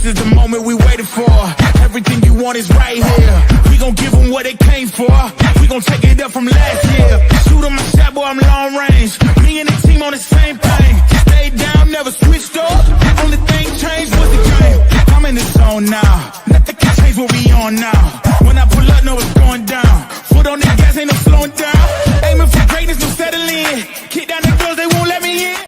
This is the moment we waited for. Everything you want is right here. We gon' give them what they came for. We gon' take it up from last year. Shoot 'em my shot, boy, I'm long range. Me and the team on the same thing. Stayed down, never switched up. Only thing changed was the game. I'm in the zone now. Nothing can change what we on now. When I pull up, know it's going down. Foot on the gas, ain't no slowing down. Aiming for greatness, no settling. Kick down the doors, they won't let me in.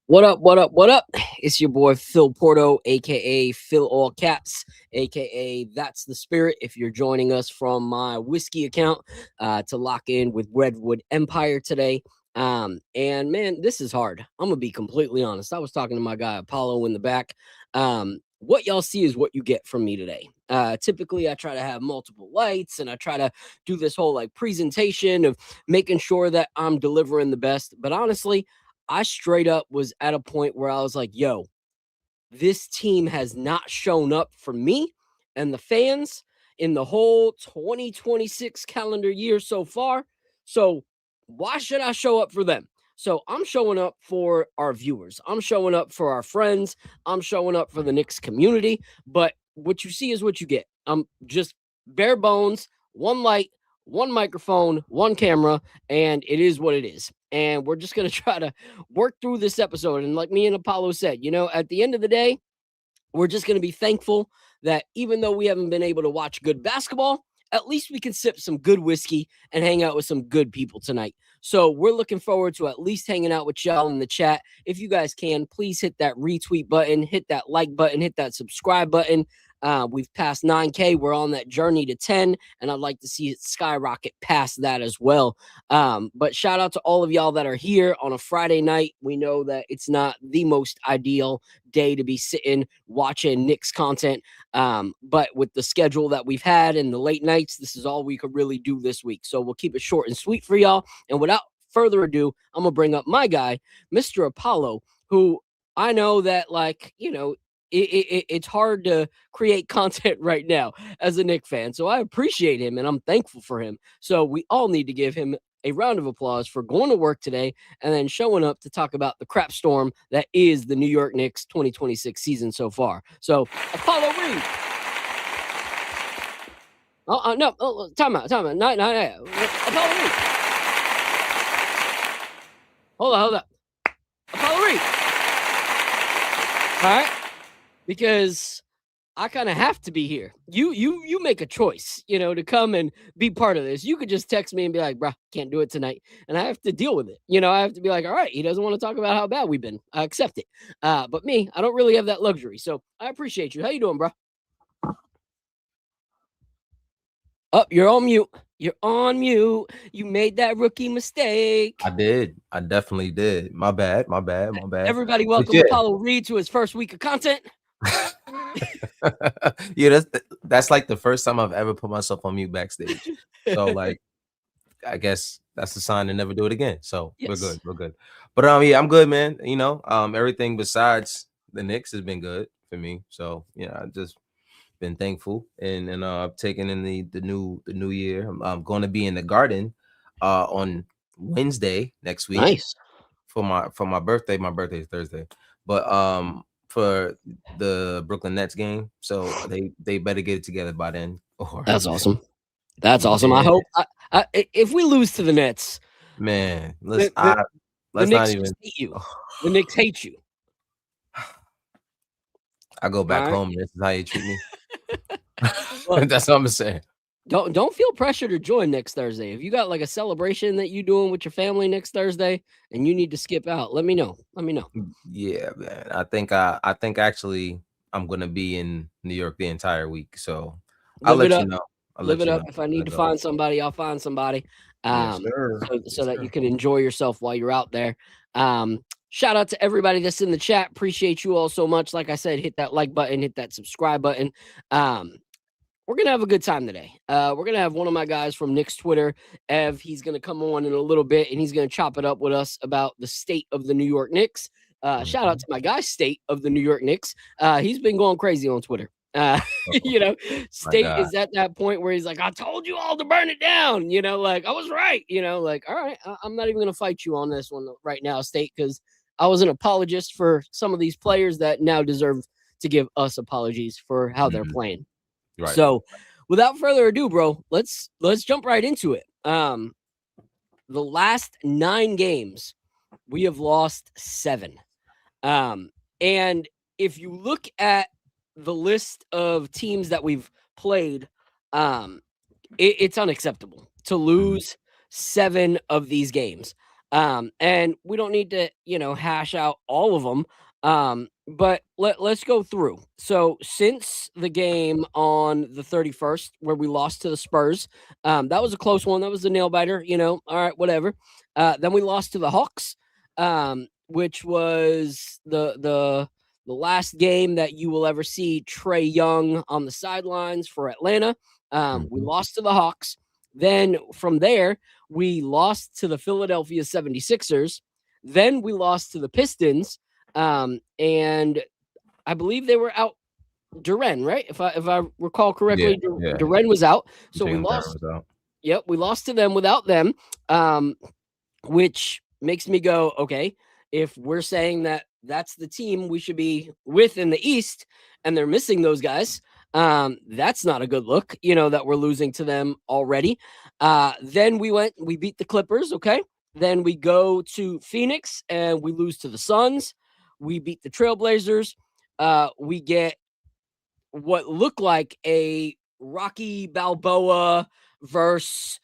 What up, what up, what up? It's your boy Phil Porto, aka Phil All Caps, aka That's the Spirit. If you're joining us from my whiskey account to lock in with Redwood Empire today. And man, this is hard. I'm gonna be completely honest. I was talking to my guy Apollo in the back. What y'all see is what you get from me today. Typically I try to have multiple lights and I try to do this whole like presentation of making sure that I'm delivering the best. But honestly, I straight up was at a point where I was like, yo, this team has not shown up for me and the fans in the whole 2026 calendar year so far. So why should I show up for them? So I'm showing up for our viewers. I'm showing up for our friends. I'm showing up for the Knicks community. But what you see is what you get. I'm just bare bones, one light, one microphone, one camera, and it is what it is. And we're just going to try to work through this episode. And like me and Apollo said, you know, at the end of the day, we're just going to be thankful that even though we haven't been able to watch good basketball, at least we can sip some good whiskey and hang out with some good people tonight. So we're looking forward to at least hanging out with y'all in the chat. If you guys can, please hit that retweet button, hit that like button, hit that subscribe button. We've passed 9K. We're on that journey to 10, and I'd like to see it skyrocket past that as well. But shout out to all of y'all that are here on a Friday night. We know that it's not the most ideal day to be sitting watching Knicks content. But with the schedule that we've had and the late nights, this is all we could really do this week. So we'll keep it short and sweet for y'all. And without further ado, I'm going to bring up my guy, Mr. Apollo, who I know that, like, you know, it's hard to create content right now as a Knicks fan. So I appreciate him and I'm thankful for him. So we all need to give him a round of applause for going to work today and then showing up to talk about the crap storm that is the New York Knicks 2026 season so far. So Apollo Reed. No, time out. No. Apollo Reed. Hold up. Apollo Reed. All right. Because I kind of have to be here. You make a choice, you know, to come and be part of this. You could just text me and be like, bruh, can't do it tonight. And I have to deal with it. You know, I have to be like, all right, he doesn't want to talk about how bad we've been. I accept it. But me, I don't really have that luxury. So I appreciate you. How you doing, bro? Oh, you're on mute. You're on mute. You made that rookie mistake. I did. I definitely did. My bad. Everybody welcome Apollo Reed to his first week of content. Yeah, that's like the first time I've ever put myself on mute backstage. So like, I guess that's a sign to never do it again. So yes. We're good. But yeah, I'm good, man. You know, everything besides the Knicks has been good for me. So yeah, I just been thankful and I've taken in the new year. I'm going to be in the Garden on Wednesday next week. Nice. For my birthday. My birthday is Thursday, but for the Brooklyn Nets game, so they better get it together by then. That's awesome. That's awesome. I hope if we lose to the Nets, man, let's not Knicks even hate you. The Knicks hate you. I go back home. This is how you treat me. Well, that's what I'm saying. Don't feel pressure to join next Thursday. If you got like a celebration that you doing with your family next Thursday and you need to skip out, let me know. Yeah, man. I think actually I'm gonna be in New York the entire week. So I'll let you know. Live it up. If I need to find somebody, I'll find somebody. So that you can enjoy yourself while you're out there. Shout out to everybody that's in the chat. Appreciate you all so much. Like I said, hit that like button, hit that subscribe button. We're going to have a good time today. We're going to have one of my guys from Knicks Twitter, Ev. He's going to come on in a little bit, and he's going to chop it up with us about the state of the New York Knicks. Shout out to my guy, State of the New York Knicks. He's been going crazy on Twitter. You know, State is at that point where he's like, I told you all to burn it down. You know, like, I was right. You know, like, all right, I'm not even going to fight you on this one right now, State, because I was an apologist for some of these players that now deserve to give us apologies for how they're playing. Right. So, without further ado, bro, let's jump right into it. The last 9 games, we have lost 7. And if you look at the list of teams that we've played, it's unacceptable to lose 7 of these games. And we don't need to, hash out all of them. But let's go through. So since the game on the 31st, where we lost to the Spurs, that was a close one. That was a nail biter, all right, whatever. Then we lost to the Hawks, which was the last game that you will ever see Trae Young on the sidelines for Atlanta. We lost to the Hawks. Then from there, we lost to the Philadelphia 76ers. Then we lost to the Pistons. And I believe they were out Duren, right? If I recall correctly, Duren was out. So we lost. Yep, we lost to them without them, which makes me go, okay, if we're saying that that's the team we should be with in the East and they're missing those guys, that's not a good look, that we're losing to them already. Then we beat the Clippers, okay? Then we go to Phoenix and we lose to the Suns. We beat the Trailblazers. We get what looked like a Rocky Balboa versus,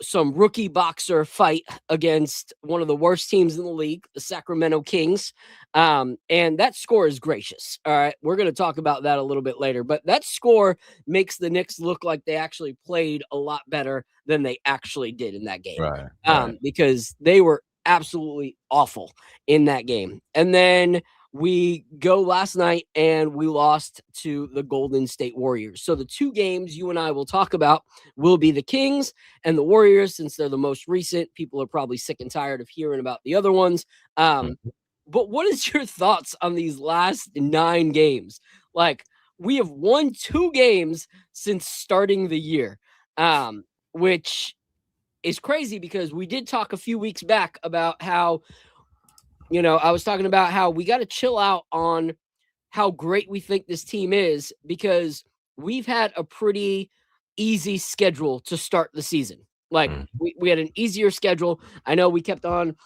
some rookie boxer fight against one of the worst teams in the league, the Sacramento Kings. And that score is gracious. All right. We're going to talk about that a little bit later, but that score makes the Knicks look like they actually played a lot better than they actually did in that game. Right. Because they were absolutely awful in that game. And then we go last night and we lost to the Golden State Warriors. So the 2 games you and I will talk about will be the Kings and the Warriors, since they're the most recent. People are probably sick and tired of hearing about the other ones. But what is your thoughts on these last 9 games? Like, we have won 2 games since starting the year, which is crazy because we did talk a few weeks back about how, I was talking about how we got to chill out on how great we think this team is, because we've had a pretty easy schedule to start the season. Like, we had an easier schedule. I know we kept on,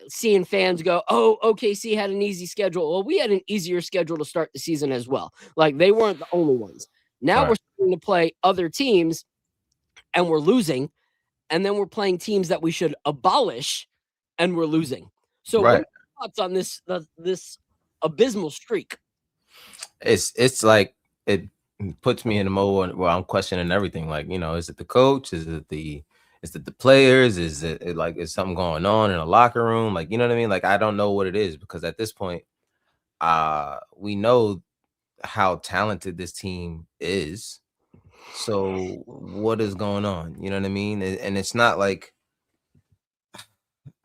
seeing fans go, oh, OKC had an easy schedule. Well, we had an easier schedule to start the season as well. Like, they weren't the only ones. Now we're starting to play other teams and we're losing. And then we're playing teams that we should abolish and we're losing. So what are your thoughts on this abysmal streak? It's like, it puts me in a mode where I'm questioning everything. Like, is it the coach? Is it the players? Is is something going on in a locker room? Like, you know what I mean? Like, I don't know what it is, because at this point, we know how talented this team is. So what is going on? You know what I mean? And it's not like,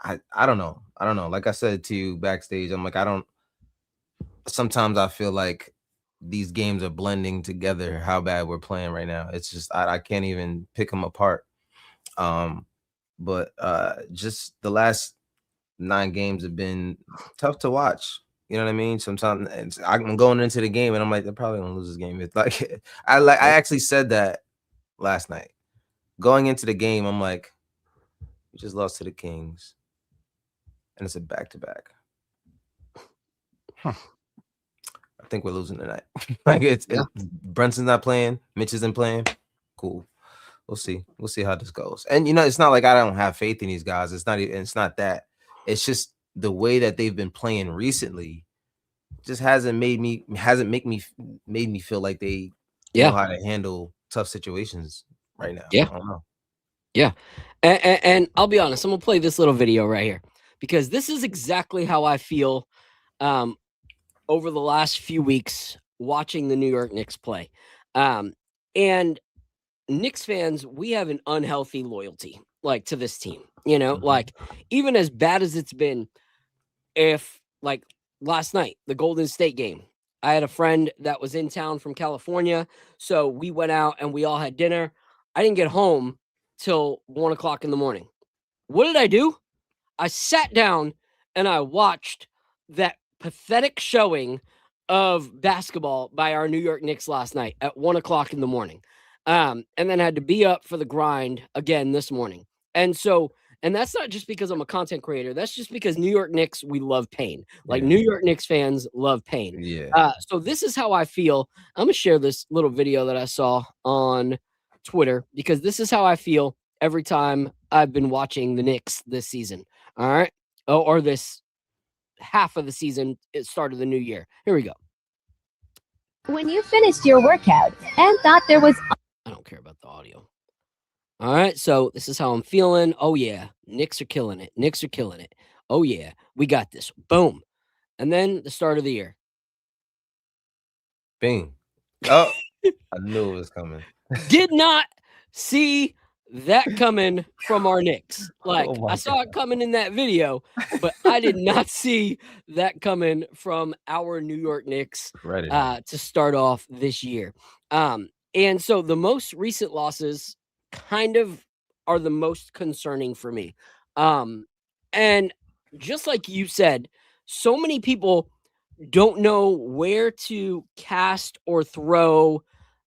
I don't know. Like I said to you backstage, I'm like, sometimes I feel like these games are blending together, how bad we're playing right now. It's just, I can't even pick them apart. But just the last 9 games have been tough to watch. You know what I mean? Sometimes I'm going into the game and I'm like, they're probably gonna lose this game. It's like, I actually said that last night. Going into the game, I'm like, we just lost to the Kings, and it's a back-to-back. I think we're losing tonight. Brunson's not playing, Mitch isn't playing. Cool. We'll see. We'll see how this goes. And it's not like I don't have faith in these guys. It's not that. It's just the way that they've been playing recently just hasn't made me feel like they know how to handle tough situations right now. Yeah. I don't know. Yeah. And I'll be honest, I'm gonna play this little video right here, because this is exactly how I feel over the last few weeks watching the New York Knicks play. And Knicks fans, we have an unhealthy loyalty to this team. Like, even as bad as it's been, if like last night, the Golden State game, I had a friend that was in town from California, so we went out and we all had dinner. I didn't get home till 1 o'clock in the morning. What did I do? I sat down and I watched that pathetic showing of basketball by our New York Knicks last night at 1 o'clock in the morning. And then had to be up for the grind again this morning. And so, and that's not just because I'm a content creator. That's just because New York Knicks, we love pain. Like Yeah. New York Knicks fans love pain. Yeah. So this is how I feel. I'm gonna share this little video that I saw on Twitter because this is how I feel every time I've been watching the Knicks this season. All right. Or this half of the season at start of the new year. Here we go. When you finished your workout and thought there was I don't care about the audio. All right, so this is how I'm feeling. Oh yeah, Knicks are killing it. Knicks are killing it. Oh yeah, we got this. Boom. And then the start of the year. Bing. Oh, I knew it was coming. Did not see that coming from our Knicks. Like Oh my I saw God. it coming in that video, but I did not see that coming from our New York Knicks Ready. to start off this year. And so the most recent losses kind of are the most concerning for me. And just like you said, so many people don't know where to cast or throw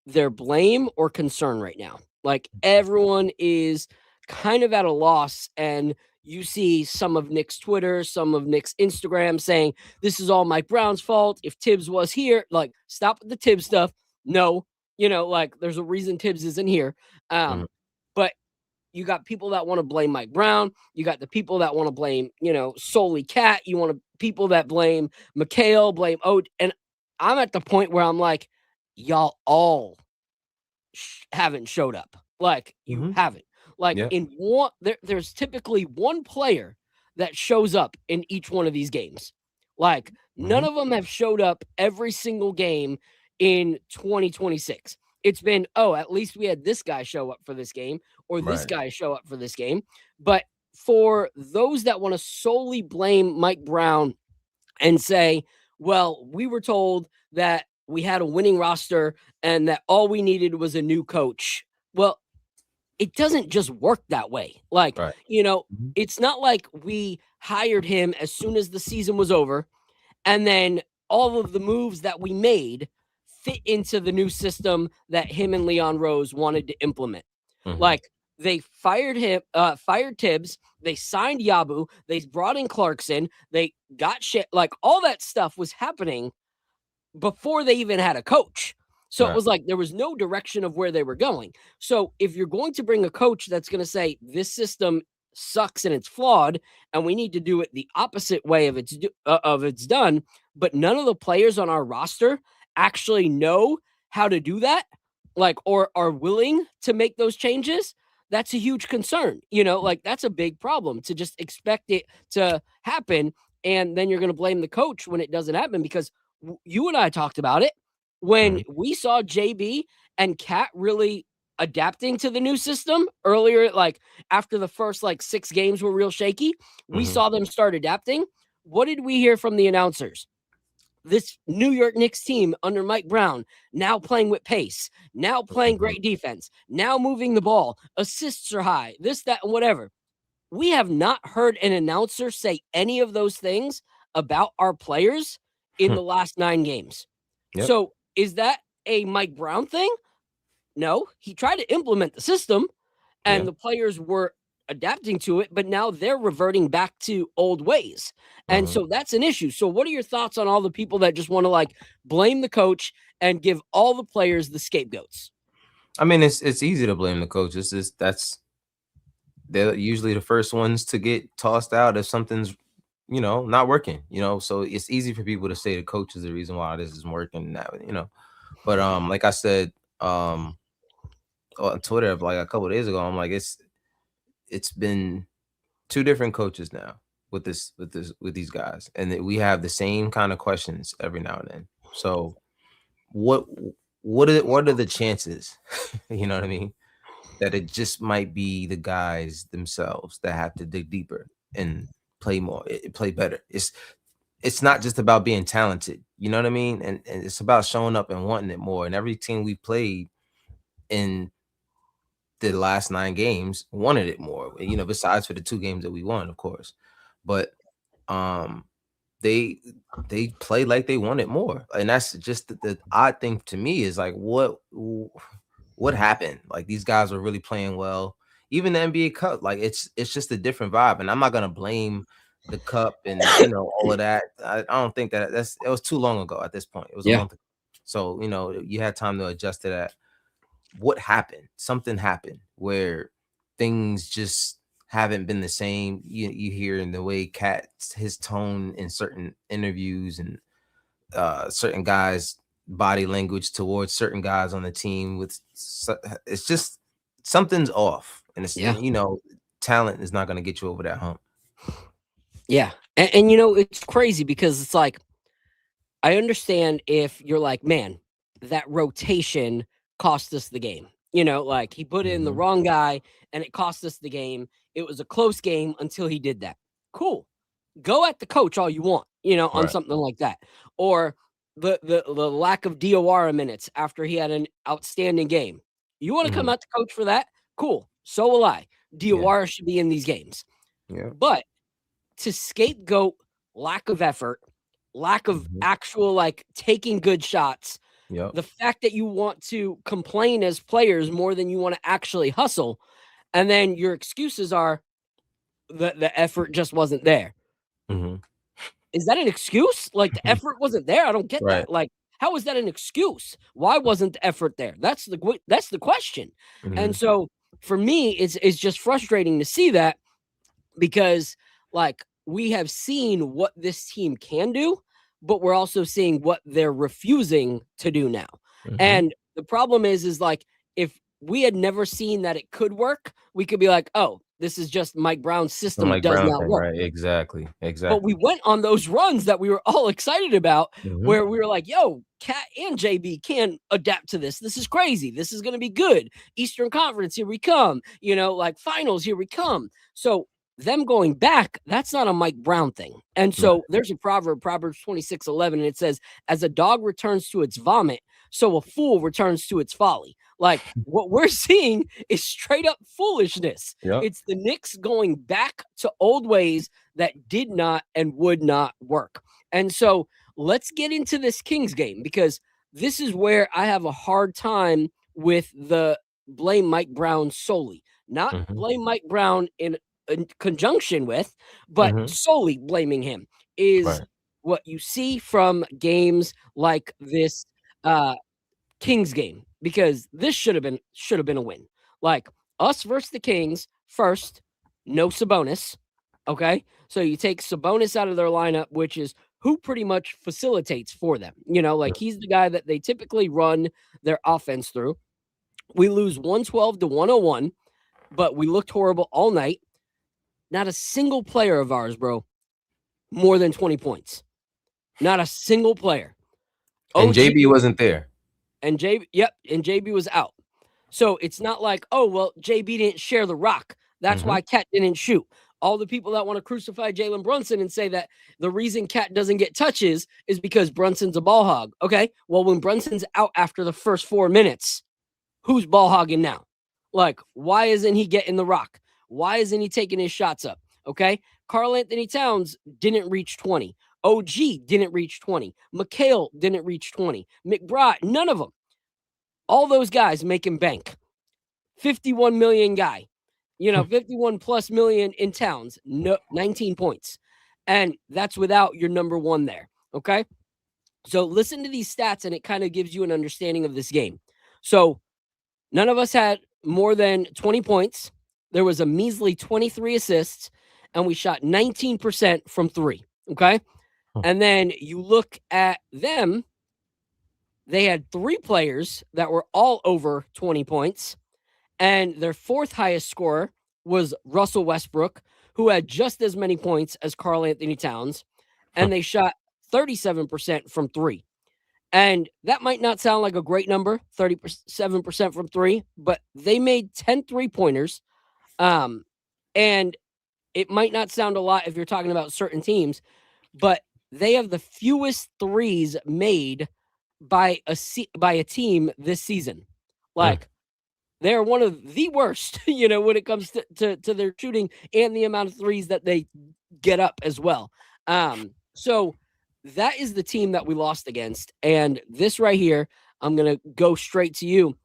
their blame or concern right now. Like everyone is kind of at a loss, and you see some of Nick's Twitter, some of Nick's Instagram saying this is all Mike Brown's fault. If Tibbs was here, like stop with the Tibbs stuff. No, like there's a reason Tibbs isn't here. But you got people that want to blame Mike Brown. You got the people that want to blame, solely Cat. You want to people that blame McHale, blame Ode. And I'm at the point where I'm like, y'all all haven't showed up. Like you haven't. Like Yeah. in one, there's typically one player that shows up in each one of these games. Like none of them have showed up every single game in 2026. It's been, at least we had this guy show up for this game or this Right. guy show up for this game. But for those that want to solely blame Mike Brown and say, well, we were told that we had a winning roster and that all we needed was a new coach. Well, it doesn't just work that way. Like, Right. it's not like we hired him as soon as the season was over and then all of the moves that we made fit into the new system that him and Leon Rose wanted to implement. Like they fired Tibbs, they signed Yabu, they brought in Clarkson, they got shit. Like all that stuff was happening before they even had a coach. So it was like there was no direction of where they were going. So if you're going to bring a coach that's going to say this system sucks and it's flawed and we need to do it the opposite way of it's done, but none of the players on our roster actually know how to do that, like, or are willing to make those changes, that's a huge concern. Like that's a big problem to just expect it to happen. And then you're going to blame the coach when it doesn't happen because you and I talked about it when we saw JB and Cat really adapting to the new system earlier, like after the first 6 games were real shaky, we saw them start adapting. What did we hear from the announcers? This New York Knicks team under Mike Brown now playing with pace, now playing great defense, now moving the ball, assists are high, this, that, and whatever. We have not heard an announcer say any of those things about our players in the last 9 games. Yep. So is that a Mike Brown thing? No, he tried to implement the system and the players were adapting to it, but now they're reverting back to old ways. And so that's an issue. So what are your thoughts on all the people that just want to blame the coach and give all the players the scapegoats? I mean, it's easy to blame the coach. It's just they're usually the first ones to get tossed out if something's not working. So it's easy for people to say the coach is the reason why this isn't working. But like I said on Twitter like a couple of days ago, I'm like it's been 2 different coaches now with these guys, and we have the same kind of questions every now and then. So what are the chances you know what I mean, that it just might be the guys themselves that have to dig deeper and play more, play better? It's not just about being talented, you know what I mean, and it's about showing up and wanting it more. And every team we played in the last 9 games wanted it more, besides for the 2 games that we won, of course. But they play like they wanted more, and that's just the odd thing to me is like what happened? Like these guys were really playing well. Even the NBA Cup, like it's just a different vibe, and I'm not gonna blame the cup and all of that. I don't think that it was too long ago at this point. It was a Yeah. month ago. So you had time to adjust to that. What happened? Something happened where things just haven't been the same. You hear in the way his tone in certain interviews and certain guys' body language towards certain guys on the team. It's just something's off, and it's Yeah. talent is not going to get you over that hump. Yeah. And it's crazy because it's like, I understand if you're like, man, that rotation cost us the game. Like he put in the Mhm. wrong guy and it cost us the game. It was a close game until he did that. Cool. Go at the coach all you want, on Right. something like that. Or the lack of DOR minutes after he had an outstanding game. You want to come Mhm. at the coach for that? Cool. So will I. DOR should be in these games. Yeah. But to scapegoat lack of effort, lack of Mhm. actual like taking good shots, Yep. the fact that you want to complain as players more than you want to actually hustle, and then your excuses are the effort just wasn't there. Mhm. Is that an excuse? Like the effort wasn't there? I don't get Right. that. Like, how is that an excuse? Why wasn't the effort there? That's the question. And Mhm. so for me, it's just frustrating to see that because like we have seen what this team can do, but we're also seeing what they're refusing to do now. Mhm. And the problem is like if we had never seen that it could work, we could be like, oh, this is just Mike Brown's The system Mike does Brown not thing, work. right? Exactly. But we went on those runs that we were all excited about Mhm. where we were like, yo, Cat and JB can adapt to this. This is crazy. This is going to be good. Eastern Conference, here we come. Like finals, here we come. So them going back, that's not a Mike Brown thing. And so there's a proverb, Proverbs 26:11, and it says, as a dog returns to its vomit, so a fool returns to its folly. Like what we're seeing is straight up foolishness. Yep. It's the Knicks going back to old ways that did not and would not work. And so let's get into this Kings game because this is where I have a hard time with the blame Mike Brown solely. Not Mhm. blame Mike Brown in conjunction with, but Mhm. solely blaming him is Right. what you see from games like this Kings game because this should have been a win. Like us versus the Kings first, no Sabonis. Okay, so you take Sabonis out of their lineup, which is who pretty much facilitates for them. Like he's the guy that they typically run their offense through. We lose 112 to 101, but we looked horrible all night. Not a single player of ours, bro, more than 20 points. Not a single player. And OG JB wasn't there. and JB was out. So it's not like, oh, well, JB didn't share the rock. That's Mhm. why Cat didn't shoot. All the people that want to crucify Jalen Brunson and say that the reason Cat doesn't get touches is because Brunson's a ball hog. Okay, well, when Brunson's out after the first 4 minutes, who's ball hogging now? Like, why isn't he getting the rock? Why isn't he taking his shots up? Okay, Karl Anthony Towns didn't reach 20. OG didn't reach 20. McHale didn't reach 20. McBride, none of them. All those guys making bank. 51 million guy, 51 plus million in Towns, no 19 points. And that's without your number one there. Okay. So listen to these stats and it kind of gives you an understanding of this game. So none of us had more than 20 points. There was a measly 23 assists, and we shot 19% from three. Okay. And then you look at them, they had 3 players that were all over 20 points. And their 4th highest scorer was Russell Westbrook, who had just as many points as Karl Anthony Towns. And they shot 37% from 3. And that might not sound like a great number, 37% from 3, but they made 10 3-pointers. And it might not sound a lot if you're talking about certain teams, but they have the fewest threes made by a team this season. Like they're one of the worst, when it comes to their shooting and the amount of threes that they get up as well. So that is the team that we lost against. And this right here, I'm going to go straight to you.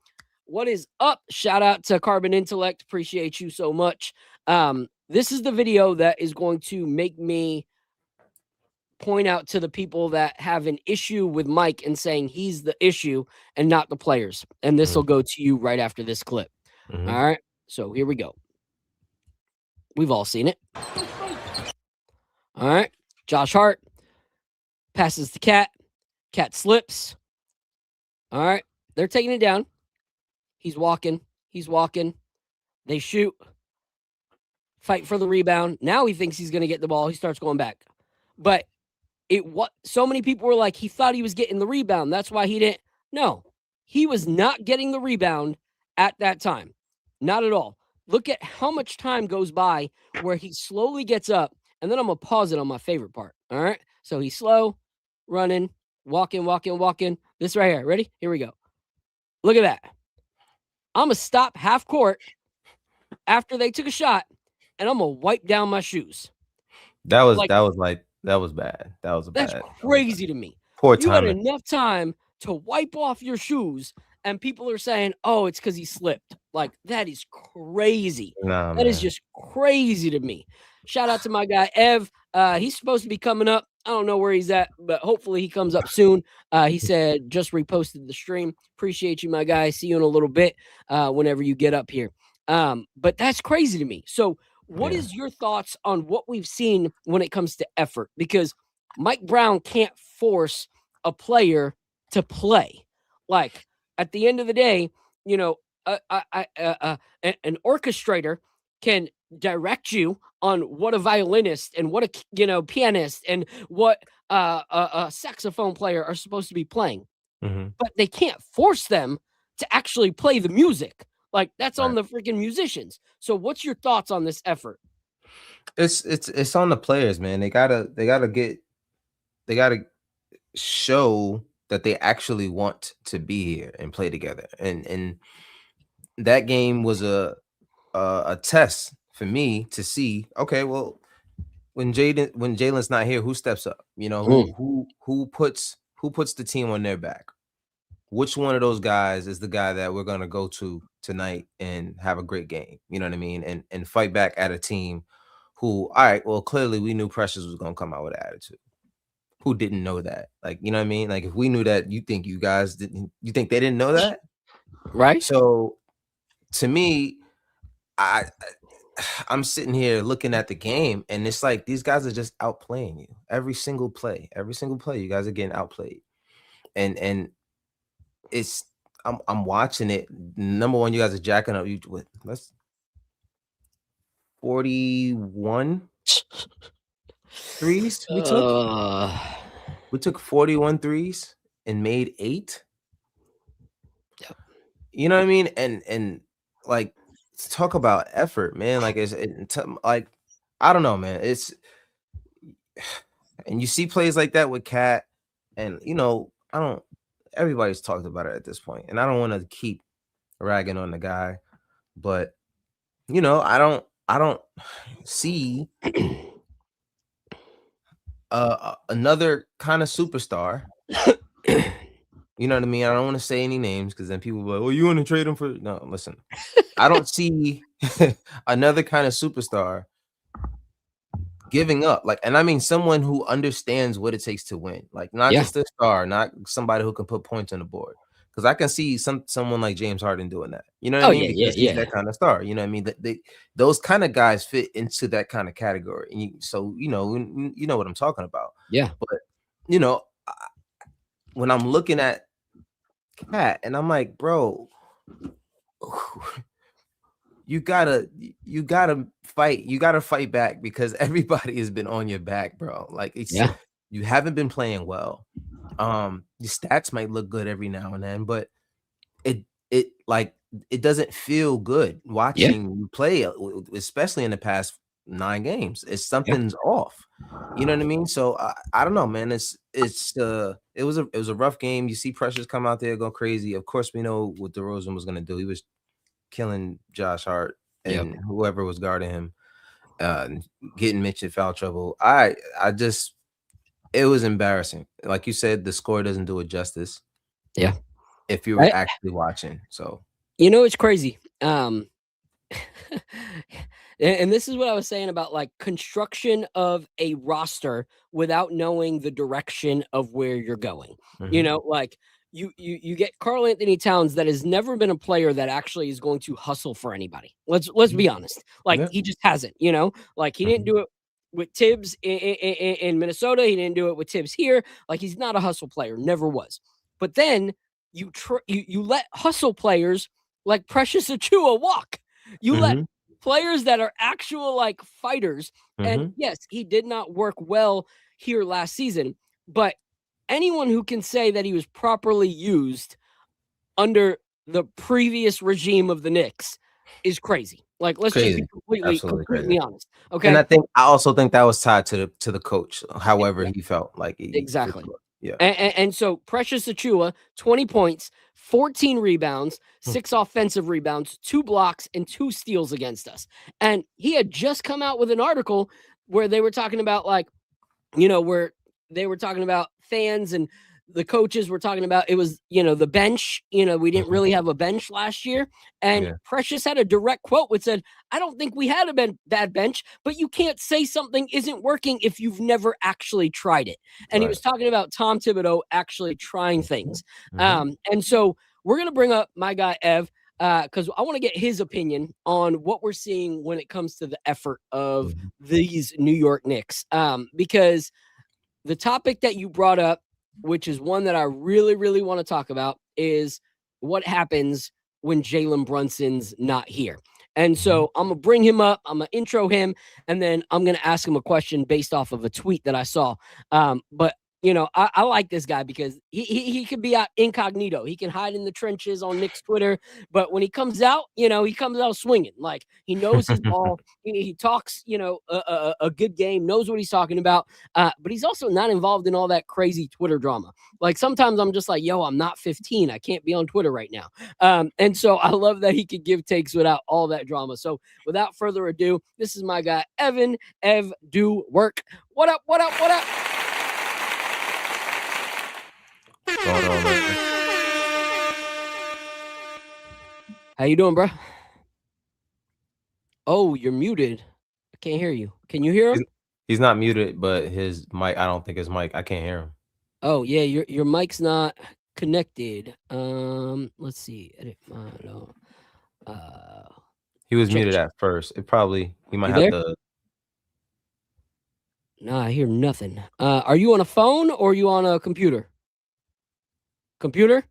What is up? Shout out to Carbon Intellect. Appreciate you so much. This is the video that is going to make me point out to the people that have an issue with Mike and saying he's the issue and not the players. And this will go to you right after this clip. All right. So here we go. We've all seen it. All right. Josh Hart passes the cat. Cat slips. All right. They're taking it down. He's walking. He's walking. They shoot. Fight for the rebound. Now he thinks he's going to get the ball. He starts going back. But so many people were like, he thought he was getting the rebound. That's why he didn't. No, he was not getting the rebound at that time. Not at all. Look at how much time goes by where he slowly gets up. And then I'm going to pause it on my favorite part. All right. So he's slow, running, walking. This right here. Ready? Here we go. Look at that. I'm going to stop half court after they took a shot, and I'm going to wipe down my shoes. That was bad. That's crazy to me. Poor timing. You had enough time to wipe off your shoes, and people are saying, oh, it's because he slipped. Like, that is crazy. That is just crazy to me. Shout out to my guy, Ev. He's supposed to be coming up. I don't know where he's at, but hopefully he comes up soon. He said, just reposted the stream. Appreciate you, my guy. See you in a little bit whenever you get up here. But that's crazy to me. So what is your thoughts on what we've seen when it comes to effort? Because Mike Brown can't force a player to play. Like, at the end of the day, you know, an orchestrator can direct you on what a violinist and what a pianist and what a saxophone player are supposed to be playing, but they can't force them to actually play the music. Like, that's on the freaking musicians. So what's your thoughts on this effort? It's on the players, man. They gotta show that they actually want to be here and play together. And that game was a test for me to see, okay, well, when Jalen's not here, who steps up? You know, who puts the team on their back? Which one of those guys is the guy that we're gonna go to tonight and have a great game? You know what I mean? And fight back at a team who, all right, well, clearly we knew Precious was gonna come out with attitude. Who didn't know that? Like, you know what I mean? Like, if we knew that, you think they didn't know that? Right. So to me, I'm sitting here looking at the game, and it's like these guys are just outplaying you every single play. You guys are getting outplayed, and it's I'm watching it. Number one, you guys are jacking up. You with 41 threes we took. We took 41 threes and made 8. Yep. You know what I mean? And like, talk about effort, man. Like, like, I don't know, man. And you see plays like that with Cat, and you know, everybody's talked about it at this point, and I don't want to keep ragging on the guy, but you know, I don't see another kind of superstar. You know what I mean? I don't want to say any names because then people will be like, well, you want to trade him for? No, listen. I don't see another kind of superstar giving up. Like, and I mean someone who understands what it takes to win. Like, not just a star, not somebody who can put points on the board. Because I can see someone like James Harden doing that. You know what I mean? Because he's that kind of star. You know what I mean? Those kind of guys fit into that kind of category. And so you know what I'm talking about. Yeah. But you know, when I'm looking at Cat and I'm like, bro, you gotta fight. You gotta fight back because everybody has been on your back, bro. Like, you haven't been playing well. Your stats might look good every now and then, but it doesn't feel good watching you play, especially in the past 9 games. It's something's off. You know what I mean? So I don't know, man. It was a rough game. You see Precious come out there, go crazy. Of course, we know what DeRozan was gonna do. He was killing Josh Hart and whoever was guarding him, getting Mitch in foul trouble. I just It was embarrassing. Like you said, the score doesn't do it justice. Yeah. If you were actually watching. So it's crazy. And this is what I was saying about like construction of a roster without knowing the direction of where you're going. Like you get Karl Anthony Towns that has never been a player that actually is going to hustle for anybody. Let's be honest. Like he just hasn't, like he didn't do it with Tibbs in Minnesota. He didn't do it with Tibbs here. Like he's not a hustle player, never was. But then you let hustle players like Precious Achua walk. You let players that are actual like fighters. And yes, he did not work well here last season, but anyone who can say that he was properly used under the previous regime of the Knicks is crazy. Like, let's just be completely honest. Okay. And I also think that was tied to the coach, however he felt like exactly. Yeah. And so Precious Achua, 20 points, 14 rebounds, 6 offensive rebounds, 2 blocks, and 2 steals against us. And he had just come out with an article where they were talking about like, where they were talking about fans and the coaches were talking about it was, the bench, we didn't really have a bench last year. And Precious had a direct quote which said, I don't think we had a bad bench, but you can't say something isn't working if you've never actually tried it. And he was talking about Tom Thibodeau actually trying things. And so we're going to bring up my guy, Ev, because I want to get his opinion on what we're seeing when it comes to the effort of these New York Knicks. Because the topic that you brought up, which is one that I really, really want to talk about, is what happens when Jalen Brunson's not here. And so I'm going to bring him up. I'm going to intro him, and then I'm going to ask him a question based off of a tweet that I saw. But I like this guy because he could be out incognito. He can hide in the trenches on Knicks Twitter, but when he comes out, he comes out swinging. Like he knows his ball. He talks, a good game, knows what he's talking about. But he's also not involved in all that crazy Twitter drama. Like sometimes I'm just like, yo, I'm not 15. I can't be on Twitter right now. And so I love that he could give takes without all that drama. So without further ado, this is my guy, Evan. Ev, do work. What up? What up? What up? How you doing, bro? Oh, you're muted. I can't hear you. Can you hear him? He's not muted, but his mic, I don't think his mic, I can't hear him. Oh, yeah, your mic's not connected. Let's see. Edit mine. He was muted at first. He might have to. No, I hear nothing. Are you on a phone or are you on a computer? Computer?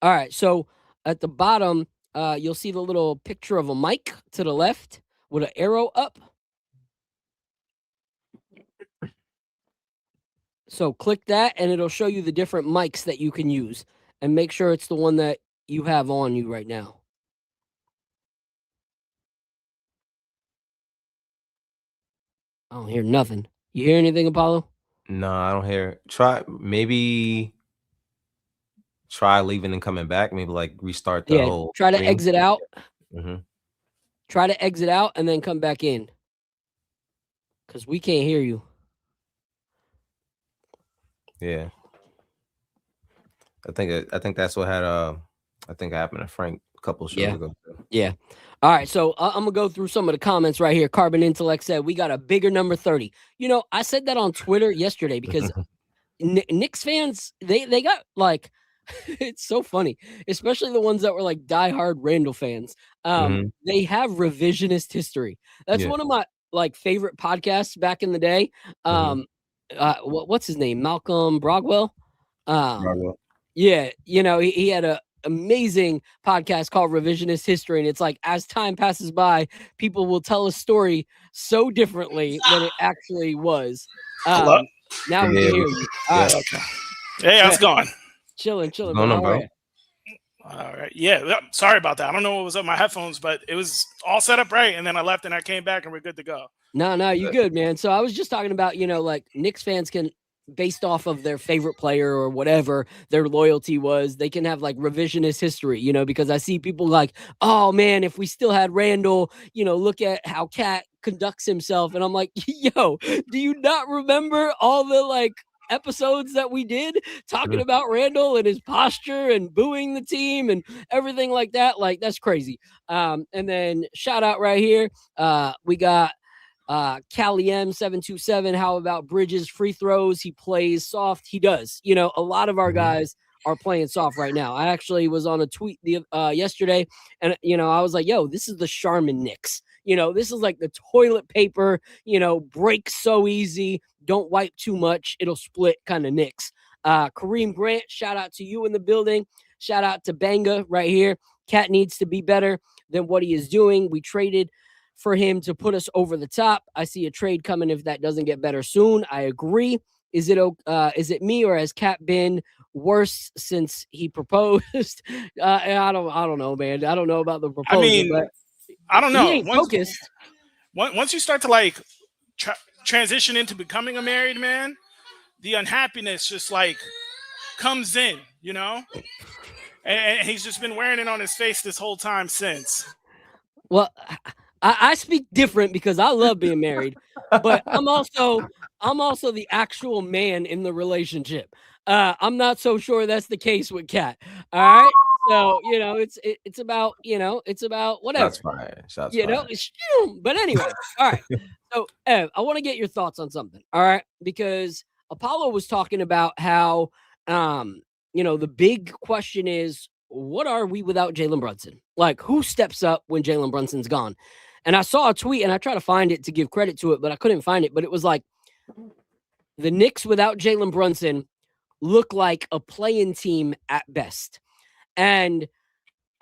All right, so at the bottom, you'll see the little picture of a mic to the left with an arrow up. So click that and it'll show you the different mics that you can use, and make sure it's the one that you have on you right now. I don't hear nothing. You hear anything, Apollo? No, I don't hear. Try leaving and coming back. Maybe like restart the whole. Try to exit out. Mm-hmm. Try to exit out and then come back in, because we can't hear you. Yeah, I think that's what had I think happened to Frank a couple shows ago. Yeah. All right, so I'm gonna go through some of the comments right here. Carbon Intellect said we got a bigger number 30. I said that on Twitter yesterday because Knicks fans they got like. It's so funny, especially the ones that were like diehard Randall fans. They have revisionist history. That's one of my like favorite podcasts back in the day. What's his name? Malcolm Brogwell. Yeah, he had a amazing podcast called Revisionist History, and it's like as time passes by, people will tell a story so differently than it actually was. Now we can hear you. All right. Okay. Hey, how's it going? Chilling, bro. All right. Yeah. Sorry about that. I don't know what was up with my headphones, but it was all set up right. And then I left and I came back and we're good to go. No, you good, man. So I was just talking about, like Knicks fans can based off of their favorite player or whatever their loyalty was. They can have like revisionist history, you know, because I see people like, oh man, if we still had Randall, you know, look at how Cat conducts himself. And I'm like, yo, do you not remember all the like episodes that we did talking about Randall and his posture and booing the team and everything like that? Like, that's crazy. And then shout out right here. We got Cali M727. How about Bridges free throws? He plays soft. He does. You know, a lot of our guys are playing soft right now. I actually was on a tweet yesterday, and you know, I was like, "Yo, this is the Charmin Knicks. You know, this is like the toilet paper. You know, breaks so easy. Don't wipe too much; it'll split." Kind of Knicks. Kareem Grant, shout out to you in the building. Shout out to Banga right here. Cat needs to be better than what he is doing. We traded for him to put us over the top. I see a trade coming if that doesn't get better soon. I agree. Is it me, or has Cat been worse since he proposed? I don't know, man. I don't know about the proposal. I mean, but I don't know. He ain't focused. Once you start to like transition into becoming a married man, the unhappiness just like comes in, you know. And he's just been wearing it on his face this whole time since. Well, I speak different because I love being married, but I'm also the actual man in the relationship. I'm not so sure that's the case with Cat. All right. So, you know, it's about, you know, it's about whatever. That's fine. Shots you know, but anyway, all right. So, Ev, I want to get your thoughts on something. All right. Because Apollo was talking about how, you know, the big question is, what are we without Jalen Brunson? Like, who steps up when Jalen Brunson's gone? And I saw a tweet, and I tried to find it to give credit to it, but I couldn't find it. But it was like, the Knicks without Jalen Brunson look like a play-in team at best. And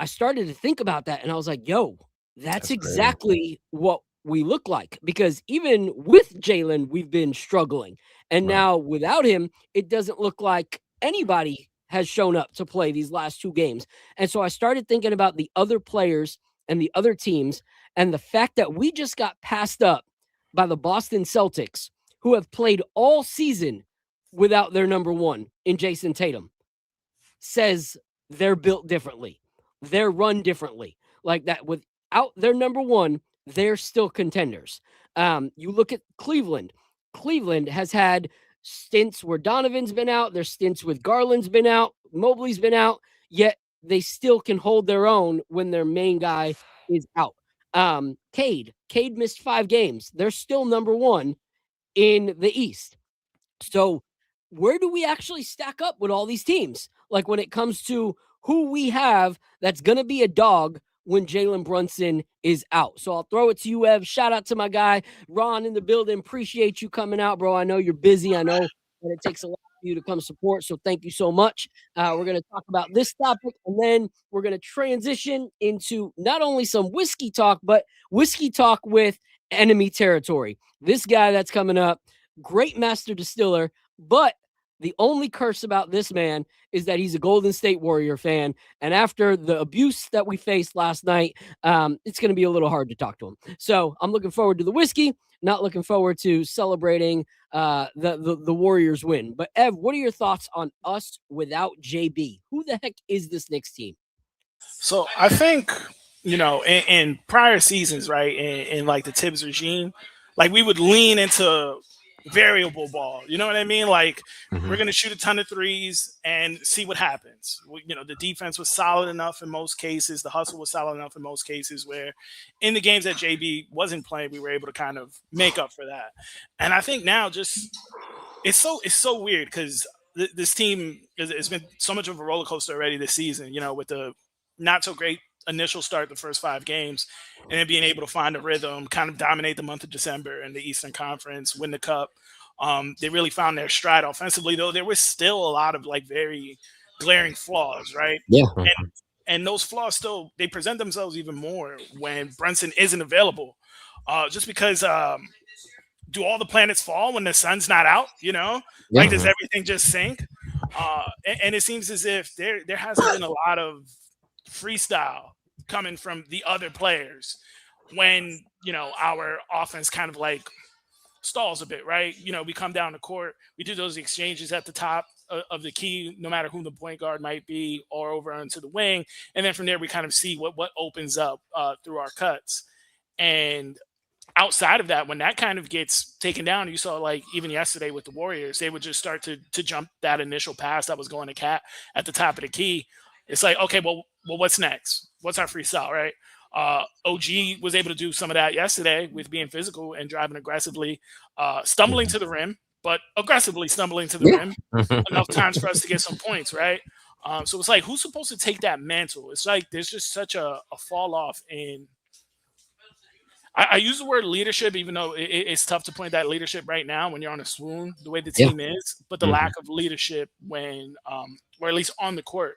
I started to think about that, and I was like, yo, that's exactly what we look like. Because even with Jalen, we've been struggling. And now without him, it doesn't look like anybody has shown up to play these last two games. And so I started thinking about the other players and the other teams, and the fact that we just got passed up by the Boston Celtics, who have played all season without their number one in Jason Tatum, says they're built differently. They're run differently. Like that, without their number one, they're still contenders. You look at Cleveland. Cleveland has had stints where Donovan's been out. There's stints with Garland's been out. Mobley's been out. Yet they still can hold their own when their main guy is out. Cade missed 5 games. They're still number one in the East. So where do we actually stack up with all these teams? Like when it comes to who we have that's going to be a dog when Jalen Brunson is out. So I'll throw it to you, Ev. Shout out to my guy, Ron, in the building. Appreciate you coming out, bro. I know you're busy. I know that it takes a lot for you to come support. So thank you so much. We're going to talk about this topic, and then we're going to transition into not only some whiskey talk, but whiskey talk with enemy territory. This guy that's coming up, great master distiller, but the only curse about this man is that he's a Golden State Warrior fan. And after the abuse that we faced last night, it's going to be a little hard to talk to him. So I'm looking forward to the whiskey, not looking forward to celebrating the Warriors win. But Ev, what are your thoughts on us without JB? Who the heck is this Knicks team? So I think, you know, in prior seasons, right, in like the Tibbs regime, like we would lean into variable ball. You know what I mean? Like we're going to shoot a ton of threes and see what happens. You know, the defense was solid enough in most cases. The hustle was solid enough in most cases where in the games that JB wasn't playing, we were able to kind of make up for that. And I think now just it's so weird because this team has been so much of a roller coaster already this season, you know, with the not so great initial start the first 5 games and then being able to find a rhythm, kind of dominate the month of December in the Eastern Conference, win the cup. They really found their stride offensively, though there was still a lot of like very glaring flaws, right? Yeah. And those flaws still, they present themselves even more when Brunson isn't available. Just because do all the planets fall when the sun's not out, you know? Like does everything just sink? And it seems as if there hasn't been a lot of freestyle coming from the other players when, you know, our offense kind of like stalls a bit, right? We come down the court, we do those exchanges at the top of the key, no matter who the point guard might be, or over onto the wing, and then from there we kind of see what opens up through our cuts. And outside of that, when that kind of gets taken down, you saw like even yesterday with the Warriors, they would just start to jump that initial pass that was going to Cat at the top of the key. It's like, okay, well, what's next? What's our freestyle, right? OG was able to do some of that yesterday with being physical and driving aggressively, stumbling to the rim, but aggressively stumbling to the rim enough times for us to get some points, right? So it's like, who's supposed to take that mantle? It's like there's just such a fall off in. I use the word leadership, even though it's tough to point that leadership right now when you're on a swoon, the way the team is, but the lack of leadership when, or at least on the court,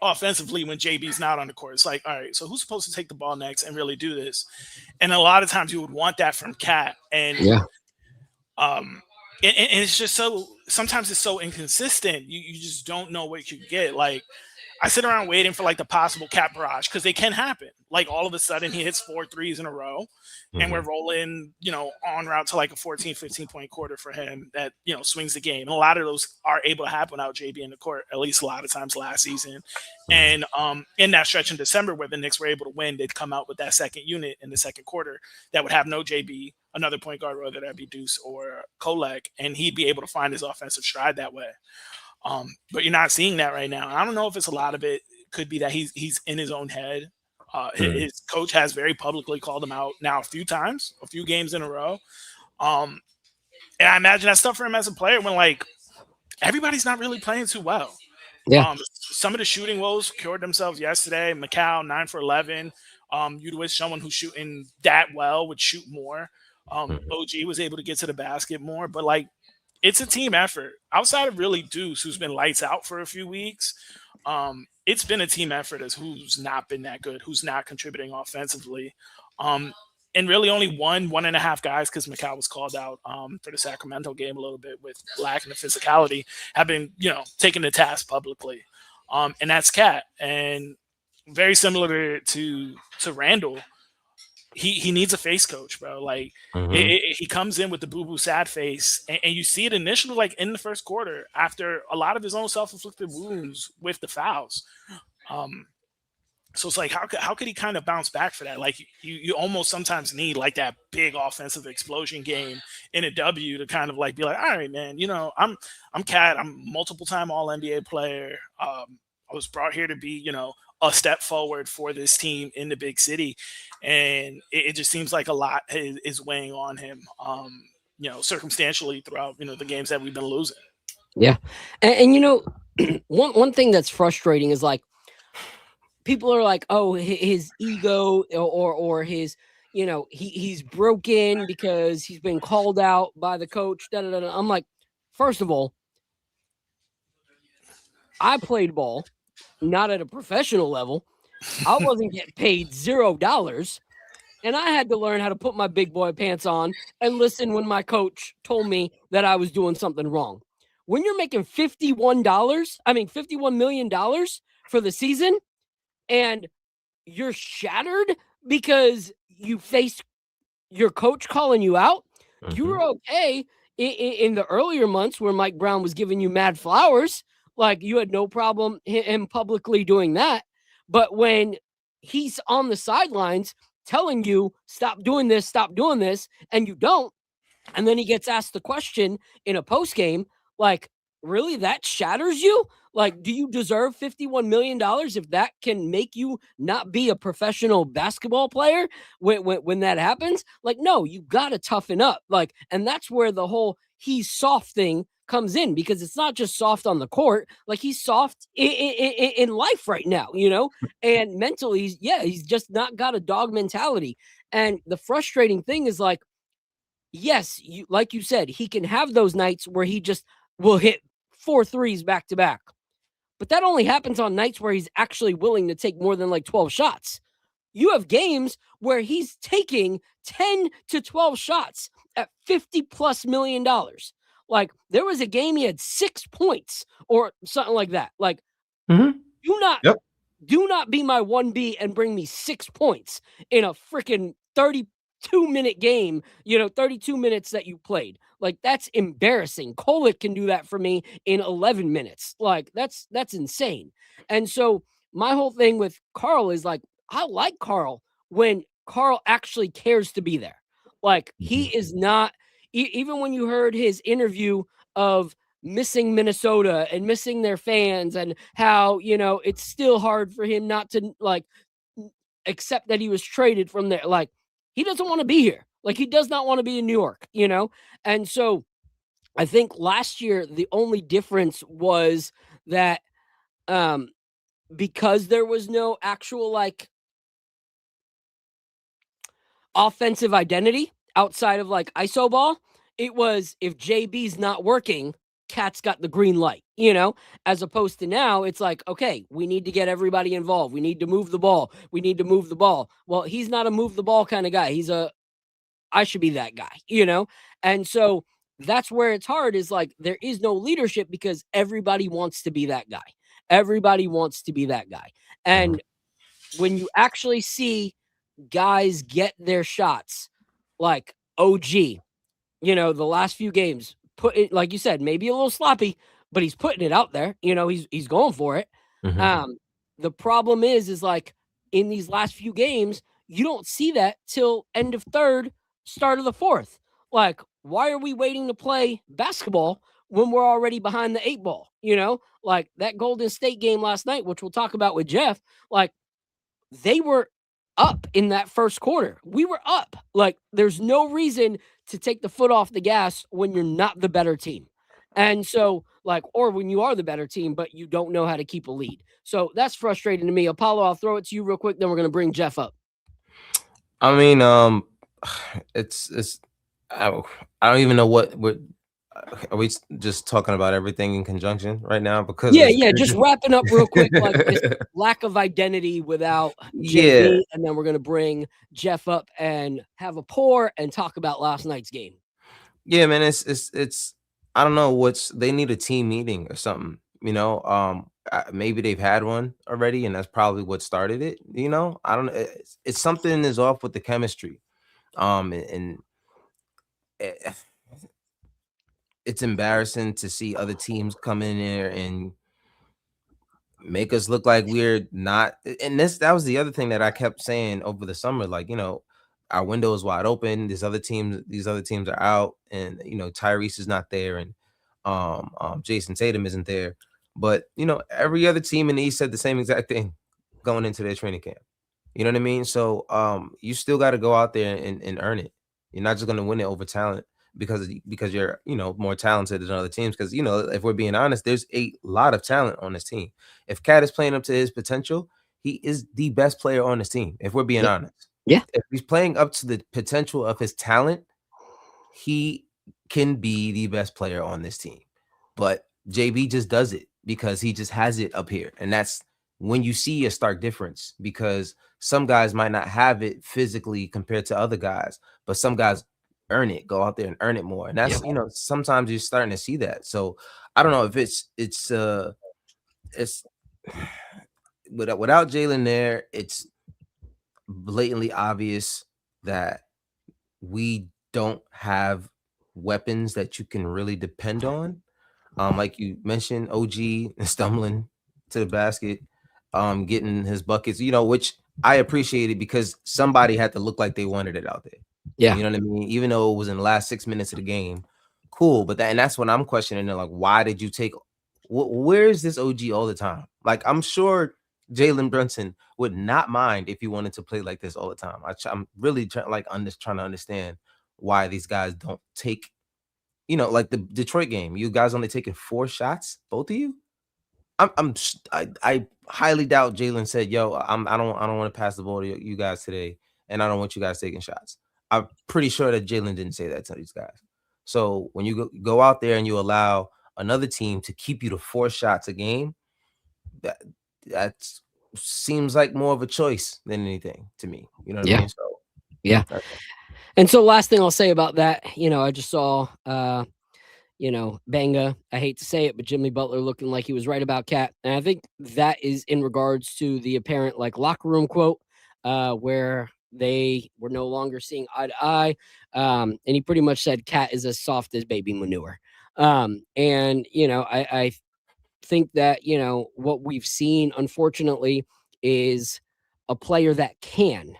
offensively when JB's not on the court. It's like, all right, so who's supposed to take the ball next and really do this? And a lot of times you would want that from Cat. And and it's just sometimes it's so inconsistent. You just don't know what you get. Like, I sit around waiting for like the possible Cat barrage because they can happen. Like all of a sudden he hits 4 threes in a row and we're rolling, en route to like a 14, 15 point quarter for him that, swings the game. And a lot of those are able to happen without JB in the court, at least a lot of times last season. And in that stretch in December where the Knicks were able to win, they'd come out with that second unit in the second quarter that would have no JB, another point guard, whether that be Deuce or Kolek, and he'd be able to find his offensive stride that way. But you're not seeing that right now. And I don't know if it's a lot of it could be that he's in his own head. His coach has very publicly called him out now a few times, a few games in a row. And I imagine that's tough for him as a player when like everybody's not really playing too well. Yeah. Some of the shooting woes cured themselves yesterday. Macau 9 for 11. You'd wish someone who's shooting that well would shoot more. OG was able to get to the basket more, but like, it's a team effort. Outside of really Deuce, who's been lights out for a few weeks, it's been a team effort as who's not been that good, who's not contributing offensively. And really only 1.5 guys, because Macau was called out for the Sacramento game a little bit with lacking the physicality, have been, taken to task publicly. And that's Cat. And very similar to Randall, he needs a face coach, bro. Like he comes in with the boo-boo sad face, and you see it initially, like in the first quarter, after a lot of his own self-inflicted wounds with the fouls. So it's like, how could he kind of bounce back for that? Like you almost sometimes need like that big offensive explosion game in a W to kind of like be like, all right, man, I'm Cat. I'm multiple time All NBA player. I was brought here to be, a step forward for this team in the big city. And it just seems like a lot is weighing on him, circumstantially throughout, the games that we've been losing. Yeah. And one thing that's frustrating is like, people are like, oh, his ego or his, he's broken because he's been called out by the coach. Da, da, da, da. I'm like, first of all, I played ball, not at a professional level. I wasn't getting paid $0. And I had to learn how to put my big boy pants on and listen when my coach told me that I was doing something wrong. When you're making $51 million for the season, and you're shattered because you faced your coach calling you out, you were okay in the earlier months where Mike Brown was giving you mad flowers. Like, you had no problem him publicly doing that. But when he's on the sidelines telling you, stop doing this, and you don't, and then he gets asked the question in a post game, like, really, that shatters you? Like, do you deserve $51 million if that can make you not be a professional basketball player when that happens? Like, no, you got to toughen up. Like, and that's where the whole he's soft thing comes in, because it's not just soft on the court. Like, he's soft in life right now, and mentally, he's just not got a dog mentality. And the frustrating thing is, like, yes, like you said, he can have those nights where he just will hit 4 threes back to back. But that only happens on nights where he's actually willing to take more than like 12 shots. You have games where he's taking 10 to 12 shots at $50+ million. Like, there was a game he had 6 points or something like that. Like, do not be my 1B and bring me 6 points in a freaking 30 2-minute game, 32 minutes that you played. Like, that's embarrassing. Kolek can do that for me in 11 minutes. Like, that's insane. And so my whole thing with Carl is like, I like Carl when Carl actually cares to be there. Like, he is not, even when you heard his interview of missing Minnesota and missing their fans and how, it's still hard for him not to like accept that he was traded from there. Like, he doesn't want to be here. Like, he does not want to be in New York, And so I think last year, the only difference was that because there was no actual like offensive identity outside of like ISO ball, it was if JB's not working, Cat's got the green light, as opposed to now it's like, okay, we need to get everybody involved. We need to move the ball. We need to move the ball. Well, he's not a move the ball kind of guy. He's I should be that guy, And so that's where it's hard is like, there is no leadership because everybody wants to be that guy. Everybody wants to be that guy. And when you actually see guys get their shots, like OG, the last few games, put it, like you said, maybe a little sloppy, but he's putting it out there. He's going for it. The problem is like in these last few games, you don't see that till end of third, start of the fourth. Like, why are we waiting to play basketball when we're already behind the 8 ball? Like that Golden State game last night, which we'll talk about with Jeff, like they were up in that first quarter. We were up. Like, there's no reason to take the foot off the gas when you're not the better team. And so, like, or when you are the better team, but you don't know how to keep a lead. So that's frustrating to me. Apollo, I'll throw it to you real quick. Then we're going to bring Jeff up. I mean, I don't even know what are we just talking about everything in conjunction right now? Because just wrapping up real quick, like this lack of identity without JB, and then we're gonna bring Jeff up and have a pour and talk about last night's game. Yeah, man, it's I don't know they need a team meeting or something, maybe they've had one already, and that's probably what started it. I don't know. It's something is off with the chemistry, and it's embarrassing to see other teams come in there and make us look like we're not. And that was the other thing that I kept saying over the summer. Like, our window is wide open. These other teams are out, and Tyrese is not there, and Jason Tatum isn't there. But every other team in the East said the same exact thing going into their training camp. You know what I mean? So you still got to go out there and earn it. You're not just going to win it over talent because you're more talented than other teams. Because if we're being honest, there's a lot of talent on this team. If Cat is playing up to his potential, he is the best player on this team. If we're being honest, if he's playing up to the potential of his talent, he can be the best player on this team. But JB just does it because he just has it up here, and that's when you see a stark difference, because some guys might not have it physically compared to other guys, but some guys earn it, go out there and earn it more. And that's, sometimes you're starting to see that. So I don't know if it's without Jalen there, it's blatantly obvious that we don't have weapons that you can really depend on. Like you mentioned, OG stumbling to the basket, getting his buckets, which I appreciated because somebody had to look like they wanted it out there. Yeah. You know what I mean? Even though it was in the last 6 minutes of the game. Cool. But that's what I'm questioning. Like, why did you take where is this OG all the time? Like, I'm sure Jalen Brunson would not mind if he wanted to play like this all the time. I'm really trying to understand why these guys don't take, like the Detroit game. You guys only taking 4 shots, both of you. I highly doubt Jalen said, "Yo, I don't want to pass the ball to you guys today, and I don't want you guys taking shots." I'm pretty sure that Jalen didn't say that to these guys. So when you go out there and you allow another team to keep you to 4 shots a game, that seems like more of a choice than anything to me. You know what I mean? So yeah. And so last thing I'll say about that, I just saw Banga, I hate to say it, but Jimmy Butler looking like he was right about Cat. And I think that is in regards to the apparent like locker room quote where They were no longer seeing eye to eye. And he pretty much said Cat is as soft as baby manure. And, you know, I think that, you know, what we've seen, unfortunately, is a player that can,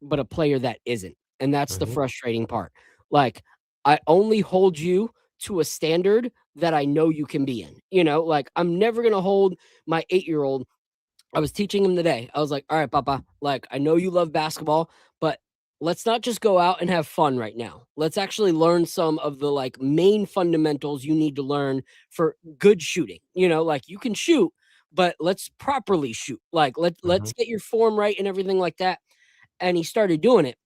but a player that isn't. And that's the frustrating part. Like, I only hold you to a standard that I know you can be in. You know, like, I'm never going to hold my 8-year-old. I was teaching him today. I was like, all right, Papa, like, I know you love basketball, but let's not just go out and have fun right now. Let's actually learn some of the like main fundamentals you need to learn for good shooting. You know, like, you can shoot, but let's properly shoot. Like, let's get your form right and everything like that. And he started doing it.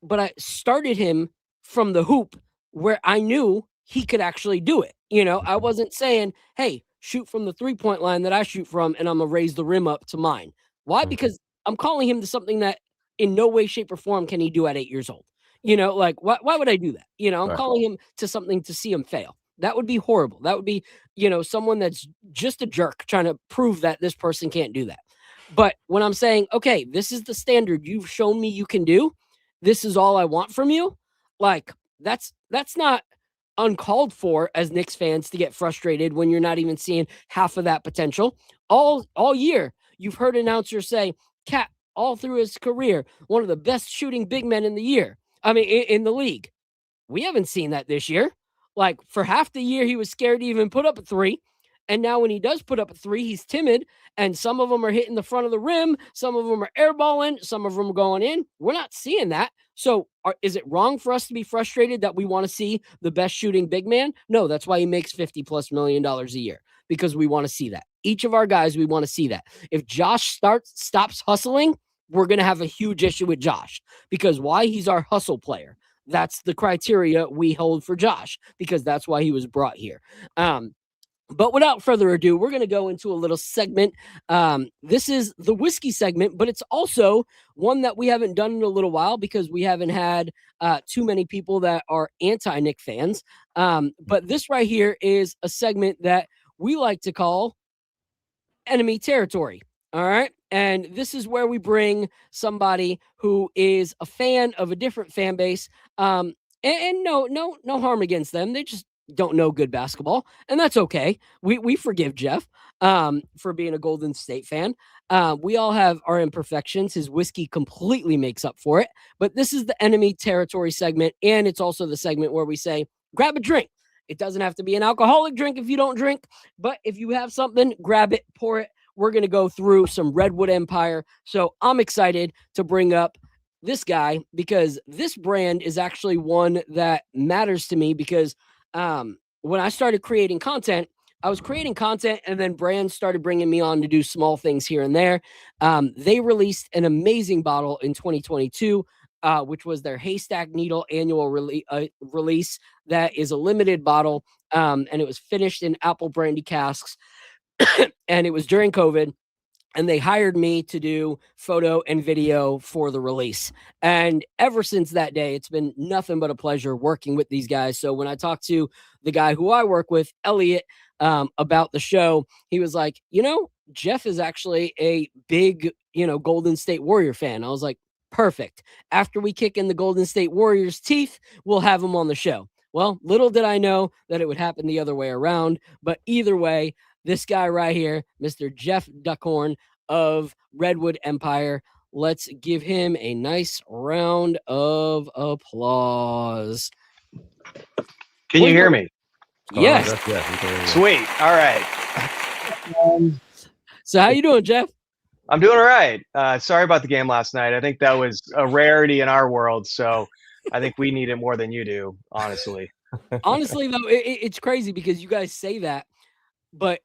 But I started him from the hoop where I knew he could actually do it. You know, I wasn't saying, hey, shoot from the 3-point line that I shoot from, and I'm going to raise the rim up to mine. Why? Because I'm calling him to something that in no way, shape, or form can he do at 8 years old. You know, like, why would I do that? You know, I'm calling him to something to see him fail. That would be horrible. That would be, you know, someone that's just a jerk trying to prove that this person can't do that. But when I'm saying, okay, this is the standard you've shown me you can do, this is all I want from you, like, that's not uncalled for as Knicks fans to get frustrated when you're not even seeing half of that potential. All year, you've heard announcers say, Cat, all through his career, one of the best shooting big men in the year. I mean, in the league. We haven't seen that this year. Like, for half the year, he was scared to even put up a 3. And now when he does put up a 3, he's timid. And some of them are hitting the front of the rim. Some of them are airballing. Some of them are going in. We're not seeing that. So is it wrong for us to be frustrated that we want to see the best shooting big man? No, that's why he makes $50+ million a year, because we want to see that. Each of our guys, we want to see that. If Josh stops hustling, we're going to have a huge issue with Josh. Because why? He's our hustle player. That's the criteria we hold for Josh, because that's why he was brought here. But without further ado, we're going to go into a little segment. This is the whiskey segment, but it's also one that we haven't done in a little while because we haven't had too many people that are anti-Knick fans. But this right here is a segment that we like to call Enemy Territory. All right. And this is where we bring somebody who is a fan of a different fan base. And no harm against them. They just don't know good basketball, and that's okay. We forgive Jeff for being a Golden State fan. We all have our imperfections. His whiskey completely makes up for it. But this is the Enemy Territory segment, and it's also the segment where we say, grab a drink. It doesn't have to be an alcoholic drink if you don't drink, but if you have something, grab it, pour it. We're going to go through some Redwood Empire. So I'm excited to bring up this guy because this brand is actually one that matters to me because when I started creating content, I was creating content and then brands started bringing me on to do small things here and there. They released an amazing bottle in 2022, which was their Haystack Needle annual release. That is a limited bottle. And it was finished in apple brandy casks. And it was during COVID. And they hired me to do photo and video for the release. And ever since that day, it's been nothing but a pleasure working with these guys. So when I talked to the guy who I work with, Elliot, about the show, he was like, you know, Jeff is actually a big, Golden State Warrior fan. I was like, perfect. After we kick in the Golden State Warriors' teeth, we'll have him on the show. Well, little did I know that it would happen the other way around. But either way, this guy right here, Mr. Jeff Duckhorn of Redwood Empire. Let's give him a nice round of applause. Can you hear me? Yes. Sweet. All right. So how you doing, Jeff? I'm doing all right. Sorry about the game last night. I think that was a rarity in our world. So I think we need it more than you do, honestly. Honestly, though, it's crazy because you guys say that, but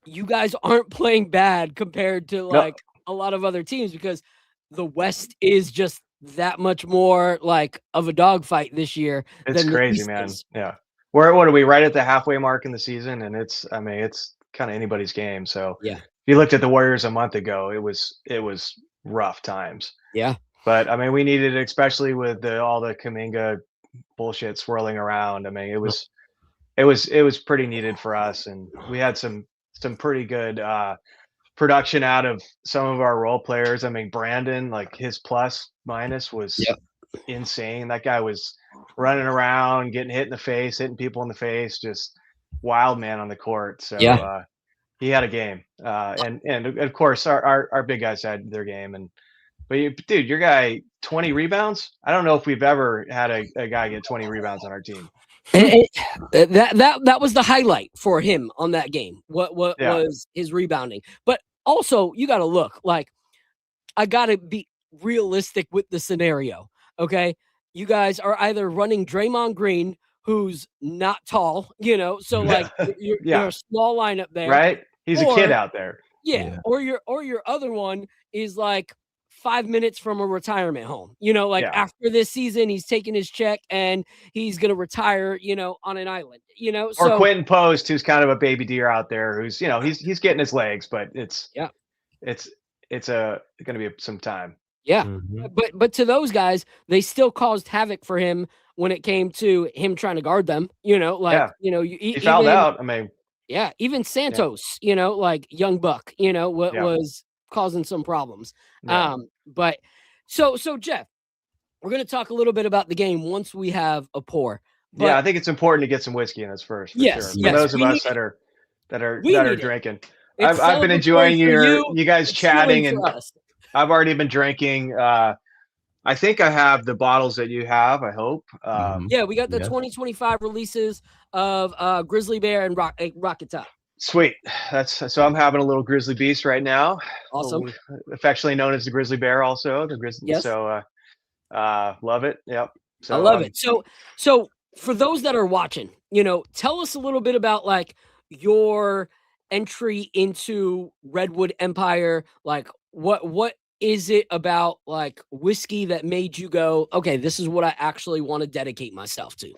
you guys aren't playing bad compared to like a lot of other teams because the West is just that much more like of a dogfight this year. It's crazy, man. Yeah. What are we right at the halfway mark in the season? And it's kind of anybody's game. So yeah, if you looked at the Warriors a month ago, it was rough times. Yeah. But we needed it, especially with all the Kuminga bullshit swirling around. It was pretty needed for us. And we had some pretty good production out of some of our role players. Brandon, like his plus minus was Yep. insane. That guy was running around, getting hit in the face, hitting people in the face, just wild man on the court. So Yeah. he had a game. And of course our big guys had their game. But dude, your guy 20 rebounds. I don't know if we've ever had a guy get 20 rebounds on our team. And that was the highlight for him on that game. What Yeah. was his rebounding? But also, you got to look like I got to be realistic with the scenario. Okay, you guys are either running Draymond Green, who's not tall, so like you're a small lineup there, Right? He's a kid out there. Yeah, or your other one is like 5 minutes from a retirement home. After this season, he's taking his check and he's gonna retire, on an island. Or Quentin Post, who's kind of a baby deer out there, who's he's getting his legs, but it's gonna be some time. Yeah, Mm-hmm. but to those guys, they still caused havoc for him when it came to him trying to guard them. He fouled out. I mean, yeah, even Santos, like young buck, was causing some problems. Yeah. But so Jeff, we're gonna talk a little bit about the game once we have a pour. But, I think it's important to get some whiskey in us first. For Yes, sure. yes, For those of we us need that are We need it. drinking. It's I've been celebratory enjoying for you guys it's chatting, fueling and for us. I've already been drinking. I think I have the bottles that you have, I hope. Yeah, we got the Yeah. 2025 releases of Grizzly Bear and Rocket Top. Sweet. So I'm having a little Grizzly Beast right now. Awesome. Affectionately known as the Grizzly Bear, also the Grizzly. Yes. So love it. Yep. So I love it. So for those that are watching, tell us a little bit about like your entry into Redwood Empire. Like what is it about like whiskey that made you go, okay, this is what I actually want to dedicate myself to?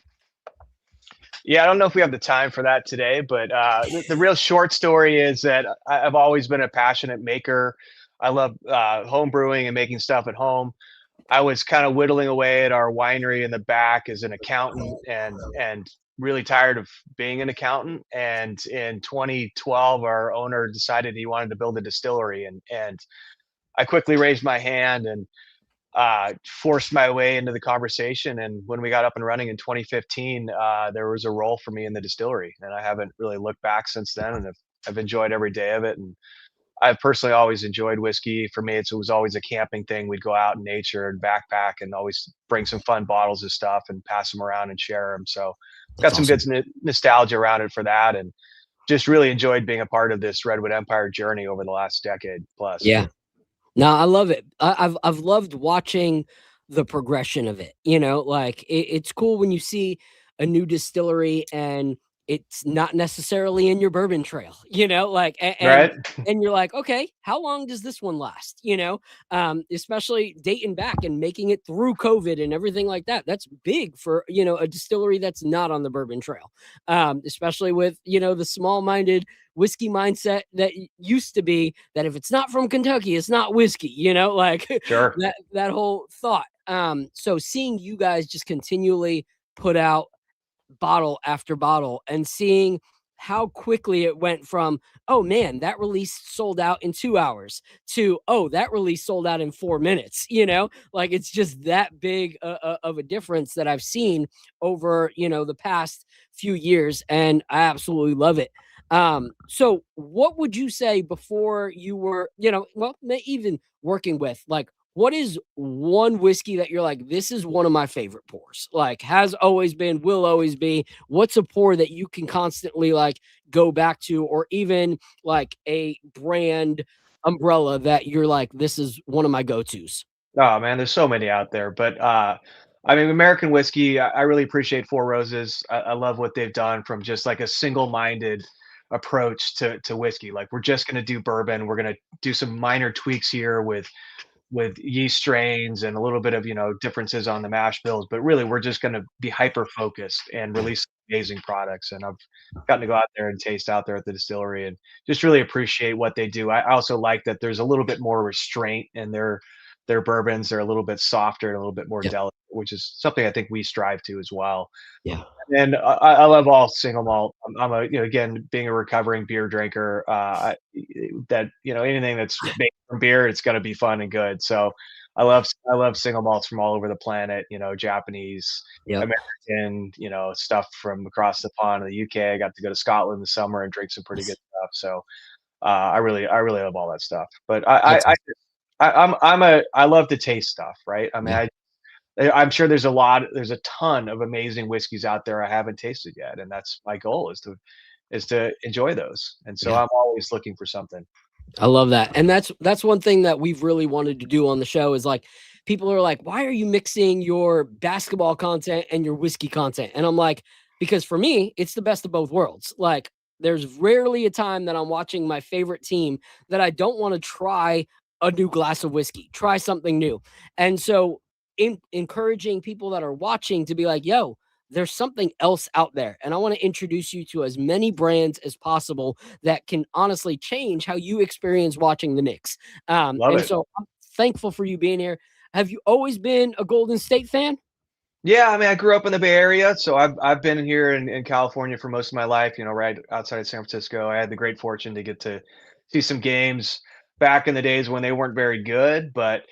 Yeah, I don't know if we have the time for that today, but the real short story is that I've always been a passionate maker. I love home brewing and making stuff at home. I was kind of whittling away at our winery in the back as an accountant and really tired of being an accountant. And in 2012, our owner decided he wanted to build a distillery, and I quickly raised my hand and forced my way into the conversation. And when we got up and running in 2015, there was a role for me in the distillery, and I haven't really looked back since then. And I've enjoyed every day of it. And I've personally always enjoyed whiskey. For me, it was always a camping thing. We'd go out in nature and backpack and always bring some fun bottles of stuff and pass them around and share them. So got some good nostalgia around it for that. And just really enjoyed being a part of this Redwood Empire journey over the last decade plus. Yeah. No, I love it. I've loved watching the progression of it. Like it's cool when you see a new distillery and it's not necessarily in your bourbon trail, like, Right. and you're like, okay, how long does this one last? Especially dating back and making it through COVID and everything like that. That's big for, a distillery that's not on the bourbon trail. Especially with, the small-minded whiskey mindset that used to be that if it's not from Kentucky, it's not whiskey, like Sure. that whole thought. So seeing you guys just continually put out bottle after bottle and seeing how quickly it went from, oh man, that release sold out in 2 hours to, oh, that release sold out in 4 minutes, like it's just that big of a difference that I've seen over, the past few years. And I absolutely love it. So what would you say before you were, even working with, like, what is one whiskey that you're like, this is one of my favorite pours, like has always been, will always be? What's a pour that you can constantly like go back to, or even like a brand umbrella that you're like, this is one of my go-tos? Oh man, there's so many out there, but I mean, American whiskey, I really appreciate Four Roses. I love what they've done from just like a single-minded approach to whiskey. Like, we're just going to do bourbon. We're going to do some minor tweaks here with yeast strains and a little bit of, differences on the mash bills, but really we're just going to be hyper focused and release amazing products. And I've gotten to go out there and taste out there at the distillery and just really appreciate what they do. I also like that there's a little bit more restraint in their bourbons. They're a little bit softer and a little bit more delicate, which is something I think we strive to as well. Yeah. And I love all single malt. I'm a, again, being a recovering beer drinker, anything that's made from beer, it's going to be fun and good. So I love single malts from all over the planet. Japanese, Yep. American, stuff from across the pond in the UK. I got to go to Scotland in the summer and drink some pretty good stuff. So I really love all that stuff. But That's I love to taste stuff, right? I mean, Yeah. I'm sure there's a ton of amazing whiskeys out there I haven't tasted yet, and that's my goal is to enjoy those. And so Yeah. I'm always looking for something. I love that. And that's one thing that we've really wanted to do on the show is like people are like, why are you mixing your basketball content and your whiskey content? And I'm like, because for me, it's the best of both worlds. Like there's rarely a time that I'm watching my favorite team that I don't want to try a new glass of whiskey, try something new. And so encouraging people that are watching to be like, yo, there's something else out there. And I want to introduce you to as many brands as possible that can honestly change how you experience watching the Knicks. Love And it. so I'm thankful for you being here. Have you always been a Golden State fan? Yeah, I mean, I grew up in the Bay Area, so I've been here in California for most of my life, right outside of San Francisco. I had the great fortune to get to see some games back in the days when they weren't very good, but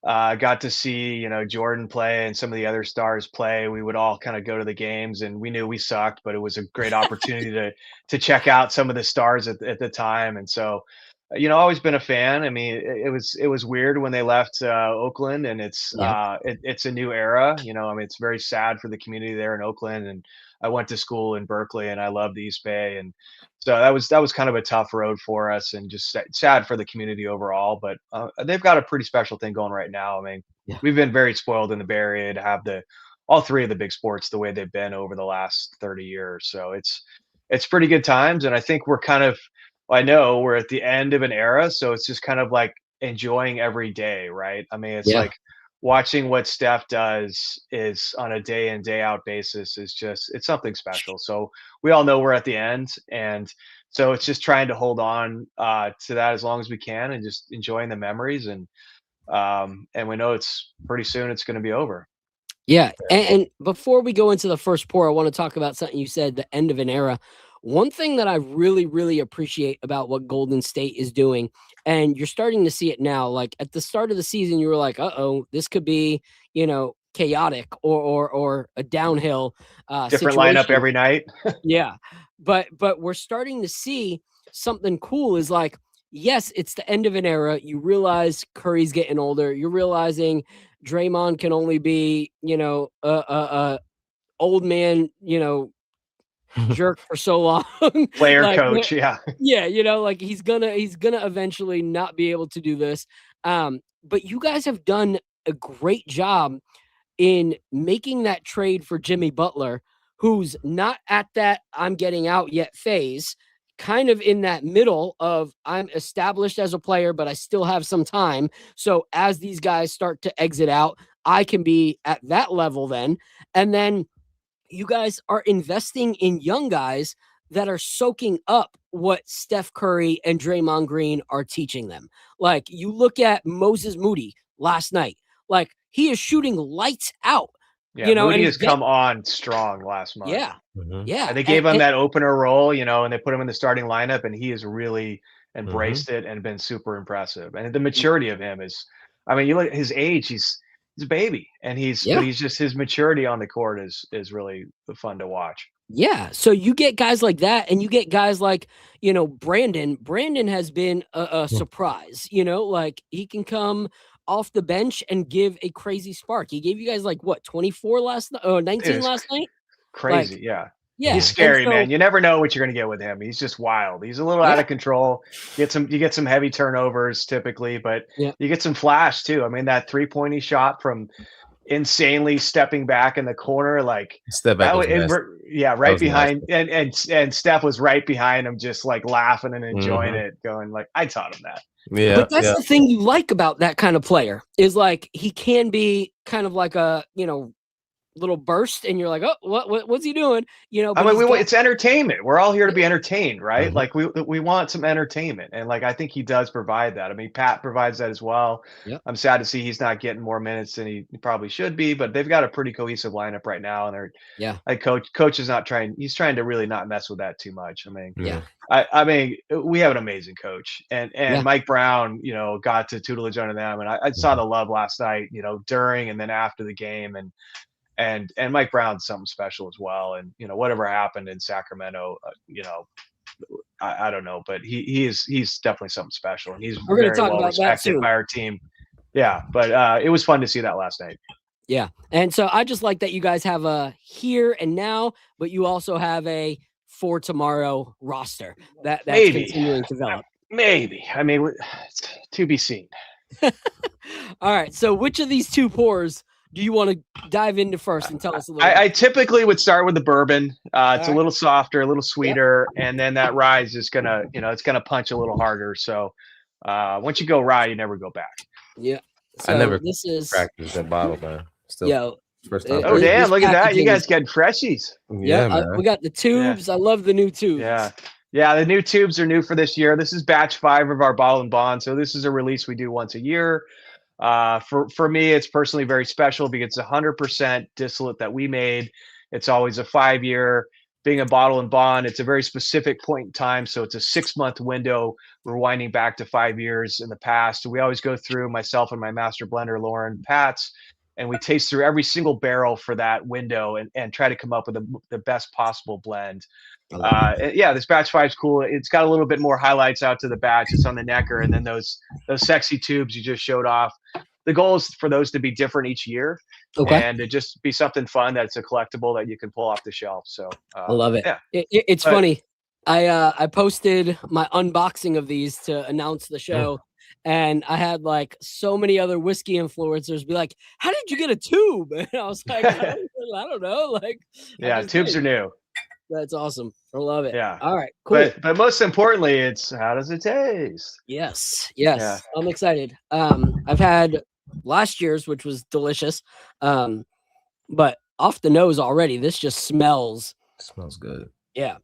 I got to see, Jordan play and some of the other stars play. We would all kind of go to the games, and we knew we sucked, but it was a great opportunity to check out some of the stars at the time. And so, always been a fan. I mean, it was weird when they left Oakland, and Yeah. it's a new era. I mean, it's very sad for the community there in Oakland. And I went to school in Berkeley, and I love the East Bay, and so that was kind of a tough road for us, and just sad for the community overall. But they've got a pretty special thing going right now. I mean, Yeah. we've been very spoiled in the Bay Area to have all three of the big sports the way they've been over the last 30 years. So it's pretty good times, and I think we're kind of I know we're at the end of an era, so it's just kind of like enjoying every day, right? I mean, it's Yeah. like watching what Steph does is on a day in, day out basis is it's something special. So we all know we're at the end. And so it's just trying to hold on to that as long as we can and just enjoying the memories. And we know it's pretty soon it's going to be over. Yeah. And before we go into the first pour, I want to talk about something you said, the end of an era. One thing that I really, really appreciate about what Golden State is doing, and you're starting to see it now, like at the start of the season, you were like, uh-oh, this could be, chaotic or a downhill Different lineup situation. every night. Yeah. But we're starting to see something cool is like, yes, it's the end of an era. You realize Curry's getting older. You're realizing Draymond can only be, old man, jerk for so long. Player Like, coach, yeah. yeah, like he's gonna eventually not be able to do this. But you guys have done a great job in making that trade for Jimmy Butler, who's not at that I'm getting out yet phase, kind of in that middle of I'm established as a player, but I still have some time. So as these guys start to exit out, I can be at that level then. And then you guys are investing in young guys that are soaking up what Steph Curry and Draymond Green are teaching them. Like you look at Moses Moody last night, like he is shooting lights out. Yeah, Moody and has come on strong last month. Yeah. Yeah. And they gave him that opener role, and they put him in the starting lineup, and he has really embraced it and been super impressive. And the maturity of him is, I mean, you look at his age, he's a baby, and but he's just his maturity on the court is really fun to watch. Yeah. So you get guys like that, and you get guys like, Brandon. Brandon has been a surprise, like he can come off the bench and give a crazy spark. He gave you guys like what, 24 last night? Oh, 19 last night? Crazy. Like, Yeah. Yeah. He's scary, man. You never know what you're going to get with him. He's just wild. He's a little out of control. You get some heavy turnovers typically, but you get some flash too. I mean, that 3-point he shot from insanely stepping back in the corner, like step back right behind and Steph was right behind him, just like laughing and enjoying it, going like, I taught him that. Yeah, but that's the thing you like about that kind of player is like he can be kind of like a little burst, and you're like, oh, what's he doing? You know, I but mean, it's entertainment. We're all here to be entertained, right? Mhm. Like we want some entertainment, and like I think he does provide that. I mean, Pat provides that as well. Yep. I'm sad to see he's not getting more minutes than he probably should be, but they've got a pretty cohesive lineup right now, and they're Yeah. like coach is not trying. He's trying to really not mess with that too much. I mean, Yeah. I mean, we have an amazing coach, and Yeah. Mike Brown, you know, got to tutelage under them, and I saw the love last night, you know, during and then after the game, and Mike Brown's something special as well. And you know, whatever happened in Sacramento, you know, I don't know, but he's definitely something special, and he's We're gonna very talk well about that respected soon. by our team. Yeah, but it was fun to see that last night. Yeah. And so I just like that you guys have a here and now, but you also have a for tomorrow roster that's Maybe. continuing to develop. Maybe. I mean, it's to be seen. All right. So which of these two pours do you want to dive into first and tell us a little I bit? typically would start with the bourbon. It's right. a little softer, a little sweeter, and then that rye is just gonna, you know, it's gonna punch a little harder. So once you go rye, you never go back. Yeah. So I never this is practiced that bottle, man. Still, yo. first time. Oh This damn! Look at that. You packaging guys is- getting freshies. Yeah, man. we got the tubes. I love the new tubes. Yeah. The new tubes are new for this year. This is batch 5 of our bottle and bond. So this is a release we do once a year. For me, it's personally very special because it's 100% distillate that we made. It's always a 5-year. Being a bottle and bond, it's a very specific point in time. So it's a 6-month window, rewinding back to 5 years in the past. We always go through, myself and my master blender, Lauren Patz, and we taste through every single barrel for that window and try to come up with the best possible blend. Yeah, this batch 5 is cool. It's got a little bit more highlights out to the batch. It's on the necker, and then those sexy tubes you just showed off. The goal is for those to be different each year, and to just be something fun that's a collectible that you can pull off the shelf. So I love it. Yeah. It's funny. I posted my unboxing of these to announce the show, and I had like so many other whiskey influencers be like, "How did you get a tube?" And I was like, "I don't know." Like, yeah, tubes are new. That's awesome. I love it. Yeah. All right. Cool. But most importantly, it's how does it taste? Yes. Yeah. I'm excited. I've had last year's, which was delicious. But off the nose already, this just smells. Smells good. Yeah.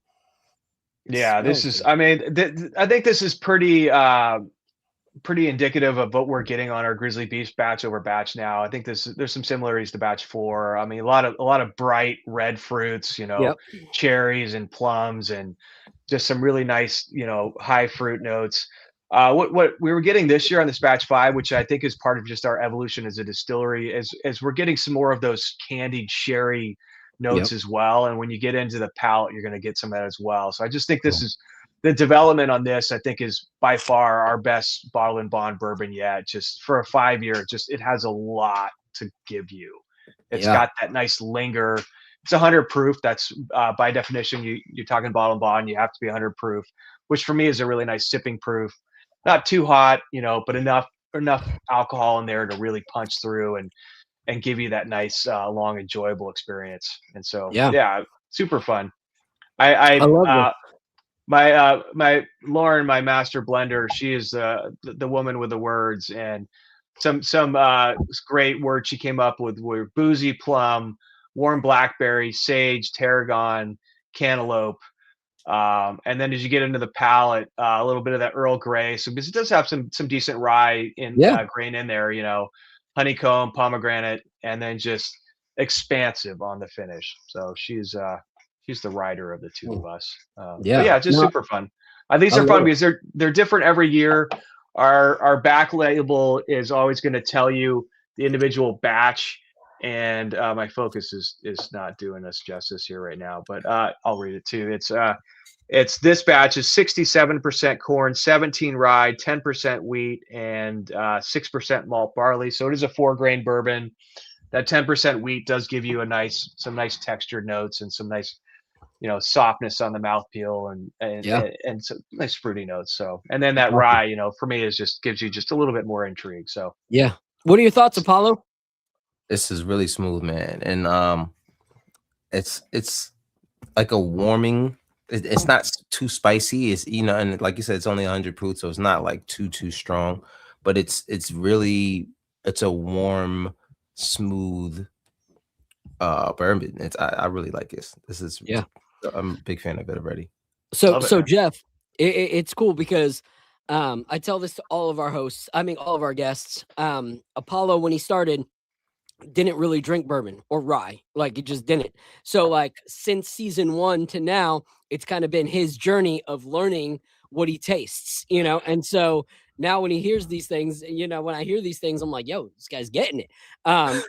Yeah, this Smells is. good. I mean, I think this is pretty indicative of what we're getting on our Grizzly Beast batch over batch now. I think there's some similarities to batch 4. I mean, a lot of bright red fruits, you know, cherries and plums, and just some really nice, you know, high fruit notes. What we were getting this year on this batch 5, which I think is part of just our evolution as a distillery, is we're getting some more of those candied sherry notes as well. And when you get into the palate, you're going to get some of that as well. So I just think this is the development on this, I think, is by far our best bottle and bond bourbon yet. Just for a 5-year, it has a lot to give you. It's got that nice linger. It's 100 proof. That's by definition, you're talking bottle and bond, you have to be 100 proof, which for me is a really nice sipping proof. Not too hot, you know, but enough alcohol in there to really punch through and give you that nice, long, enjoyable experience. And so, yeah, super fun. I love my Lauren, my master blender, she is the woman with the words, and some great words she came up with were boozy plum, warm blackberry, sage, tarragon, cantaloupe. And then as you get into the palate, a little bit of that Earl Grey. So because it does have some decent rye grain in there, you know, honeycomb, pomegranate, and then just expansive on the finish. So she's the writer of the two of us. Just super fun. These are fun because they're different every year. Our back label is always going to tell you the individual batch, and my focus is not doing us justice here right now, but I'll read it too. It's this batch is 67% corn, 17 rye, 10% wheat, and 6% malt barley. So it is a 4-grain bourbon. That 10% wheat does give you some nice textured notes and some nice, you know, softness on the mouthfeel and some nice fruity notes. So, and then that rye, you know, for me is just gives you just a little bit more intrigue. So yeah. What are your thoughts, Apollo? This is really smooth, man, and it's like a warming. It's not too spicy. It's, you know, and like you said, it's only 100 proof, so it's not like too strong. But it's a warm, smooth bourbon. I really like this. This is Yeah. I'm a big fan of it already. So Love it, so man. Jeff, it's cool because I tell this to all of our hosts. I mean, all of our guests. Apollo, when he started, didn't really drink bourbon or rye. Like, it just didn't. So like since season 1 to now, it's kind of been his journey of learning what he tastes, And so now when he hears these things, when I hear these things, I'm like, yo, this guy's getting it.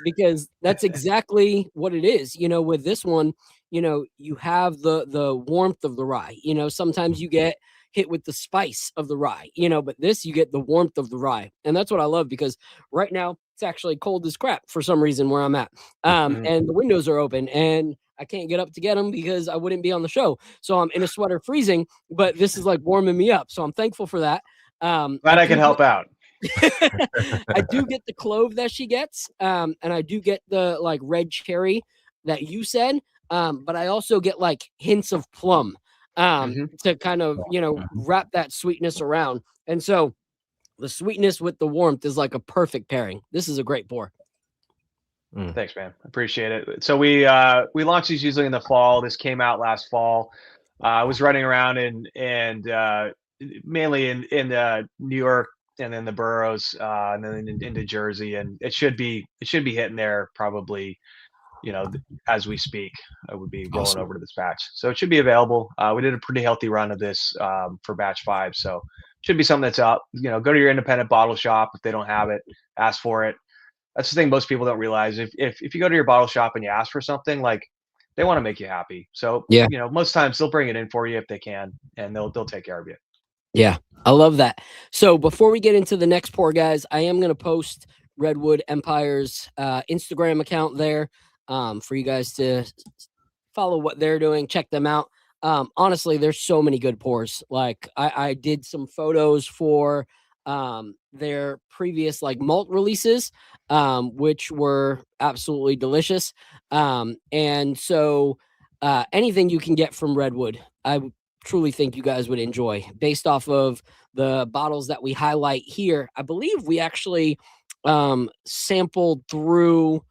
Because that's exactly what it is. With this one, you have the warmth of the rye. Sometimes you get hit with the spice of the rye, but this, you get the warmth of the rye. And that's what I love, because right now it's actually cold as crap for some reason where I'm at. And the windows are open and I can't get up to get them because I wouldn't be on the show. So I'm in a sweater freezing, but this is like warming me up. So I'm thankful for that. Glad I can help out. I do get the clove that she gets. And I do get the like red cherry that you said. But I also get like hints of plum to kind of, wrap that sweetness around. And so the sweetness with the warmth is like a perfect pairing. This is a great pour. Thanks, man. Appreciate it. So we launched these usually in the fall. This came out last fall. I was running around and mainly in New York and then the boroughs and then into Jersey, and it should be hitting there probably, as we speak. I would be rolling over to this batch, so it should be available. We did a pretty healthy run of this for batch 5, so should be something that's up. Go to your independent bottle shop. If they don't have it, ask for it. That's the thing most people don't realize. If you go to your bottle shop and you ask for something, like, they want to make you happy. So yeah, most times they'll bring it in for you if they can, and they'll take care of you. Yeah, I love that. So before we get into the next pour, guys, I am going to post Redwood Empire's Instagram account there for you guys to follow what they're doing. Check them out. Honestly, there's so many good pours. Like I did some photos for their previous like malt releases, which were absolutely delicious. And so anything you can get from Redwood, I truly think you guys would enjoy based off of the bottles that we highlight here. I believe we actually sampled through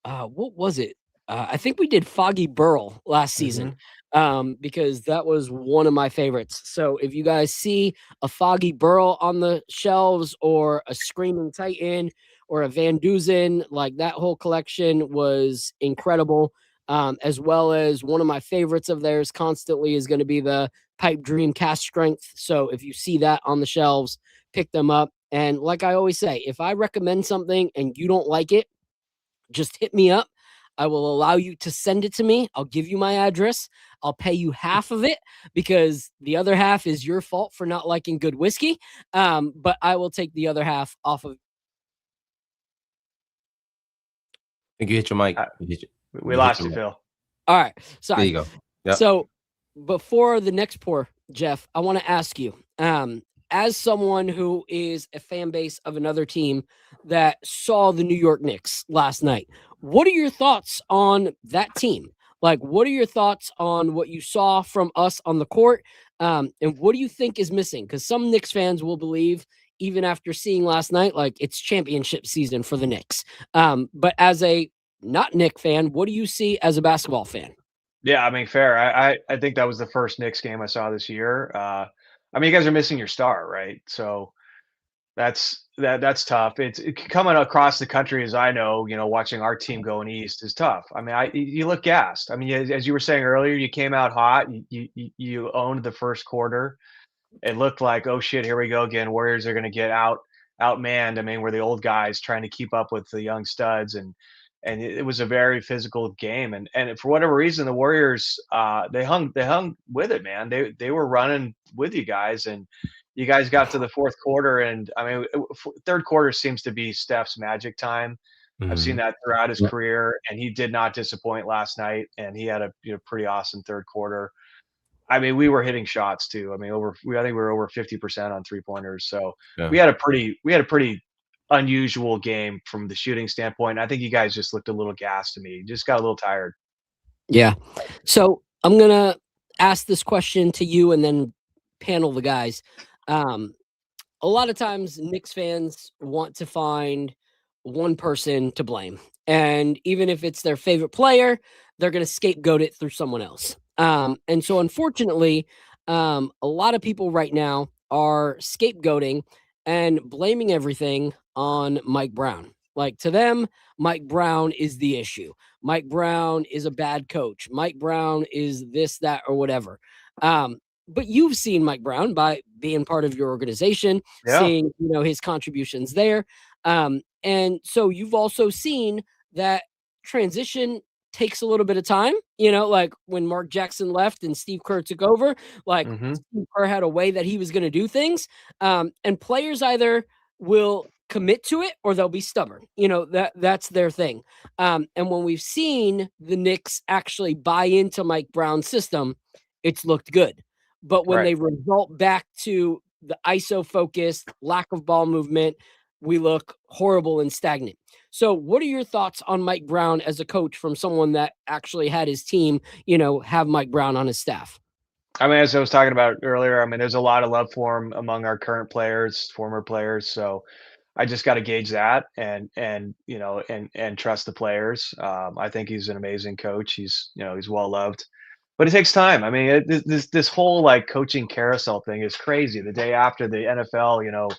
what was it? I think we did Foggy Burl last season because that was one of my favorites. So if you guys see a Foggy Burl on the shelves or a Screaming Titan or a Van Dusen, like that whole collection was incredible. As well as one of my favorites of theirs constantly is going to be the Pipe Dream Cast Strength. So if you see that on the shelves, pick them up. And like I always say, if I recommend something and you don't like it, just hit me up. I will allow you to send it to me. I'll give you my address. I'll pay you half of it because the other half is your fault for not liking good whiskey. But I will take the other half off of. I think you hit your mic. We lost you, Phil. All right. Sorry. There you go. Yep. So before the next pour, Jeff, I want to ask you, as someone who is a fan base of another team that saw the New York Knicks last night, what are your thoughts on that team? Like, what are your thoughts on what you saw from us on the court? And what do you think is missing? Because some Knicks fans will believe, even after seeing last night, like it's championship season for the Knicks. But as a not Knick fan, what do you see as a basketball fan? Yeah, I mean, fair. I think that was the first Knicks game I saw this year. I mean, you guys are missing your star, right? So that's tough. It's coming across the country, as I know, watching our team going east is tough. I mean, you look gassed. I mean, as you were saying earlier, you came out hot. You owned the first quarter. It looked like, oh shit, here we go again. Warriors are going to get outmanned. I mean, we're the old guys trying to keep up with the young studs, and it was a very physical game. And for whatever reason, the Warriors they hung with it, man. They were running with you guys, and you guys got to the fourth quarter, and I mean, third quarter seems to be Steph's magic time. I've seen that throughout his career, and he did not disappoint last night, and he had a pretty awesome third quarter. I mean, we were hitting shots too. I mean, I think we were over 50% on 3-pointers. So we had a pretty unusual game from the shooting standpoint. I think you guys just looked a little gassed to me. You just got a little tired. Yeah. So I'm going to ask this question to you and then panel the guys. A lot of times Knicks fans want to find one person to blame. And even if it's their favorite player, they're going to scapegoat it through someone else. And so unfortunately, a lot of people right now are scapegoating and blaming everything on Mike Brown. Like, to them, Mike Brown is the issue. Mike Brown is a bad coach. Mike Brown is this, that, or whatever. But you've seen Mike Brown by being part of your organization, seeing, his contributions there. And so you've also seen that transition takes a little bit of time, like when Mark Jackson left and Steve Kerr took over, like Steve Kerr had a way that he was going to do things. And players either will commit to it or they'll be stubborn. That's their thing. And when we've seen the Knicks actually buy into Mike Brown's system, it's looked good. But when they result back to the ISO focused lack of ball movement, we look horrible and stagnant. So what are your thoughts on Mike Brown as a coach from someone that actually had his team, have Mike Brown on his staff? I mean, as I was talking about earlier, I mean, there's a lot of love for him among our current players, former players. So I just got to gauge that and trust the players. I think he's an amazing coach. He's well loved, but it takes time. I mean, this whole like coaching carousel thing is crazy. The day after the NFL,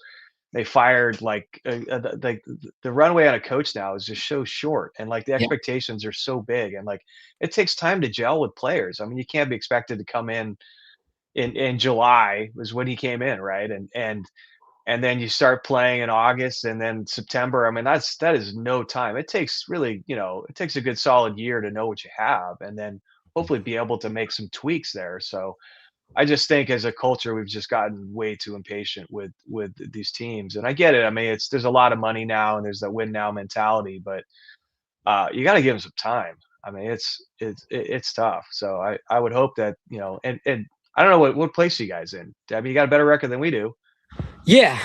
they fired the runway on a coach now is just so short, and like the expectations are so big, and like it takes time to gel with players. I mean, you can't be expected to come in July was when he came in, right? And then you start playing in August and then September. I mean, that is no time. It takes really, it takes a good solid year to know what you have, and then hopefully be able to make some tweaks there. So I just think as a culture, we've just gotten way too impatient with these teams. And I get it. I mean, there's a lot of money now and there's that win now mentality, but you got to give them some time. I mean, it's tough. So I would hope that, and I don't know what place you guys in. I mean, you got a better record than we do. Yeah.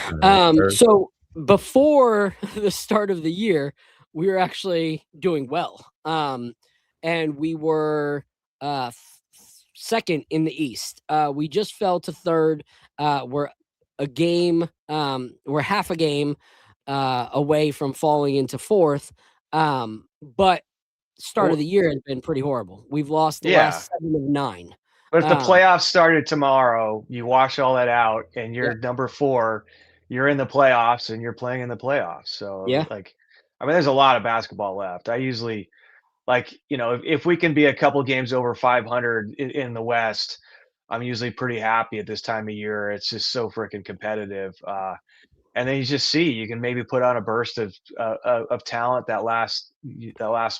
So before the start of the year, we were actually doing well. And we were second in the East. We just fell to third. We're half a game away from falling into fourth. But start of the year has been pretty horrible. We've lost the last 7 of 9. But if the playoffs started tomorrow, you wash all that out and you're number 4, you're in the playoffs and you're playing in the playoffs. So there's a lot of basketball left. I usually if we can be a couple games over 500 in the West, I'm usually pretty happy at this time of year. It's just so freaking competitive. And then you can maybe put on a burst of talent that last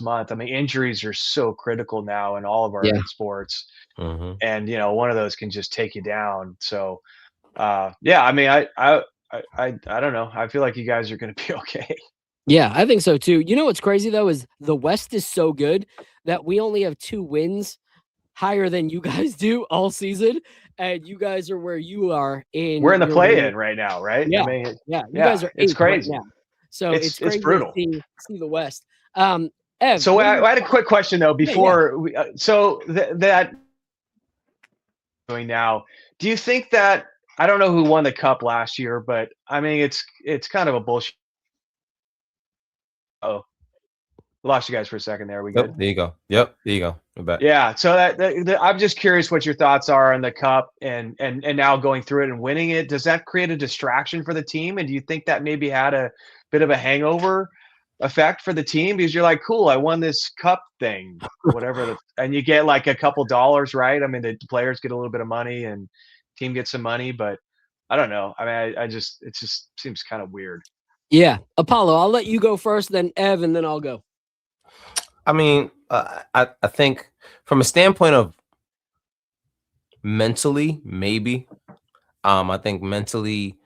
month. I mean, injuries are so critical now in all of our sports. And one of those can just take you down. So I mean, I don't know. I feel like you guys are going to be okay. Yeah, I think so too. You know what's crazy though is the West is so good that we only have 2 wins higher than you guys do all season, and you guys are where you are in. We're in the play-in right now, right? Yeah, I mean, you guys are. It's crazy. Right now. So it's crazy brutal. To see the West. Ev, so I had a quick question though before. So that doing now, do you think that I don't know who won the cup last year, but I mean it's kind of a bullshit. Oh, lost you guys for a second there. We good? There you go. Yep, there you go. We're back. Yeah. So I'm just curious what your thoughts are on the cup and now going through it and winning it. Does that create a distraction for the team? And do you think that maybe had a bit of a hangover effect for the team because you're like, cool, I won this cup thing, whatever, and you get like a couple dollars, right? I mean, the players get a little bit of money and team gets some money, but I don't know. I mean, it just seems kind of weird. Yeah. Apollo, I'll let you go first, then Ev, and then I'll go. I mean, I think from a standpoint of mentally, maybe, I think mentally,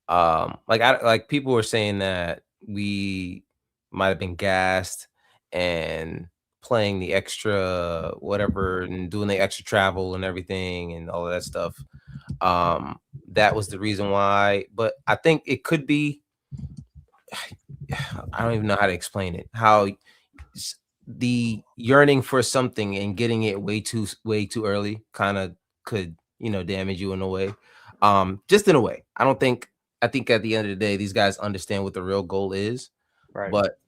like people were saying that we might have been gassed and playing the extra whatever and doing the extra travel and everything and all of that stuff. That was the reason why, but I think it could be, I don't even know how to explain it, how the yearning for something and getting it way too early kind of could, damage you in a way. Just in a way. I think at the end of the day, these guys understand what the real goal is. Right. But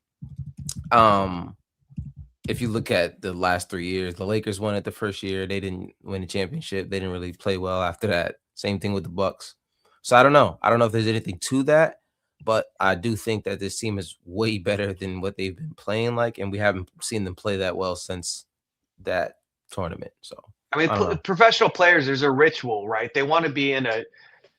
if you look at the last 3 years, the Lakers won it the first year. They didn't win the championship. They didn't really play well after that. Same thing with the Bucks. So I don't know. I don't know if there's anything to that, but I do think that this team is way better than what they've been playing like, and we haven't seen them play that well since that tournament. So I mean, professional players, there's a ritual, right? They want to be in a,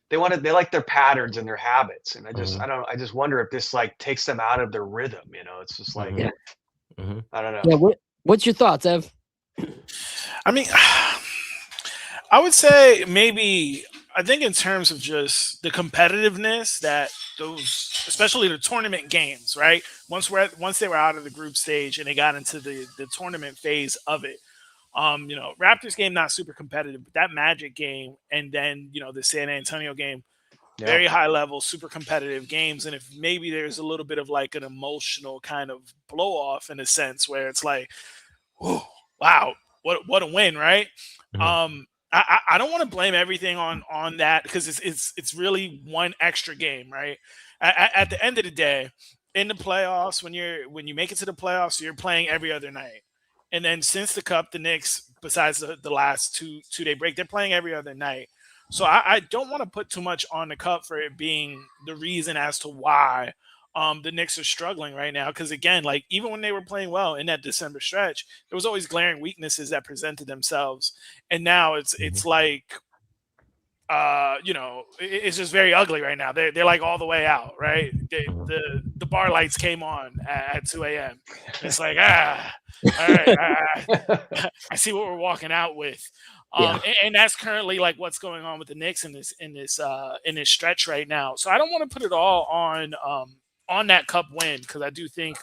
they like their patterns and their habits. And I just wonder if this like takes them out of their rhythm. You know, it's just like, I don't know. Yeah. What's your thoughts, Ev? I mean, I would say maybe, I think in terms of just the competitiveness that those, especially the tournament games, right? Once they were out of the group stage and they got into the tournament phase of it, you know, Raptors game, not super competitive, but that Magic game, and then, you know, the San Antonio game, very high level, super competitive games. And if maybe there's a little bit of like an emotional kind of blow off in a sense where it's like, whew, wow, what a win, right? I don't want to blame everything on that, because it's really one extra game, right? At the end of the day, in the playoffs, when you make it to the playoffs, you're playing every other night. And then since the Cup, the Knicks, besides the last two-day break, they're playing every other night. So I don't want to put too much on the Cup for it being the reason as to why the Knicks are struggling right now. Because again, like even when they were playing well in that December stretch, there was always glaring weaknesses that presented themselves. And now it's like, you know, it's just very ugly right now. They're like all the way out, right? The bar lights came on at 2 a.m. It's like, all right, I see what we're walking out with. And that's currently like what's going on with the Knicks in this stretch right now. So I don't want to put it all on that Cup win, because I do think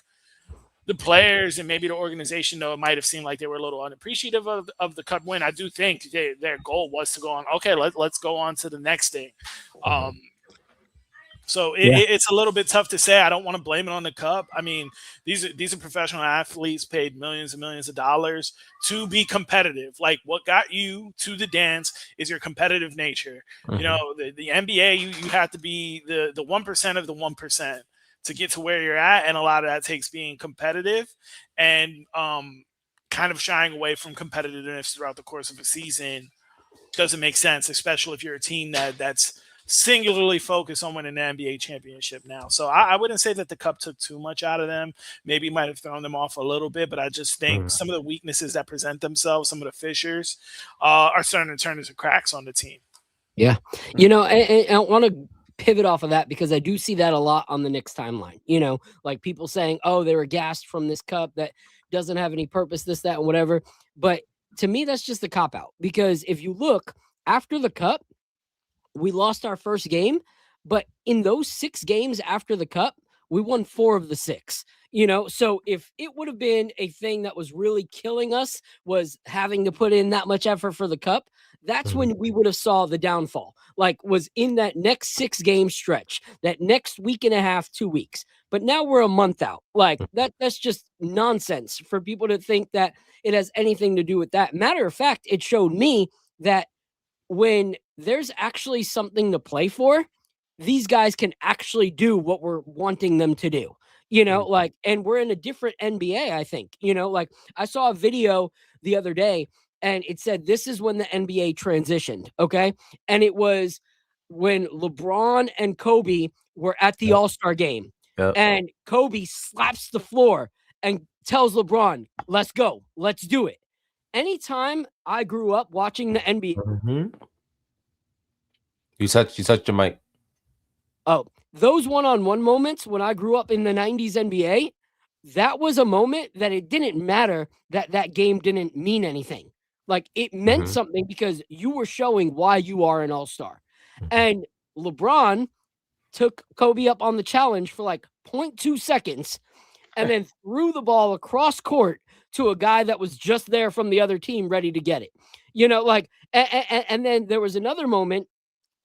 the players and maybe the organization, though it might have seemed like they were a little unappreciative of the Cup win, I do think their goal was to go on. Okay, let's go on to the next thing. So it's a little bit tough to say. I don't want to blame it on the Cup. I mean, these are professional athletes paid millions and millions of dollars to be competitive. Like what got you to the dance is your competitive nature. You know, the NBA, you have to be the 1% of the 1% to get to where you're at, and a lot of that takes being competitive and kind of shying away from competitiveness throughout the course of a season doesn't make sense, especially if you're a team that's singularly focused on winning the NBA championship now. So I wouldn't say that the Cup took too much out of them. Maybe might have thrown them off a little bit, but I just think some of the weaknesses that present themselves, some of the fissures, are starting to turn into cracks on the team. Yeah. You know, and I want to pivot off of that because I do see that a lot on the Knicks timeline. You know, like people saying, oh, they were gassed from this Cup that doesn't have any purpose, this, that, and whatever. But to me, that's just a cop-out, because if you look after the Cup, we lost our first game, but in those 6 games after the Cup, we won 4 of the 6. You know, so if it would have been a thing that was really killing us, was having to put in that much effort for the Cup, that's when we would have saw the downfall. Like, was in that next 6 game stretch, that next week and a half, 2 weeks. But now we're a month out. Like that's just nonsense for people to think that it has anything to do with that. Matter of fact, it showed me that when there's actually something to play for, these guys can actually do what we're wanting them to do, you know, like, and we're in a different NBA, I think, you know, like I saw a video the other day and it said, this is when the NBA transitioned. Okay. And it was when LeBron and Kobe were at the All-Star game and Kobe slaps the floor and tells LeBron, let's go, let's do it. Anytime I grew up watching the NBA, you touched your mic. Oh, those one-on-one moments when I grew up in the 90s NBA, that was a moment that it didn't matter that that game didn't mean anything. Like it meant something because you were showing why you are an all-star. And LeBron took Kobe up on the challenge for like 0.2 seconds and then threw the ball across court to a guy that was just there from the other team ready to get it. You know, like, and then there was another moment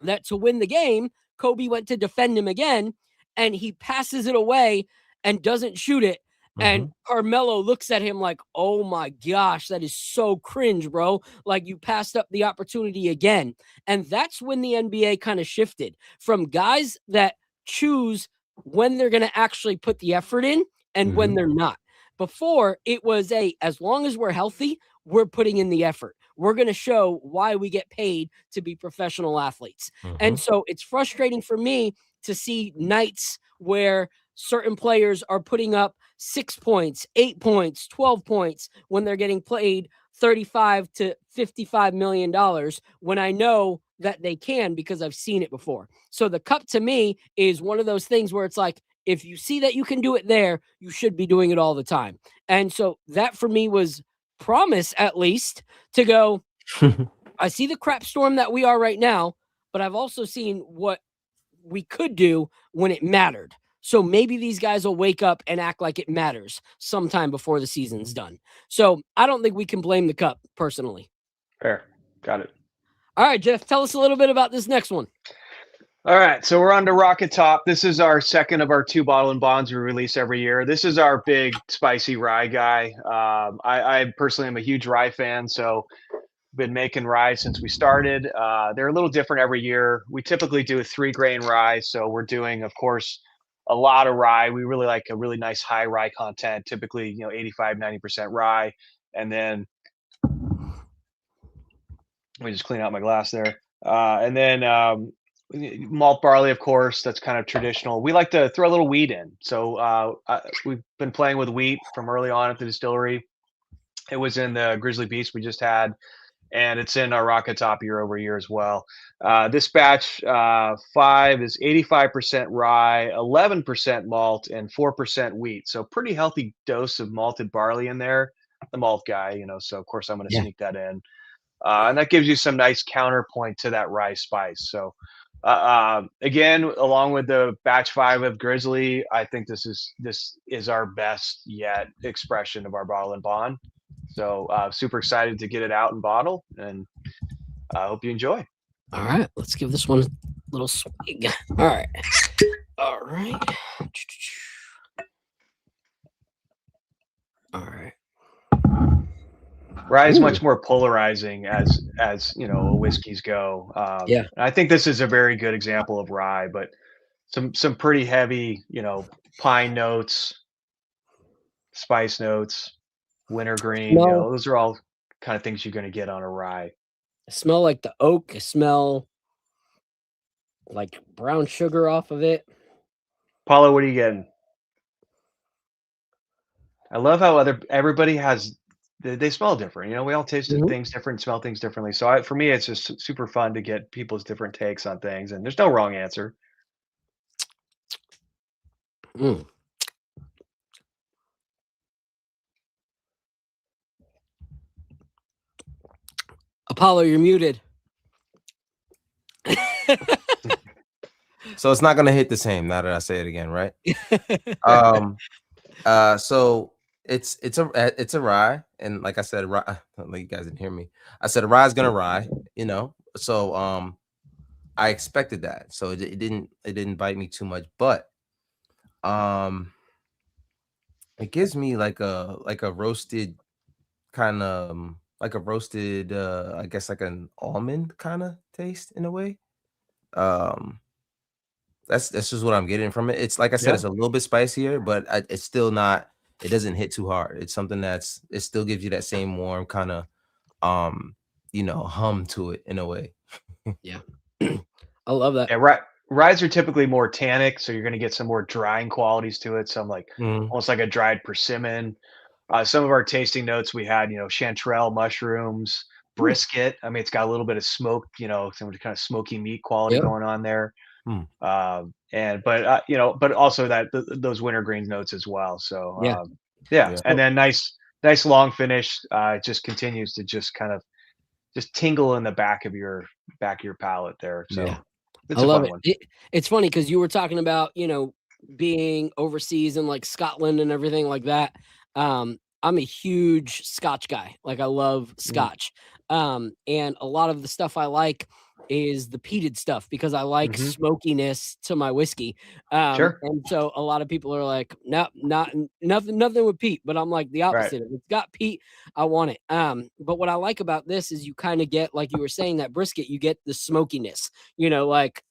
that to win the game, Kobe went to defend him again, and he passes it away and doesn't shoot it. And Carmelo looks at him like, oh my gosh, that is so cringe, bro. Like you passed up the opportunity again. And that's when the NBA kind of shifted from guys that choose when they're going to actually put the effort in and when they're not. Before, it was as long as we're healthy, we're putting in the effort. We're going to show why we get paid to be professional athletes. And so it's frustrating for me to see nights where certain players are putting up 6 points, 8 points, 12 points when they're getting paid $35 to $55 million when I know that they can because I've seen it before. So the cup to me is one of those things where it's like, if you see that you can do it there, you should be doing it all the time. And so that for me was promise, at least, to go, I see the crap storm that we are right now, but I've also seen what we could do when it mattered. So maybe these guys will wake up and act like it matters sometime before the season's done. So I don't think we can blame the cup personally. Fair. Got it. All right, Jeff, tell us a little bit about this next one. All right, so we're on to Rocket Top. This is our second of our 2 bottle and bonds we release every year. This is our big spicy rye guy. I personally am a huge rye fan, so been making rye since we started. They're a little different every year. We typically do a 3-grain rye, so we're doing, of course, a lot of rye. We really like a really nice high rye content, typically 85-90% rye, and then let me just clean out my glass there. And then malt barley, of course, that's kind of traditional. We like to throw a little wheat in. So we've been playing with wheat from early on at the distillery. It was in the Grizzly Beast we just had, and it's in our Rocket Top year over year as well. This batch 5 is 85% rye, 11% malt, and 4% wheat. So pretty healthy dose of malted barley in there. The malt guy, so of course I'm going to sneak that in. And that gives you some nice counterpoint to that rye spice. So again, along with the batch 5 of Grizzly, I think this is our best yet expression of our bottle and bond. So super excited to get it out and bottle, and I hope you enjoy. All right, let's give this one a little swig. All right. All right. All right. Rye is much more polarizing as whiskeys go. Yeah. I think this is a very good example of rye, but some pretty heavy, pine notes, spice notes, wintergreen. Those are all kind of things you're going to get on a rye. I smell like the oak. I smell like brown sugar off of it. Paulo, what are you getting? I love how everybody has. They smell different. We all taste things different, smell things differently. So for me, it's just super fun to get people's different takes on things, and there's no wrong answer. Apollo, you're muted. So it's not gonna hit the same now that I say it again, right? So it's a rye, and like I said, rye, like you guys didn't hear me. I said a rye is gonna rye, So I expected that, so it didn't bite me too much, but it gives me like a roasted kind of I guess like an almond kind of taste in a way. That's just what I'm getting from it. It's like I said, it's a little bit spicier, but it's still not. It doesn't hit too hard. It's something it still gives you that same warm kind of hum to it in a way. Yeah, I love that. Yeah, ryes are typically more tannic, so you're going to get some more drying qualities to it. Some almost like a dried persimmon. Some of our tasting notes we had, chanterelle, mushrooms, brisket. I mean, it's got a little bit of smoke, some kind of smoky meat quality going on there. But also those wintergreen notes as well. So and then nice long finish. It just continues to just kind of just tingle in the back of your palate there. So it's I love it. It's funny because you were talking about being overseas and like Scotland and everything like that. I'm a huge Scotch guy. Like I love Scotch. And a lot of the stuff I like is the peated stuff because I like smokiness to my whiskey. Sure. And so a lot of people are like, no, nothing with peat. But I'm like the opposite. If it's got peat, I want it. But what I like about this is you kind of get, like you were saying, that brisket, you get the smokiness, you know, like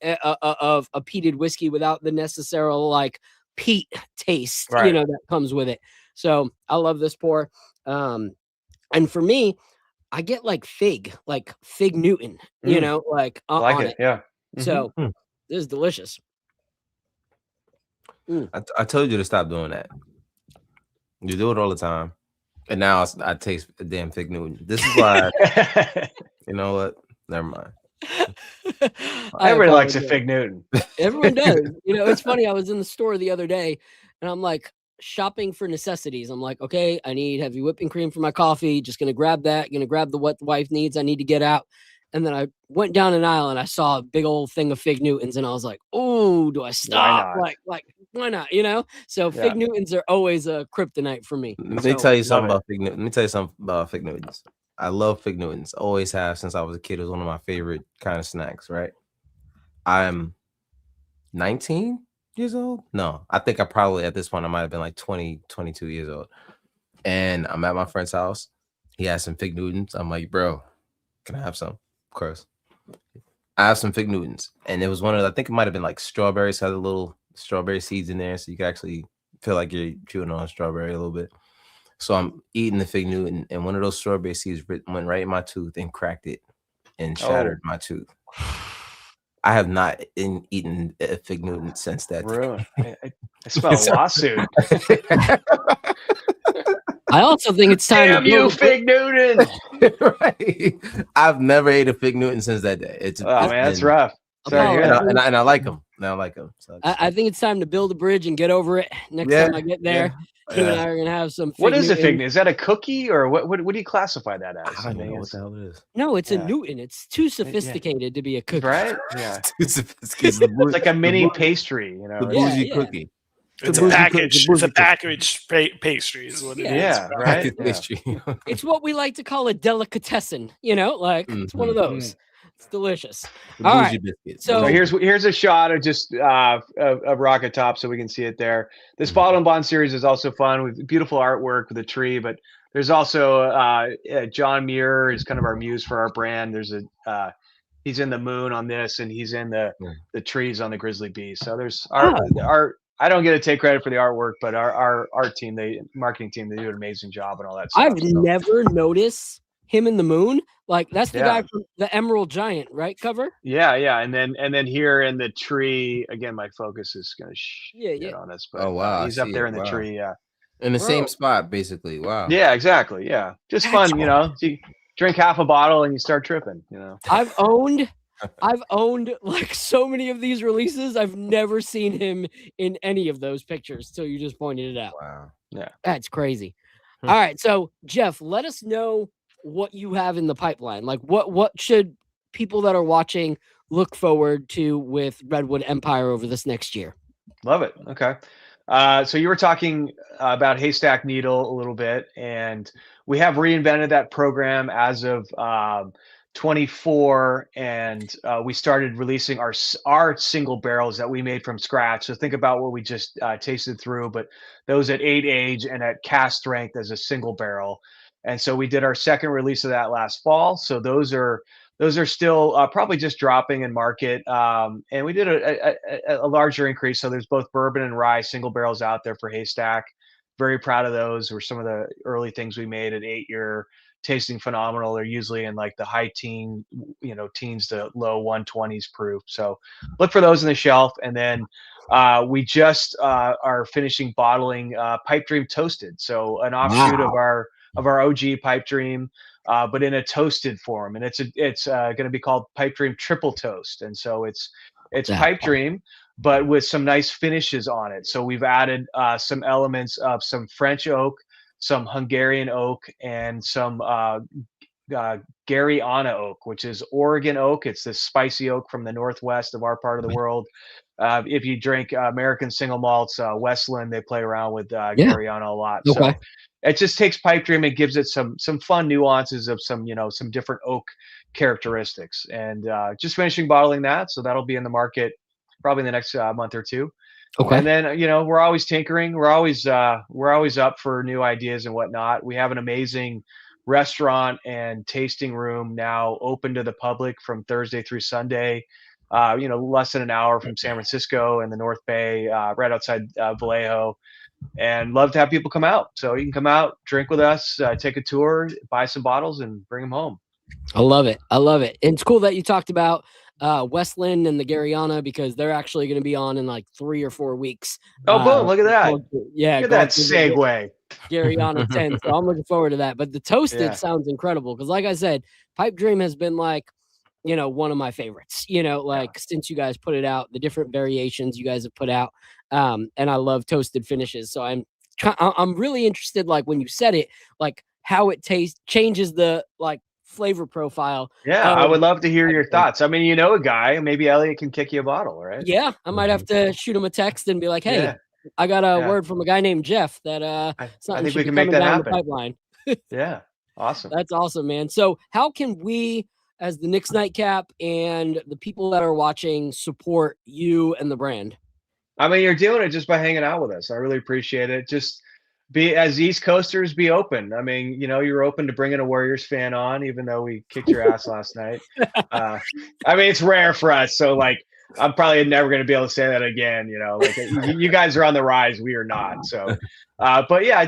of a peated whiskey without the necessary like peat taste, you know, that comes with it. So I love this pour. And for me, I get like fig Newton, you know, like on it. Yeah. So this is delicious. I told you to stop doing that. You do it all the time, and now I taste a damn fig Newton. This is why. You know what? Never mind. Everybody likes a fig Newton. Everyone does. You know, it's funny. I was in the store the other day, and I'm like, shopping for necessities. I'm like, okay, I need heavy whipping cream for my coffee. Just gonna grab that. Gonna grab what the wife needs. I need to get out. And then I went down an aisle and I saw a big old thing of fig Newtons, and I was like, oh, do I stop? Like, why not? You know. So fig Newtons are always a kryptonite for me. Let me tell you something about fig Newtons. Let me tell you something about fig Newtons. I love fig Newtons. Always have since I was a kid. It was one of my favorite kind of snacks. Right. I'm 19 years old. No, I think I probably at this point I might have been like 20, 22 years old. And I'm at my friend's house. He has some fig Newtons. I'm like, bro, can I have some? Of course. I have some fig Newtons. And it was one of I think it might have been like strawberries, had a little strawberry seeds in there. So you can actually feel like you're chewing on a strawberry a little bit. So I'm eating the fig Newton, and one of those strawberry seeds went right in my tooth and cracked it and shattered my tooth. I have not eaten a fig Newton since that. Really? I smell a lawsuit. I also think it's time Damn to you, fig Newton. Right. I've never ate a fig Newton since that day. It's man, that's rough. Sorry, and I like them. Now I like them. So I think it's time to build a bridge and get over it. Next time I get there, you and I are gonna have some. What is a fig Newton? Is that a cookie, or what do you classify that as? I don't know what the hell it is. No, it's a Newton. It's too sophisticated to be a cookie. Right? Yeah. Too sophisticated. It's like a mini pastry, you know. The bougie cookie. It's a package. It's a packaged pastry is what it is. Yeah, right. Pastry. It's what we like to call a delicatessen. You know, like it's one of those. It's delicious. All right. Biscuits. So here's a shot of just of Rocket Top, so we can see it there. This Bottle and Bond series is also fun with beautiful artwork with a tree, but there's also John Muir is kind of our muse for our brand. There's he's in the moon on this, and he's in the trees on the Grizzly Bee. So there's our I don't get to take credit for the artwork, but our art team, the marketing team, they do an amazing job and all that stuff. I've never noticed him in the moon. Like that's the guy from the Emerald Giant, right? Cover. Yeah. And then here in the tree again, my focus is gonna get on us. But he's up there in the tree. Yeah. In the same spot, basically. Wow. Yeah, exactly. Yeah. Just fun, you know. You drink half a bottle and you start tripping, you know. I've owned like so many of these releases. I've never seen him in any of those pictures till you just pointed it out. Wow. Yeah. That's crazy. All right. So Jeff, let us know what you have in the pipeline. Like what should people that are watching look forward to with Redwood Empire over this next year? Love it. Okay. So you were talking about Haystack Needle a little bit, and we have reinvented that program as of 24, and we started releasing our single barrels that we made from scratch. So think about what we just tasted through, but those at 8 age and at cask strength as a single barrel. And so we did our second release of that last fall. So those are still probably just dropping in market. And we did a larger increase. So there's both bourbon and rye single barrels out there for Haystack. Very proud of those. Were some of the early things we made at 8-year. Tasting phenomenal. They're usually in like the high teens to low 120s proof. So look for those on the shelf. And then we just are finishing bottling Pipe Dream Toasted. So an offshoot of our OG Pipe Dream, but in a toasted form. And it's going to be called Pipe Dream Triple Toast. And so it's Pipe Dream, but with some nice finishes on it. So we've added some elements of some French oak, some Hungarian oak, and some Gariana oak, which is Oregon oak. It's this spicy oak from the northwest of our part of the world. If you drink American single malts, Westland, they play around with Gariana a lot. Okay. So it just takes Pipe Dream and gives it some fun nuances of some different oak characteristics. And just finishing bottling that, so that'll be in the market probably in the next month or two. Okay. And then we're always tinkering. We're always up for new ideas and whatnot. We have an amazing restaurant and tasting room now open to the public from Thursday through Sunday. Less than an hour from San Francisco in the North Bay, right outside Vallejo. And love to have people come out. So you can come out, drink with us, take a tour, buy some bottles, and bring them home. I love it. I love it. And it's cool that you talked about Westland and the Garyana, because they're actually going to be on in like 3 or 4 weeks. Oh, boom. Look at that. Yeah. Look at that segue. Garyana 10. So I'm looking forward to that. But the Toasted sounds incredible because, like I said, Pipe Dream has been like, one of my favorites, since you guys put it out, the different variations you guys have put out. And I love toasted finishes. So I'm really interested, like when you said it, like how it changes the like flavor profile. Yeah, I would love to hear your thoughts. I mean, a guy, maybe Elliot can kick you a bottle, right? Yeah, I might have to shoot him a text and be like, hey, I got a word from a guy named Jeff that I think we can make that happen. The pipeline. Yeah, awesome. That's awesome, man. So how can we, as the Knicks Nightcap and the people that are watching, support you and the brand? I mean, you're doing it just by hanging out with us. I really appreciate it. Just be, as East Coasters, be open. I mean, you're open to bringing a Warriors fan on, even though we kicked your ass last night. I mean, it's rare for us. So like, I'm probably never going to be able to say that again. You guys are on the rise. We are not. So, but yeah,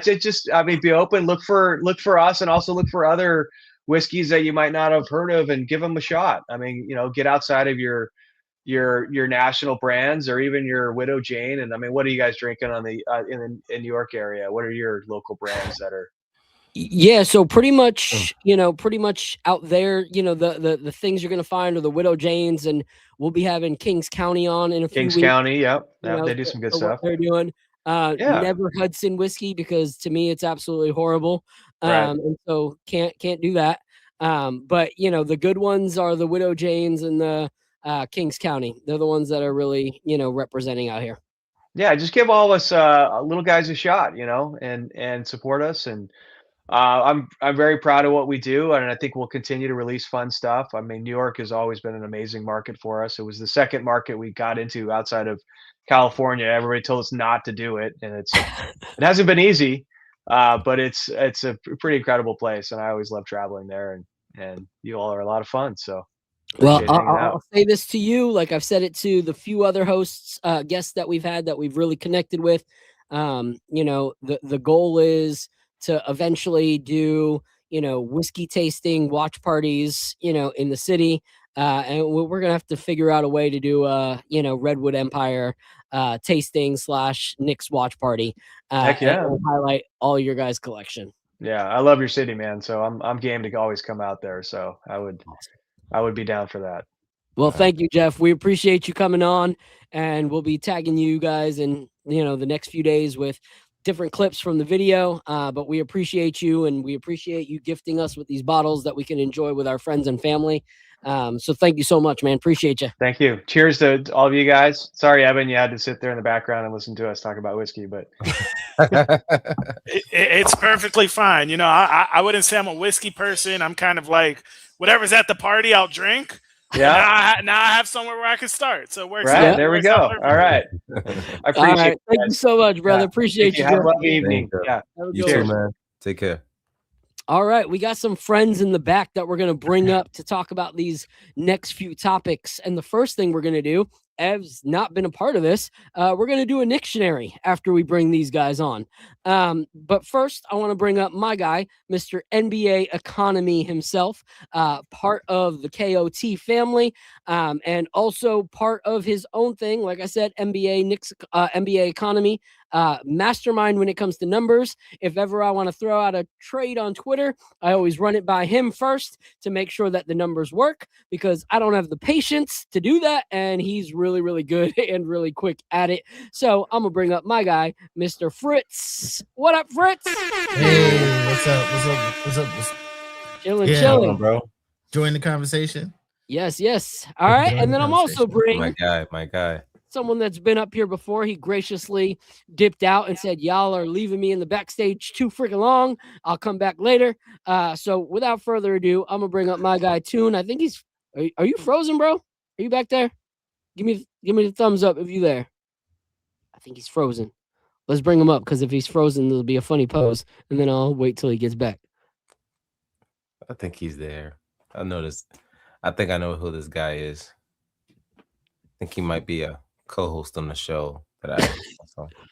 be open, look for us, and also look for other whiskeys that you might not have heard of, and give them a shot. I mean, get outside of your national brands or even your Widow Jane. And I mean, what are you guys drinking on the in New York area? What are your local brands that are? Yeah, so pretty much out there, the things you're gonna find are the Widow Janes, and we'll be having Kings County on in a few weeks. Kings County, yep, they do some good stuff. They're doing Never Hudson whiskey, because to me it's absolutely horrible. And so can't do that. But the good ones are the Widow Janes and the Kings County. They're the ones that are really representing out here. Yeah, just give all of us little guys a shot, and support us. And I'm very proud of what we do, and I think we'll continue to release fun stuff. I mean, New York has always been an amazing market for us. It was the second market we got into outside of California. Everybody told us not to do it, and it hasn't been easy. But it's a pretty incredible place, and I always love traveling there, and you all are a lot of fun. So, well, I'll say this to you, like I've said it to the few other hosts, guests that we've had that we've really connected with. The goal is to eventually do, whiskey tasting watch parties, in the city. And we're gonna have to figure out a way to do Redwood Empire tasting / Knicks watch party. Heck yeah. And highlight all your guys' collection. Yeah, I love your city, man. So I'm game to always come out there. So I would be down for that. Well, thank you, Jeff. We appreciate you coming on, and we'll be tagging you guys in the next few days with different clips from the video. But we appreciate you, and we appreciate you gifting us with these bottles that we can enjoy with our friends and family. So thank you so much, man. Appreciate you. Thank you. Cheers to all of you guys. Sorry, Evan, you had to sit there in the background and listen to us talk about whiskey, but it's perfectly fine. I wouldn't say I'm a whiskey person. I'm kind of like, whatever's at the party, I'll drink. Yeah. Now I have somewhere where I can start. So it works. Right. There we go. All right. I appreciate it. Thank you so much, brother. Appreciate you. Have a lovely evening. Yeah. You too, man. Take care. All right, we got some friends in the back that we're going to bring up to talk about these next few topics. And the first thing we're going to do, Ev's not been a part of this, we're going to do a dictionary after we bring these guys on. But first, I want to bring up my guy, Mr. NBA Economy himself, part of the KOT family, and also part of his own thing. Like I said, NBA Economy, mastermind when it comes to numbers. If ever I want to throw out a trade on Twitter, I always run it by him first to make sure that the numbers work, because I don't have the patience to do that, and he's really, really good and really quick at it. So I'm gonna bring up my guy, Mr. Fritz. What up, Fritz? Hey, what's up? Chilling, bro. Join the conversation. Yes. All right, and then I'm also bringing my guy. someone that's been up here before. He graciously dipped out and said, y'all are leaving me in the backstage too freaking long. I'll come back later. So without further ado, I'm gonna bring up my guy Toon. I think he's are you frozen, bro? Are you back there? Give me the thumbs up if you there. I think he's frozen. Let's bring him up, because if he's frozen, there'll be a funny pose, and then I'll wait till he gets back. I think he's there. I noticed. I think I know who this guy is. I think he might be a co-host on the show that I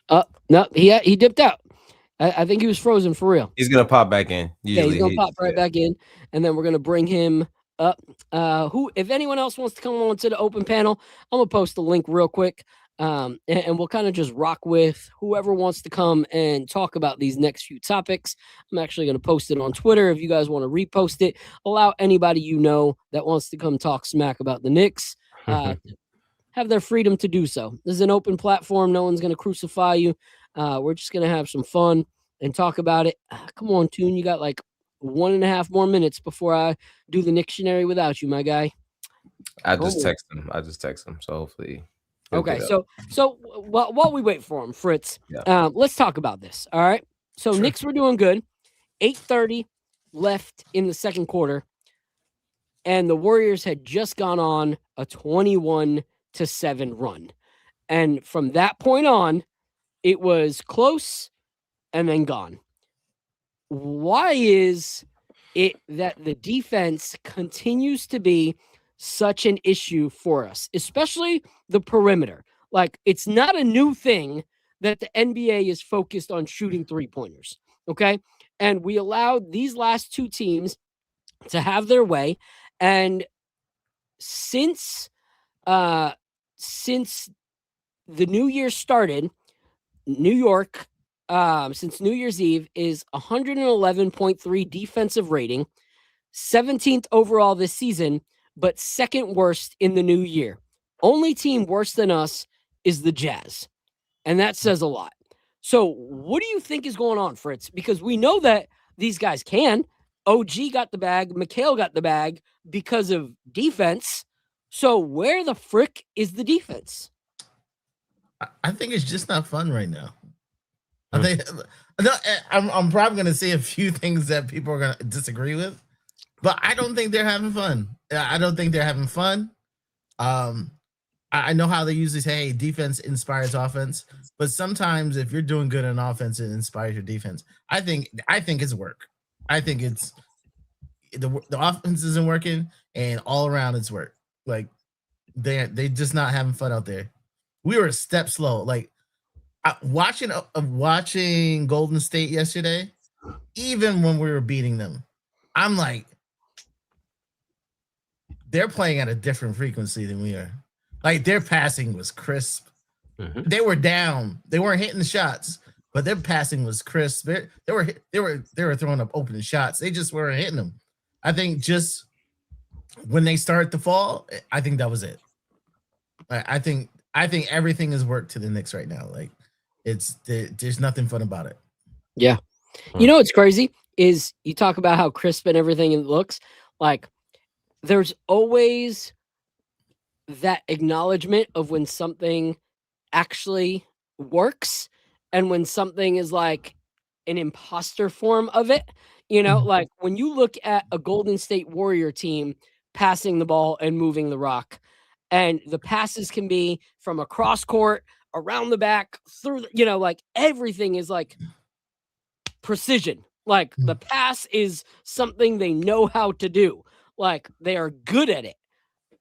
saw. No, he dipped out. I think he was frozen for real. He's gonna pop back in. Usually he's gonna pop right back in, and then we're gonna bring him up. If anyone else wants to come on to the open panel, I'm gonna post the link real quick. And we'll kind of just rock with whoever wants to come and talk about these next few topics. I'm actually going to post it on Twitter. If you guys want to repost it, allow anybody you know that wants to come talk smack about the Knicks, have their freedom to do so. This is an open platform. No one's going to crucify you. We're just going to have some fun and talk about it. Come on, Toon. You got like 1.5 more minutes before I do the Dictionary without you, my guy. I just text him. So hopefully. Okay, so while we wait for him, Fritz, let's talk about this. All right. So sure. Knicks were doing good. 8:30 left in the second quarter, and the Warriors had just gone on a 21-7 run. And from that point on, it was close and then gone. Why is it that the defense continues to be such an issue for us, especially the perimeter? Like, it's not a new thing that the NBA is focused on shooting 3-pointers. Okay. And we allowed these last two teams to have their way. And since the new year started, New York, since New Year's Eve, is 111.3 defensive rating, 17th overall this season, but second worst in the new year. Only team worse than us is the Jazz. And that says a lot. So what do you think is going on, Fritz? Because we know that these guys can. OG got the bag. Mikhail got the bag because of defense. So where the frick is the defense? I think it's just not fun right now. I think I'm probably going to say a few things that people are going to disagree with, but I don't think they're having fun. I don't think they're having fun. I know how they usually say, hey, defense inspires offense, but sometimes if you're doing good on offense, it inspires your defense. I think it's work. I think it's the offense isn't working, and all around it's work. Like they just not having fun out there. We were a step slow. Like watching Golden State yesterday, even when we were beating them, I'm like, they're playing at a different frequency than we are. Like, their passing was crisp. Mm-hmm. They were down. They weren't hitting the shots, but their passing was crisp. They were throwing up open shots. They just weren't hitting them. I think just when they started to fall, I think that was it. I think everything is work to the Knicks right now. Like, there's nothing fun about it. Yeah. You know what's crazy is you talk about how crisp and everything it looks like. There's always that acknowledgement of when something actually works and when something is like an imposter form of it. You know, like when you look at a Golden State Warrior team passing the ball and moving the rock, and the passes can be from across court, around the back, through, like everything is like precision. Like the pass is something they know how to do. Like they are good at it.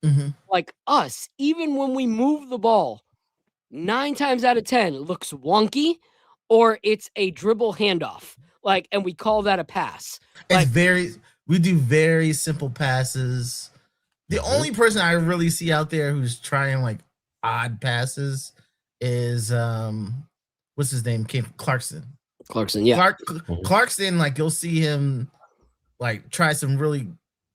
Mm-hmm. Like us, even when we move the ball, 9 times out of 10 it looks wonky, or it's a dribble handoff. Like, and we call that a pass. Like, we do very simple passes. The only person I really see out there who's trying like odd passes is what's his name? Clarkson, yeah. Clarkson, like you'll see him like try some really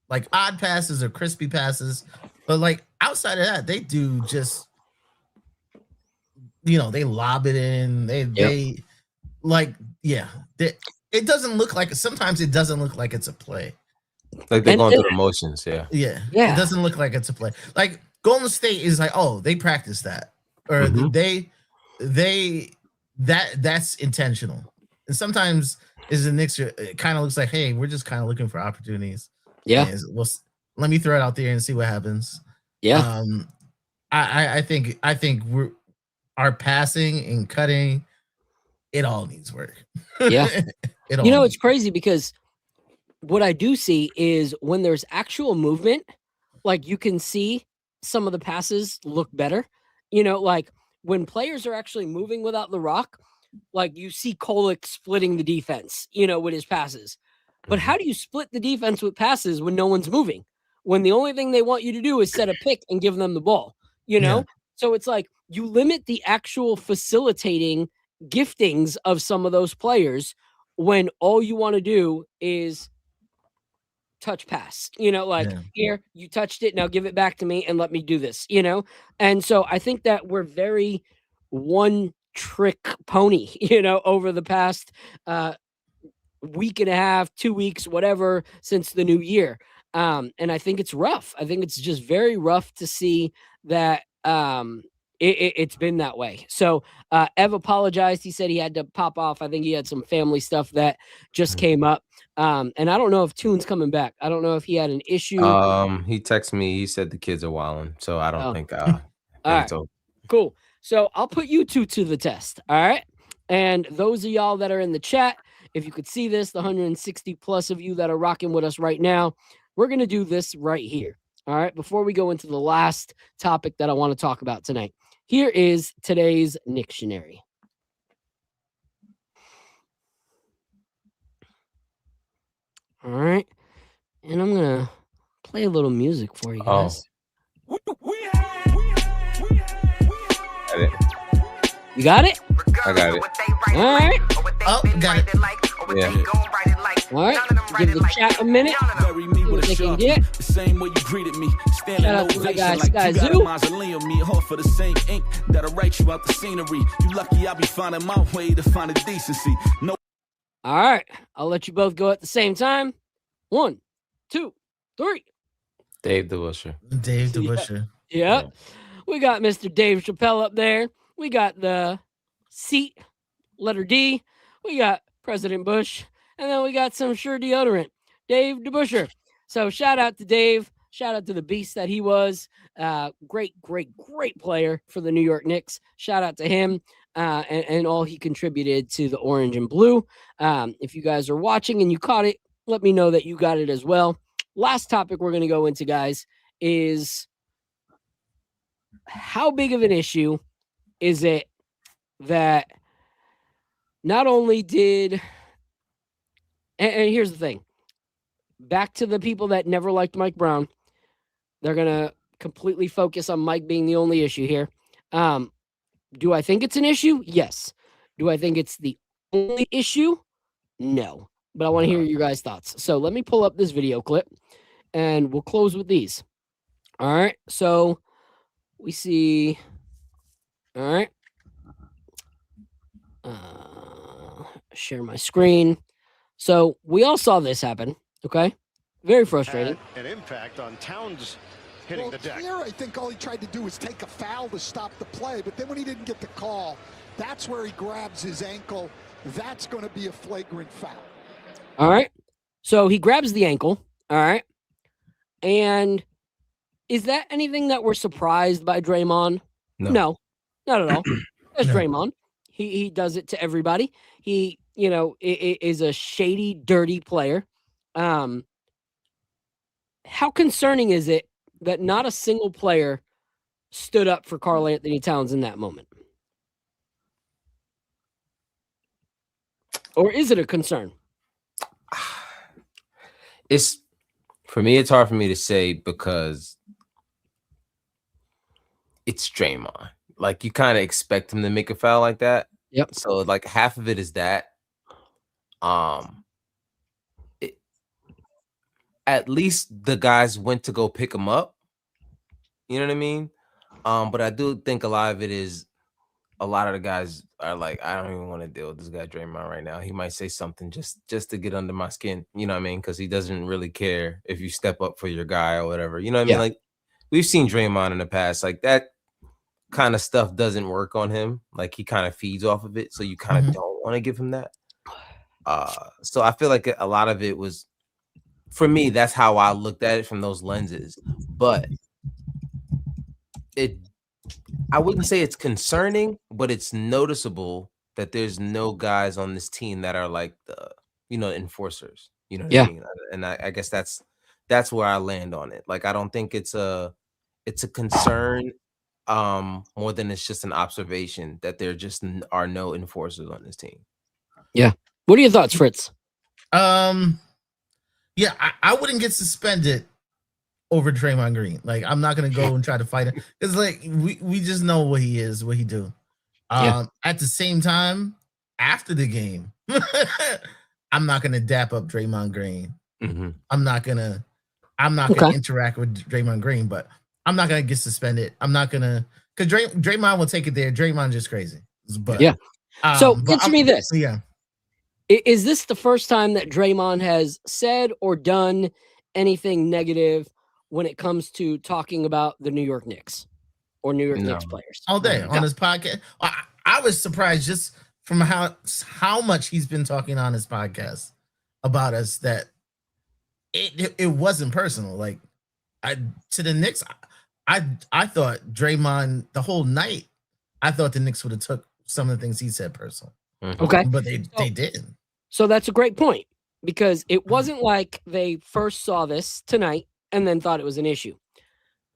like odd passes or crispy passes, but like outside of that, they do just they lob it in. They like it doesn't look like, sometimes it doesn't look like it's a play. Like they're going through the motions, yeah. It doesn't look like it's a play. Like Golden State is like, oh, they practice that, or that's intentional. And sometimes as the Knicks, it kind of looks like, hey, we're just kind of looking for opportunities. Yeah. And let me throw it out there and see what happens. Yeah. I think our passing and cutting, it all needs work. Yeah. It's it's crazy because what I do see is when there's actual movement, like you can see some of the passes look better. Like when players are actually moving without the rock, like you see Kolek splitting the defense, with his passes. But how do you split the defense with passes when no one's moving? When the only thing they want you to do is set a pick and give them the ball, Yeah. So it's like you limit the actual facilitating giftings of some of those players when all you want to do is touch pass, here, you touched it, now give it back to me and let me do this, And so I think that we're very one trick pony, over the past week and a half, 2 weeks, whatever, since the new year. And I think it's rough. I think it's just very rough to see that it's been that way. So Ev apologized. He said he had to pop off. I think he had some family stuff that just came up. And I don't know if Tune's coming back. I don't know if he had an issue. He texted me. He said the kids are wilding. So I don't think all right. Cool. So I'll put you two to the test. All right. And those of y'all that are in the chat, if you could see this, the 160 plus of you that are rocking with us right now, we're going to do this right here. All right. Before we go into the last topic that I want to talk about tonight, here is today's Knictionary. All right. And I'm going to play a little music for you guys. You got it? I got it. All right. Oh, got it. Yeah. All right. Give the chat a minute. See what they can get. The same way you greeted me. Shout out to my guy, Sky Zoo. Mausoleum, me all for the same ink that'll write you out the scenery. You lucky I'll be finding my way to find a decency. No. All right. I'll let you both go at the same time. 1, 2, 3. Dave the Busher. Dave the Busher. Yeah. We got Mr. Dave Chappelle up there. We got the seat, letter D. We got President Bush. And then we got some Sure deodorant, Dave DeBusher. So shout out to Dave. Shout out to the beast that he was. Great player for the New York Knicks. Shout out to him and all he contributed to the orange and blue. If you guys are watching and you caught it, let me know that you got it as well. Last topic we're going to go into, guys, is how big of an issue is it that not only did... And here's the thing. Back to the people that never liked Mike Brown. They're going to completely focus on Mike being the only issue here. Do I think it's an issue? Yes. Do I think it's the only issue? No. But I want to hear your guys' thoughts. So let me pull up this video clip and we'll close with these. All right. So we see. All right. Share my screen. So we all saw this happen, okay? Very frustrating. An impact on Towns hitting the deck. Here, I think all he tried to do was take a foul to stop the play, but then when he didn't get the call, that's where he grabs his ankle. That's going to be a flagrant foul. All right. So he grabs the ankle, all right? And is that anything that we're surprised by Draymond? No, not at all. That's Draymond. He does it to everybody. He, is a shady, dirty player. How concerning is it that not a single player stood up for Karl Anthony Towns in that moment? Or is it a concern? For me, it's hard for me to say because it's Draymond. Like, you kind of expect him to make a foul like that. Yep. So, like, half of it is that. At least the guys went to go pick him up. You know what I mean? But I do think a lot of it is a lot of the guys are like, I don't even want to deal with this guy Draymond right now. He might say something just to get under my skin. You know what I mean? Because he doesn't really care if you step up for your guy or whatever. You know what I mean? Like, we've seen Draymond in the past like that. kind of stuff doesn't work on him. Like he kind of feeds off of it, so you kind of don't want to give him that. So I feel like a lot of it was, for me, that's how I looked at it from those lenses. But I wouldn't say it's concerning, but it's noticeable that there's no guys on this team that are like the, enforcers. You know what I mean? And I guess that's where I land on it. Like I don't think it's a concern more than it's just an observation that there just are no enforcers on this team. Yeah. What are your thoughts, Fritz? Yeah, I wouldn't get suspended over Draymond Green. Like, I'm not gonna go and try to fight him. It's like we just know what he is, what he do. At the same time, after the game, I'm not gonna dap up Draymond Green. I'm not gonna interact with Draymond Green, but I'm not gonna get suspended. I'm not gonna, because Draymond will take it there. Draymond just crazy. But so answer me this. Yeah. Is this the first time that Draymond has said or done anything negative when it comes to talking about the New York Knicks or New York Knicks players? All day on his podcast. I was surprised just from how much he's been talking on his podcast about us that it wasn't personal. Like to the Knicks, I thought Draymond the whole night, I thought the Knicks would have took some of the things he said personal. Okay. But they didn't. So that's a great point, because it wasn't like they first saw this tonight and then thought it was an issue.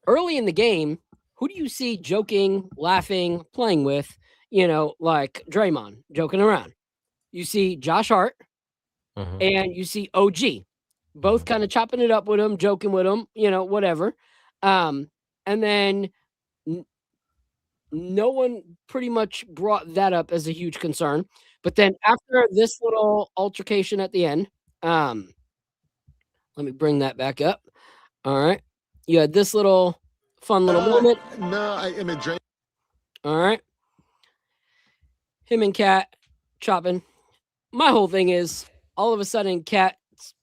Early in the game, who do you see joking, laughing, playing with, like Draymond, joking around? You see Josh Hart and you see OG, both kind of chopping it up with him, joking with him, whatever. And then no one pretty much brought that up as a huge concern. But then after this little altercation at the end, let me bring that back up. All right. You had this little fun little moment. All right. Him and Cat chopping. My whole thing is, all of a sudden, Cat's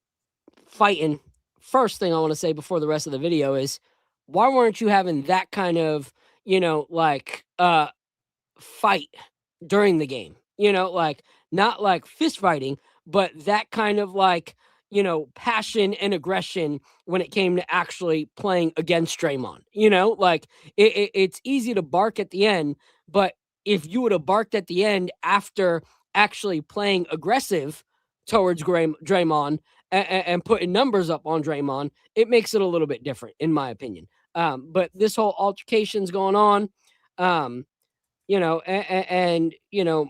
fighting. First thing I want to say before the rest of the video is, why weren't you having that kind of, fight during the game? Not like fist fighting, but that kind of passion and aggression when it came to actually playing against Draymond. It's easy to bark at the end, but if you would have barked at the end after actually playing aggressive towards Draymond and putting numbers up on Draymond, it makes it a little bit different, in my opinion. But this whole altercation's going on.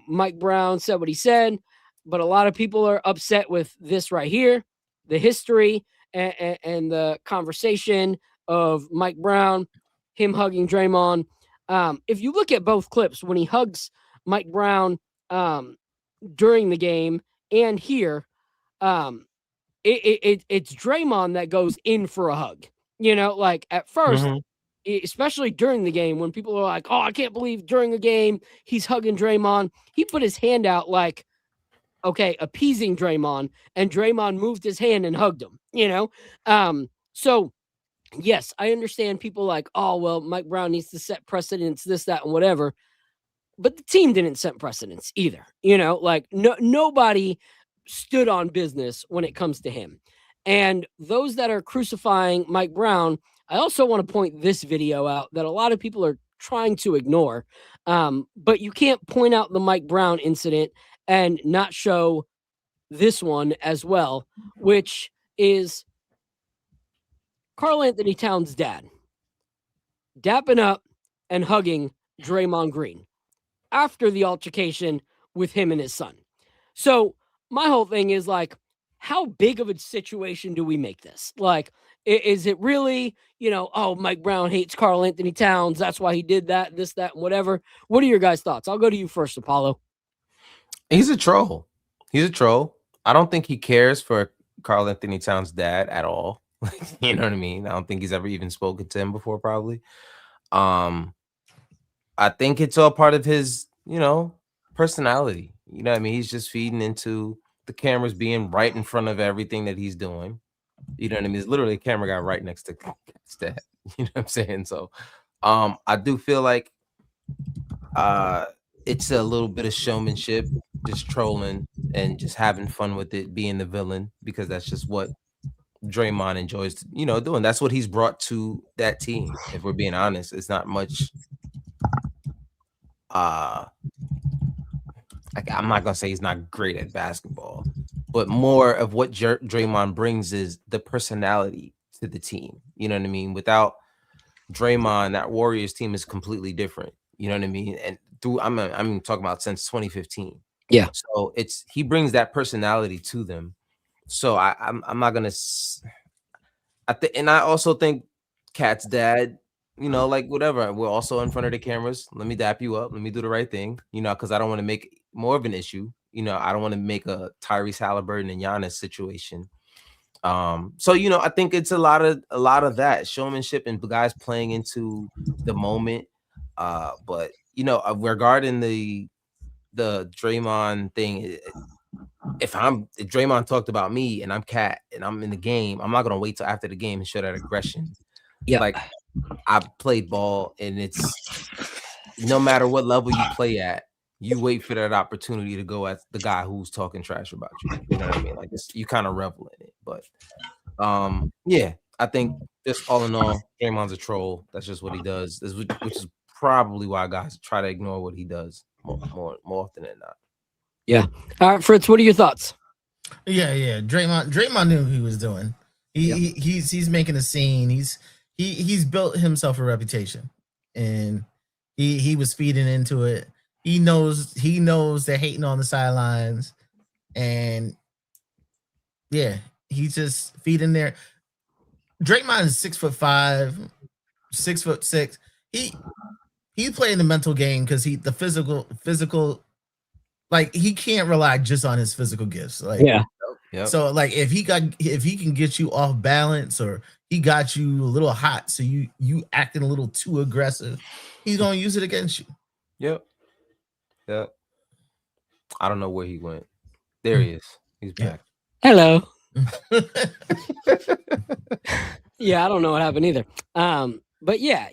Mike Brown said what he said, but a lot of people are upset with this right here, the history and the conversation of Mike Brown, him hugging Draymond. If you look at both clips, when he hugs Mike Brown during the game and here, it's Draymond that goes in for a hug. At first, especially during the game, when people are like, oh, I can't believe during a game he's hugging Draymond. He put his hand out like, okay, appeasing Draymond, and Draymond moved his hand and hugged him, So, yes, I understand people like, oh, well, Mike Brown needs to set precedents, this, that, and whatever. But the team didn't set precedents either. Nobody stood on business when it comes to him. And those that are crucifying Mike Brown, I also want to point this video out that a lot of people are trying to ignore. But you can't point out the Mike Brown incident and not show this one as well, which is Karl Anthony Towns' dad dapping up and hugging Draymond Green after the altercation with him and his son. So my whole thing is how big of a situation do we make this? Is it really, oh, Mike Brown hates Karl Anthony Towns, that's why he did that, this, that, and whatever. What are your guys' thoughts? I'll go to you first, Apollo. He's a troll. I don't think he cares for Karl Anthony Towns' dad at all. You know what I mean? I don't think he's ever even spoken to him before, probably. I think it's all part of his, personality. You know what I mean? He's just feeding into the cameras being right in front of everything that he's doing. You know what I mean? There's literally a camera guy right next to Cat's dad. You know what I'm saying? So I do feel like It's a little bit of showmanship, just trolling and just having fun with it, being the villain, because that's just what Draymond enjoys, doing. That's what he's brought to that team. If we're being honest, it's not much. I'm not gonna say he's not great at basketball, but more of what Draymond brings is the personality to the team. You know what I mean? Without Draymond, that Warriors team is completely different. You know what I mean? And I'm talking about since 2015. Yeah. So he brings that personality to them. So I'm not gonna. And I also think Cat's dad, like whatever. We're also in front of the cameras. Let me dap you up. Let me do the right thing. Because I don't want to make more of an issue. I don't want to make a Tyrese Halliburton and Giannis situation. So I think it's a lot of that showmanship and guys playing into the moment. But regarding the Draymond thing, if Draymond talked about me and I'm Cat and I'm in the game, I'm not gonna wait till after the game and show that aggression. Yeah, like I played ball, and it's no matter what level you play at, you wait for that opportunity to go at the guy who's talking trash about you. You know what I mean? Like you kind of revel in it. But yeah, I think just all in all, Draymond's a troll. That's just what he does. Which is probably why guys try to ignore what he does more often than not. Yeah. All right, Fritz, what are your thoughts? Yeah. Draymond knew what he was doing. He's making a scene. He's built himself a reputation, and he was feeding into it. He knows they're hating on the sidelines, and yeah, he's just feeding there. Draymond is 6'5", 6'6". He playing the mental game because the physical. Like he can't rely just on his physical gifts. Like Yep. So like if he can get you off balance, or he got you a little hot, so you acting a little too aggressive, he's gonna use it against you. Yep. I don't know where he went. There he is. He's back. Hello. Yeah, I don't know what happened either. But yeah,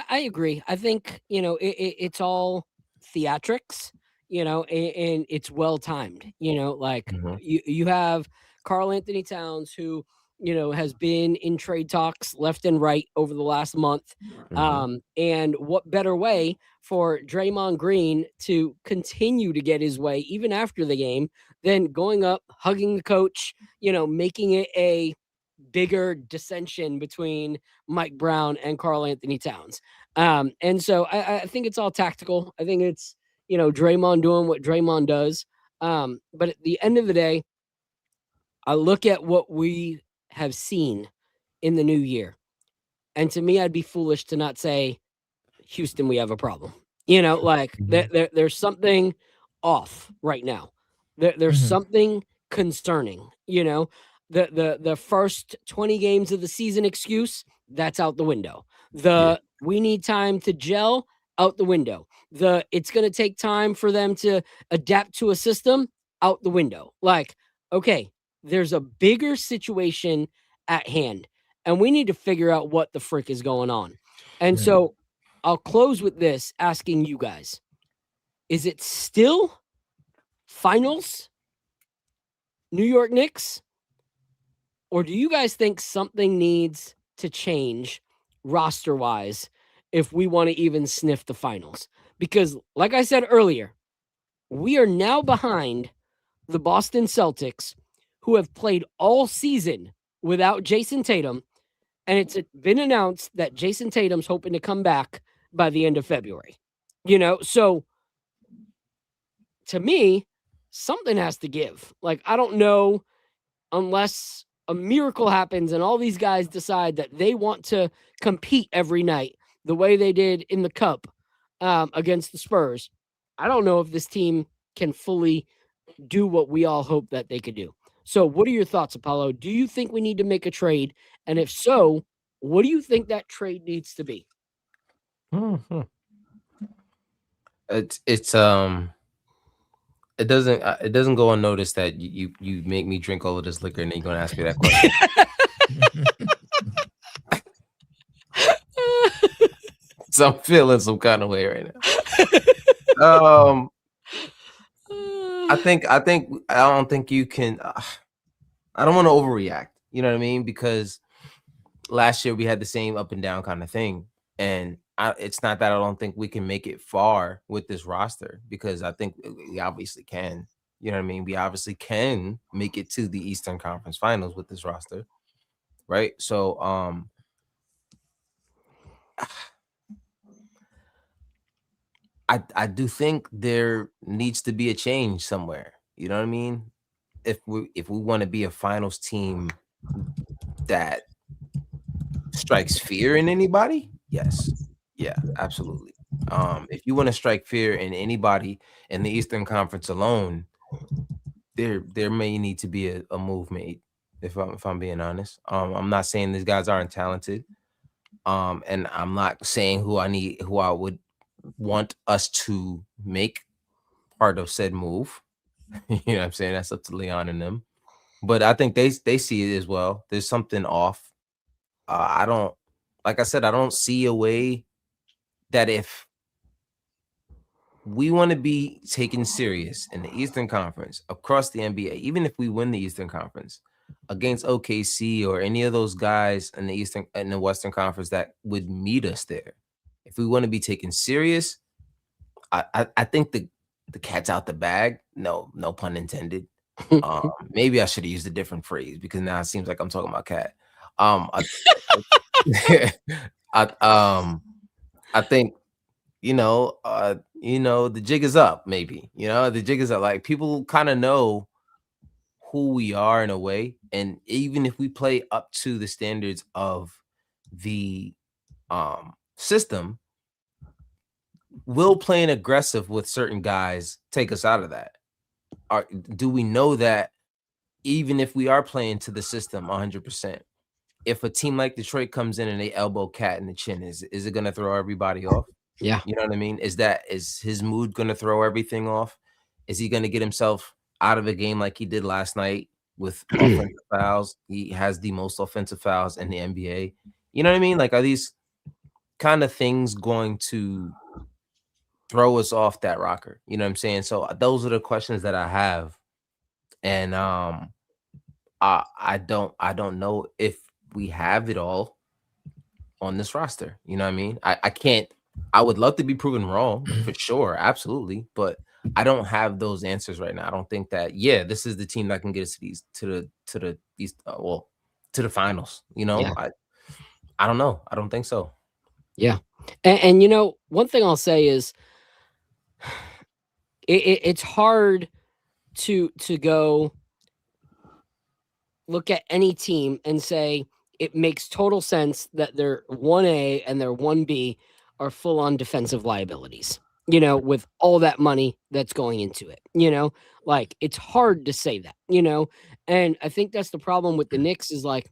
I agree. I think it's all theatrics. And it's well timed. You have Karl Anthony Towns, who has been in trade talks left and right over the last month. And what better way for Draymond Green to continue to get his way even after the game than going up, hugging the coach, making it a bigger dissension between Mike Brown and Karl Anthony Towns. And so I think it's all tactical. I think it's Draymond doing what Draymond does. But at the end of the day, I look at what we have seen in the new year. And to me, I'd be foolish to not say, Houston, we have a problem. There's something off right now. There's something concerning. The first 20 games of the season excuse, that's out the window. We need time to gel, out the window. It's going to take time for them to adapt to a system, out the window. Okay, there's a bigger situation at hand, and we need to figure out what the frick is going on. And so I'll close with this, asking you guys, is it still finals, New York Knicks? Or do you guys think something needs to change roster-wise if we want to even sniff the finals? Because, like I said earlier, we are now behind the Boston Celtics, who have played all season without Jason Tatum, and it's been announced that Jason Tatum's hoping to come back by the end of February. So to me, something has to give. I don't know, unless a miracle happens and all these guys decide that they want to compete every night the way they did in the Cup against the Spurs. I don't know if this team can fully do what we all hope that they could do. So what are your thoughts, Apollo? Do you think we need to make a trade? And if so, what do you think that trade needs to be? It doesn't go unnoticed that you make me drink all of this liquor, and then you're gonna ask me that question. So I'm feeling some kind of way right now. Um, I don't think you can. I don't want to overreact. You know what I mean? Because last year we had the same up and down kind of thing, and it's not that I don't think we can make it far with this roster, because I think we obviously can. You know what I mean? We obviously can make it to the Eastern Conference Finals with this roster, right? So, I do think there needs to be a change somewhere. You know what I mean? If we want to be a finals team that strikes fear in anybody, yes. Yeah, absolutely. If you want to strike fear in anybody in the Eastern Conference alone, there may need to be a move made, if I'm being honest. I'm not saying these guys aren't talented. And I'm not saying who I would want us to make part of said move. You know what I'm saying? That's up to Leon and them. But I think they see it as well. There's something off. I don't, like I said, I don't see a way that if we want to be taken serious in the Eastern Conference across the NBA, even if we win the Eastern Conference against OKC or any of those guys in the Western Conference that would meet us there, if we want to be taken serious, I think the cat's out the bag. No pun intended. Maybe I should have used a different phrase, because now it seems like I'm talking about cat. I think the jig is up. Maybe the jig is up. Like, people kind of know who we are in a way, and even if we play up to the standards of the system, will playing aggressive with certain guys take us out of that? Do we know that even if we are playing to the system 100%, if a team like Detroit comes in and they elbow Cat in the chin, is it going to throw everybody off? Yeah. You know what I mean? Is his mood going to throw everything off? Is he going to get himself out of a game like he did last night with offensive fouls? He has the most offensive fouls in the NBA. You know what I mean? Like, are these kind of things going to throw us off that rocker? You know what I'm saying? So those are the questions that I have. And I don't know if we have it all on this roster. You know what I mean? I can't. I would love to be proven wrong for sure, absolutely, but I don't have those answers right now. I don't think that this is the team that can get us to the finals. Yeah. I don't know. I don't think so. Yeah, and one thing I'll say is it's hard to go look at any team and say it makes total sense that their 1A and their 1B are full on defensive liabilities, with all that money that's going into it, like, it's hard to say that, and I think that's the problem with the Knicks, is like,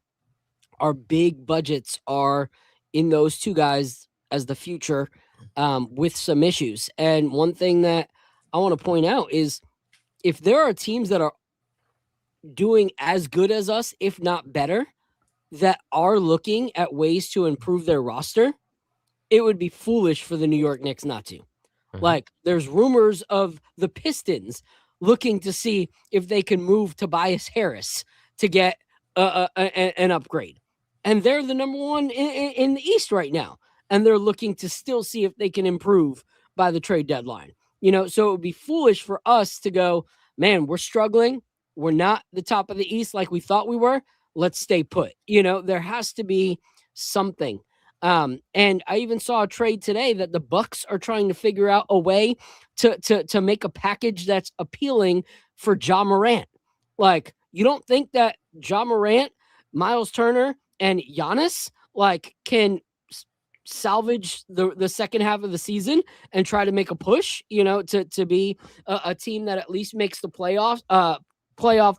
our big budgets are in those two guys as the future, with some issues. And one thing that I want to point out is, if there are teams that are doing as good as us, if not better, that are looking at ways to improve their roster, it would be foolish for the New York Knicks not to. Like, there's rumors of the Pistons looking to see if they can move Tobias Harris to get an upgrade. And they're the number one in the East right now. And they're looking to still see if they can improve by the trade deadline. So it would be foolish for us to go, man, we're struggling. We're not the top of the East like we thought we were. Let's stay put. There has to be something. And I even saw a trade today that the Bucks are trying to figure out a way to make a package that's appealing for Ja Morant. Like, you don't think that Ja Morant, Miles Turner, and Giannis can salvage the second half of the season and try to make a push, to be a team that at least makes the playoff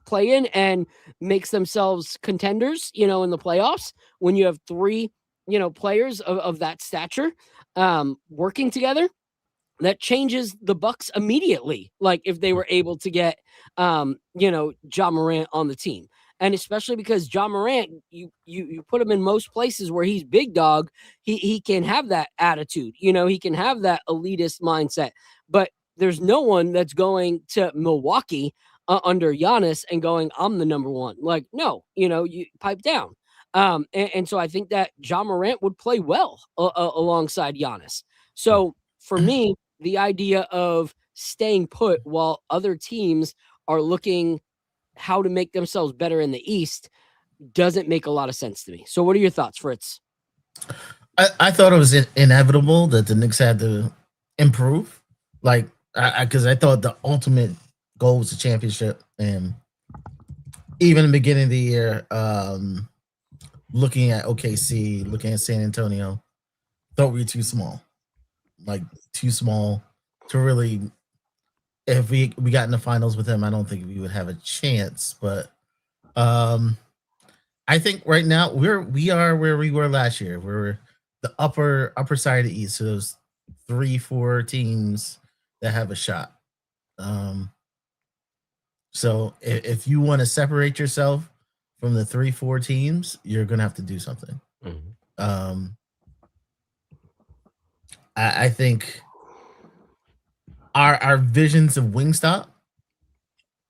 play-in and makes themselves contenders, in the playoffs, when you have three players of that stature working together. That changes the Bucks immediately. Like, if they were able to get Ja Morant on the team. And especially because John Morant, you put him in most places where he's big dog, he can have that attitude. He can have that elitist mindset. But there's no one that's going to Milwaukee under Giannis and going, I'm the number one. Like, no, you pipe down. And so I think that John Morant would play well alongside Giannis. So for me, the idea of staying put while other teams are looking how to make themselves better in the East doesn't make a lot of sense to me. So what are your thoughts, Fritz? I thought it was inevitable that the Knicks had to improve. Like, because I thought the ultimate goal was the championship. And even in the beginning of the year, looking at OKC, looking at San Antonio, thought we were too small. Like, too small to really, if we got in the finals with them, I don't think we would have a chance. But I think right now we are where we were last year. We're the upper side of the East. So those 3-4 teams that have a shot. So if you want to separate yourself from the 3-4 teams, you're gonna have to do something. Mm-hmm. I think our visions of Wingstop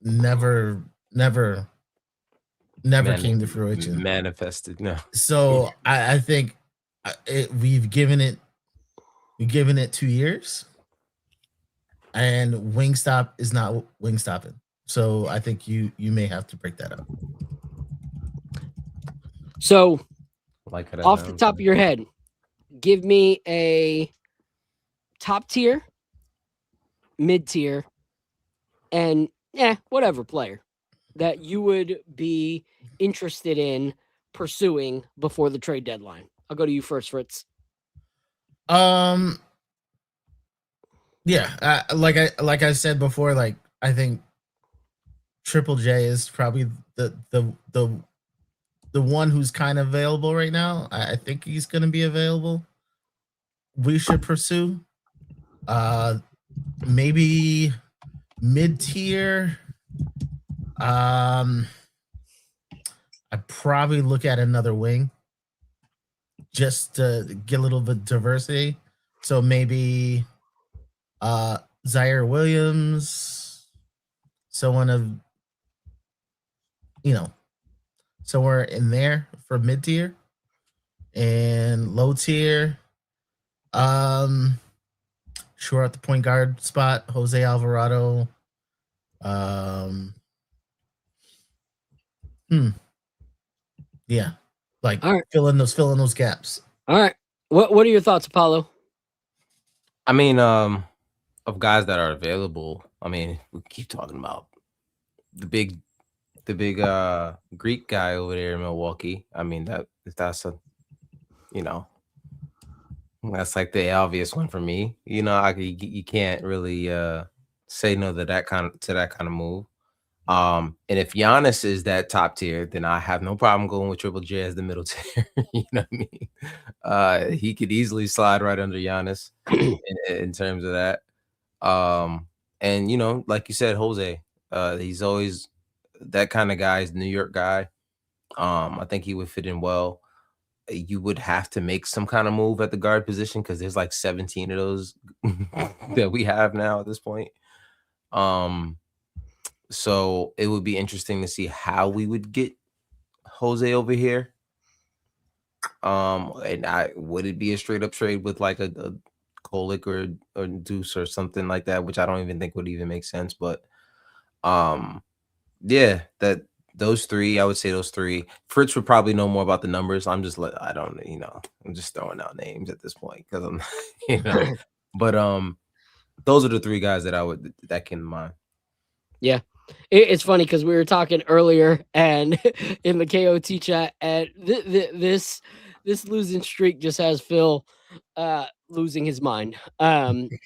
never came to fruition. Manifested, no. So I think we've given it 2 years, and Wingstop is not Wingstopping. So I think you may have to break that up. So, off the top of your head, give me a top tier, mid tier, and whatever player that you would be interested in pursuing before the trade deadline. I'll go to you first, Fritz. Like I said before, like I think Triple J is probably the one who's kind of available right now. I think he's going to be available. We should pursue maybe mid-tier. I'd probably look at another wing just to get a little bit of diversity. So maybe Zaire Williams, someone of, somewhere in there for mid-tier. And low tier, sure, at the point guard spot, Jose Alvarado. Yeah, like all right. filling those gaps. All right, what are your thoughts, Apollo? I mean, of guys that are available, I mean, we keep talking about the big Greek guy over there in Milwaukee. I mean, that's that's like the obvious one for me. You can't really say no to that kind of move. And if Giannis is that top tier, then I have no problem going with Triple J as the middle tier. You know what I mean? He could easily slide right under Giannis in terms of that. And like you said, Jose, he's always that kind of guy. He's the New York guy. I think he would fit in well. You would have to make some kind of move at the guard position because there's like 17 of those that we have now at this point. So it would be interesting to see how we would get Jose over here. And would it be a straight up trade with like a Kolik or Deuce or something like that, which I don't even think would even make sense. But those three, I would say those three. Fritz would probably know more about the numbers. I'm just throwing out names at this point because I'm but those are the three guys that came to mind. Yeah. It's funny because we were talking earlier and in the KOT chat, and this losing streak just has Phil losing his mind,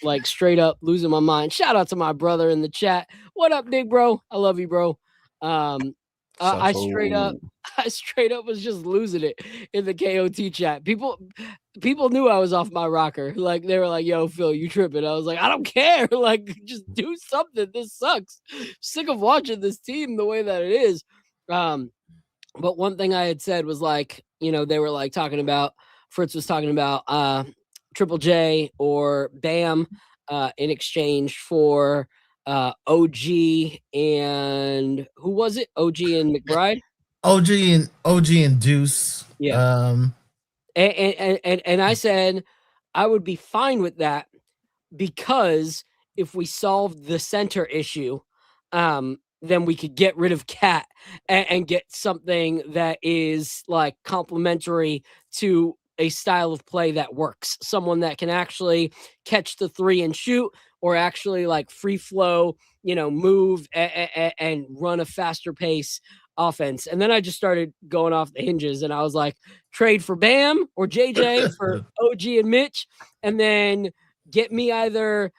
like straight up losing my mind. Shout out to my brother in the chat. What up, big bro? I love you, bro. I straight up was just losing it in the KOT chat. People knew I was off my rocker. Like they were like, "Yo, Phil, you tripping?" I was like, "I don't care. Like, just do something. This sucks. Sick of watching this team the way that it is." But one thing I had said was like, they were like talking about, Fritz was talking about Triple J or Bam in exchange for OG and who was it? OG and McBride? OG and Deuce. Yeah. And I said I would be fine with that because if we solved the center issue, then we could get rid of Cat and get something that is like complementary to a style of play that works. Someone that can actually catch the three and shoot, or actually like free flow, move and run a faster pace offense. And then I just started going off the hinges and I was like, trade for Bam or JJ for OG and Mitch, and then get me either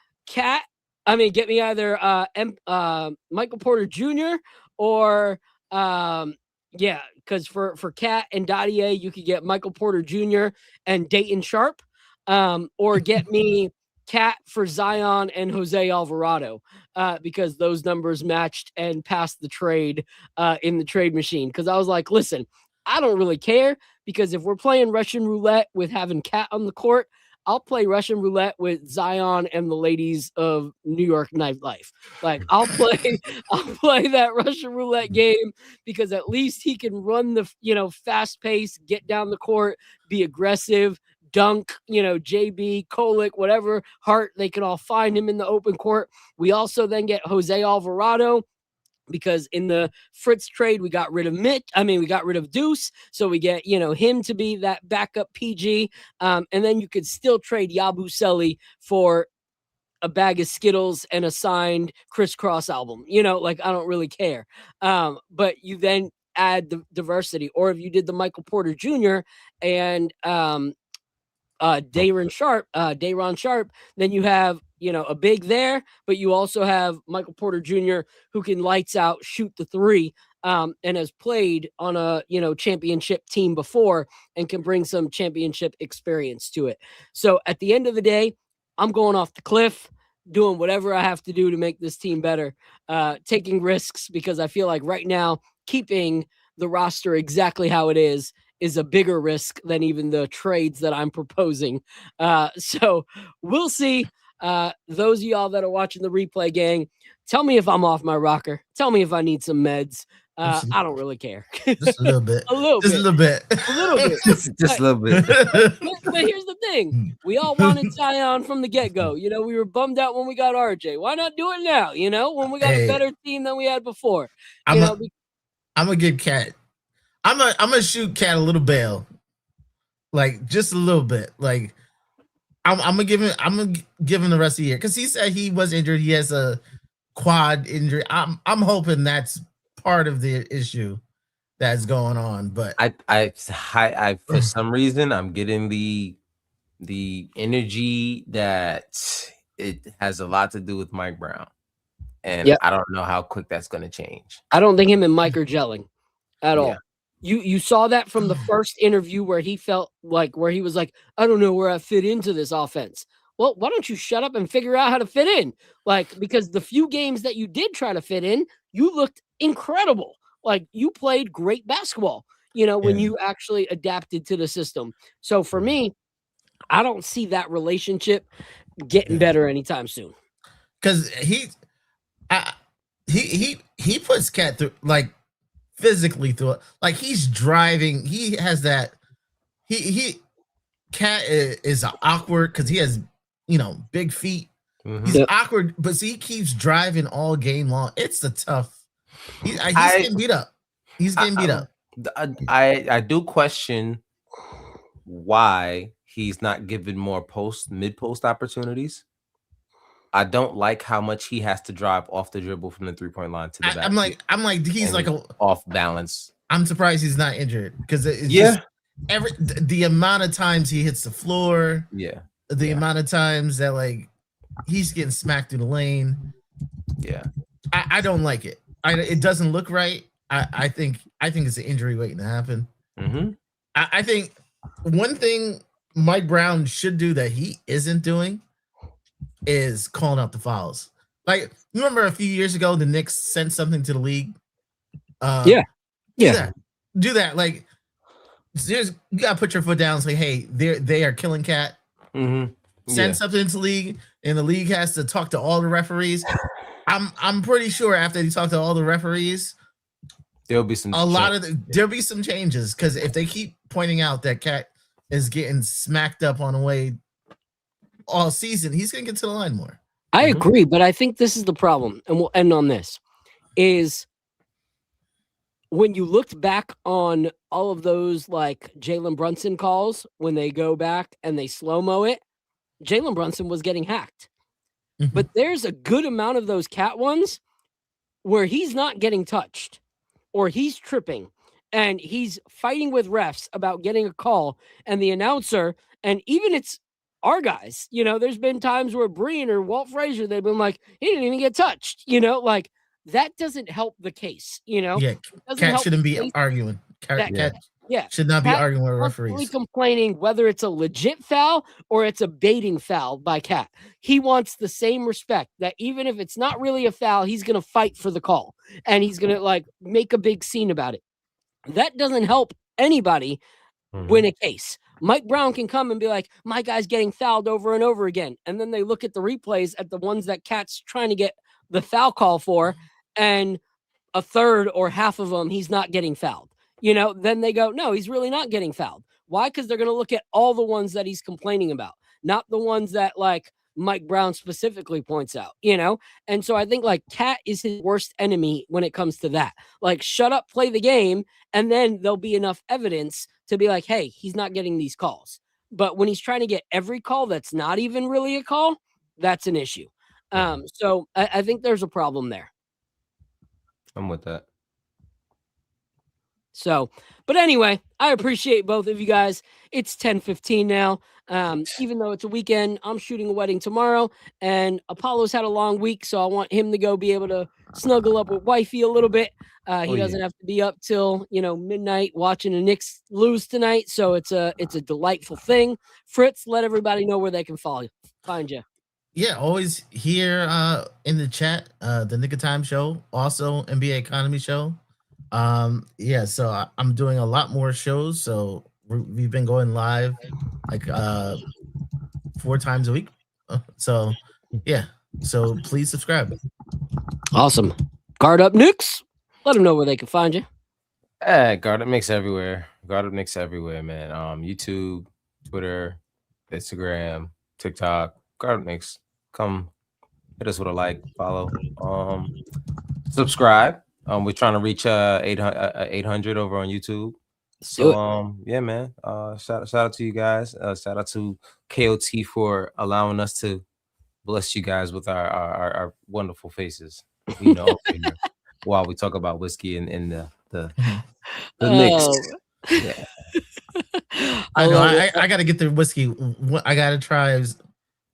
Michael Porter Jr. or because for Cat and Dottier, you could get Michael Porter Jr. and Dayton Sharp, or get me Cat for Zion and Jose Alvarado, because those numbers matched and passed the trade in the trade machine. Because I was like, listen, I don't really care, because if we're playing Russian roulette with having Cat on the court, I'll play Russian roulette with Zion and the ladies of New York nightlife. Like I'll play that Russian roulette game, because at least he can run the, fast pace, get down the court, be aggressive, dunk, JB, Kolick, whatever Hart, they can all find him in the open court. We also then get Jose Alvarado, because in the Fritz trade, we got rid of Deuce. So we get, him to be that backup PG. And then you could still trade Yabusele for a bag of Skittles and a signed Crisscross album. I don't really care. But you then add the diversity. Or if you did the Michael Porter Jr. and Dayron Sharp, then you have, a big there, but you also have Michael Porter Jr. who can lights out shoot the three, and has played on a, championship team before and can bring some championship experience to it. So at the end of the day, I'm going off the cliff, doing whatever I have to do to make this team better, taking risks, because I feel like right now keeping the roster exactly how it is a bigger risk than even the trades that I'm proposing. So we'll see. Those of y'all that are watching the replay, gang, tell me if I'm off my rocker. Tell me if I need some meds. I don't really care. Just a little bit. A little bit. Just a little bit. But here's the thing. We all wanted Zion from the get-go. We were bummed out when we got RJ. Why not do it now? When we got a better team than we had before. I'm a good Cat. I'm gonna shoot Cat a little bail, like just a little bit. Like I'm gonna give him the rest of the year, because he said he was injured. He has a quad injury. I'm hoping that's part of the issue that's going on. But I for some reason I'm getting the energy that it has a lot to do with Mike Brown, and I don't know how quick that's gonna change. I don't think him and Mike are gelling at all. You saw that from the first interview where he felt like, where he was like, I don't know where I fit into this offense. Well, why don't you shut up and figure out how to fit in? Like, because the few games that you did try to fit in, you looked incredible. Like, you played great basketball, when you actually adapted to the system. So for me, I don't see that relationship getting better anytime soon. Because he puts Cat through, like, physically through it. Like, he's driving. He has that. Cat is awkward because he has, big feet. He's awkward, but see, he keeps driving all game long. It's a tough. He's getting beat up. I do question why he's not given more mid-post opportunities. I don't like how much he has to drive off the dribble from the 3-point line to the back. I'm like he's like off balance. I'm surprised he's not injured, because just the amount of times he hits the floor. The amount of times that, like, he's getting smacked through the lane. I don't like it. It doesn't look right. I think it's an injury waiting to happen. I think one thing Mike Brown should do that he isn't doing is calling out the fouls. Like, remember a few years ago, the Knicks sent something to the league. Do that. Like, you gotta put your foot down and say, hey, they are killing Cat. Mm-hmm. Send something into the league, and the league has to talk to all the referees. I'm pretty sure after they talk to all the referees, there'll be some there'll be some changes, because if they keep pointing out that Cat is getting smacked up on the way all season, he's gonna get to the line more. I agree, but I think this is the problem, and we'll end on this, is when you looked back on all of those like Jalen Brunson calls, when they go back and they slow-mo it, Jalen Brunson was getting hacked. But there's a good amount of those Cat ones where he's not getting touched or he's tripping and he's fighting with refs about getting a call, and the announcer, and even it's our guys, there's been times where Breen or Walt Frazier, they've been like, he didn't even get touched, like that doesn't help the case, Yeah, Cat shouldn't be arguing. Cat should not be arguing with referees. Complaining whether it's a legit foul or it's a baiting foul by Cat. He wants the same respect, that even if it's not really a foul, he's going to fight for the call and he's going to like make a big scene about it. That doesn't help anybody win a case. Mike Brown can come and be like, my guy's getting fouled over and over again. And then they look at the replays at the ones that Cat's trying to get the foul call for, and a third or half of them, he's not getting fouled. Then they go, no, he's really not getting fouled. Why? Because they're going to look at all the ones that he's complaining about, not the ones that like Mike Brown specifically points out, And so I think like Cat is his worst enemy when it comes to that. Like, shut up, play the game, and then there'll be enough evidence to be like, hey, he's not getting these calls. But when he's trying to get every call that's not even really a call, that's an issue. So I think there's a problem there. I'm with that. So, but anyway, I appreciate both of you guys. It's 10:15 now. Even though it's a weekend, I'm shooting a wedding tomorrow, and Apollo's had a long week, so I want him to go be able to snuggle up with wifey a little bit. He doesn't have to be up till midnight watching the Knicks lose tonight. So it's a delightful thing. Fritz, let everybody know where they can find you. Yeah, always here in the chat, the Nick of Time show, also NBA Economy show. So I'm doing a lot more shows. So we've been going live like 4 times a week. So please subscribe. Awesome. Guard Up Knicks. Let them know where they can find you. Guard Up Knicks everywhere. Guard Up Knicks everywhere, man. YouTube, Twitter, Instagram, TikTok. Guard Up Knicks. Come hit us with a like, follow, subscribe. We're trying to reach 800 over on YouTube. So yeah, man. Shout out to you guys. Shout out to KOT for allowing us to bless you guys with our wonderful faces. While we talk about whiskey and the Knicks. Yeah. I know. I got to get the whiskey. I got to try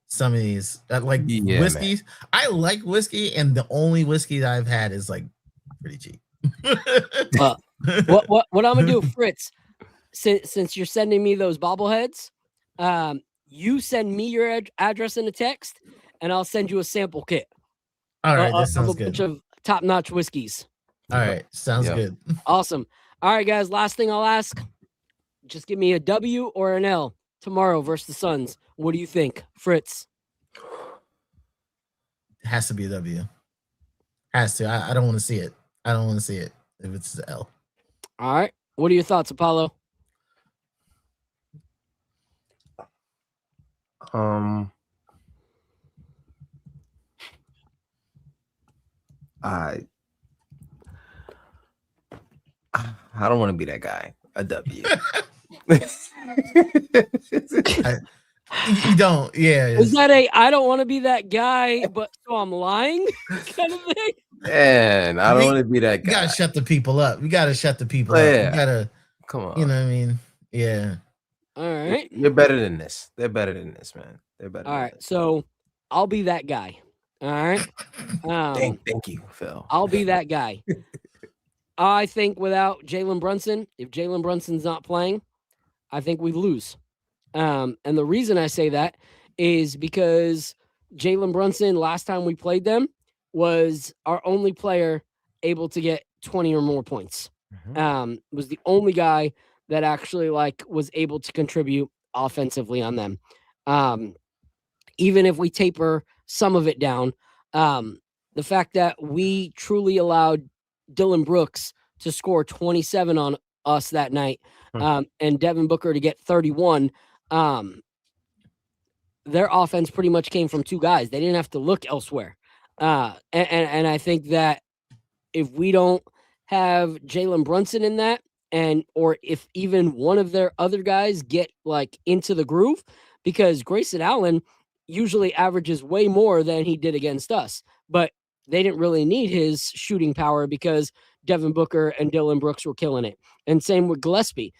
some of these. Whiskeys. Man. I like whiskey, and the only whiskey that I've had is like pretty cheap. What I'm gonna do, Fritz, since you're sending me those bobbleheads, you send me your address in a text, and I'll send you a sample kit. All right, that sounds a bunch of top-notch whiskeys. All right, sounds good. Awesome. All right, guys. Last thing I'll ask: just give me a W or an L tomorrow versus the Suns. What do you think, Fritz? It has to be a W. Has to. I don't want to see it. I don't want to see it if it's the L. All right. What are your thoughts, Apollo? I don't want to be that guy. A W. You don't, yeah. Is that I don't want to be that guy, but so I'm lying kind of thing? Man, I don't want to be that guy. You gotta shut the people up. You gotta shut the people up. You gotta, come on. You know what I mean? Yeah. All right. You're better than this. They're better than this, man. They're better. All right. So I'll be that guy. All right. Thank you, Phil. I'll be that guy. I think without Jalen Brunson, if Jalen Brunson's not playing, I think we lose. And the reason I say that is because Jalen Brunson, last time we played them, was our only player able to get 20 or more points. Was the only guy that actually like was able to contribute offensively on them. Even if we taper some of it down, the fact that we truly allowed Dylan Brooks to score 27 on us that night, and Devin Booker to get 31, their offense pretty much came from two guys. They didn't have to look elsewhere. And I think that if we don't have Jalen Brunson in that, or if even one of their other guys get like into the groove, because Grayson Allen usually averages way more than he did against us, but they didn't really need his shooting power because Devin Booker and Dylan Brooks were killing it. And same with Gillespie.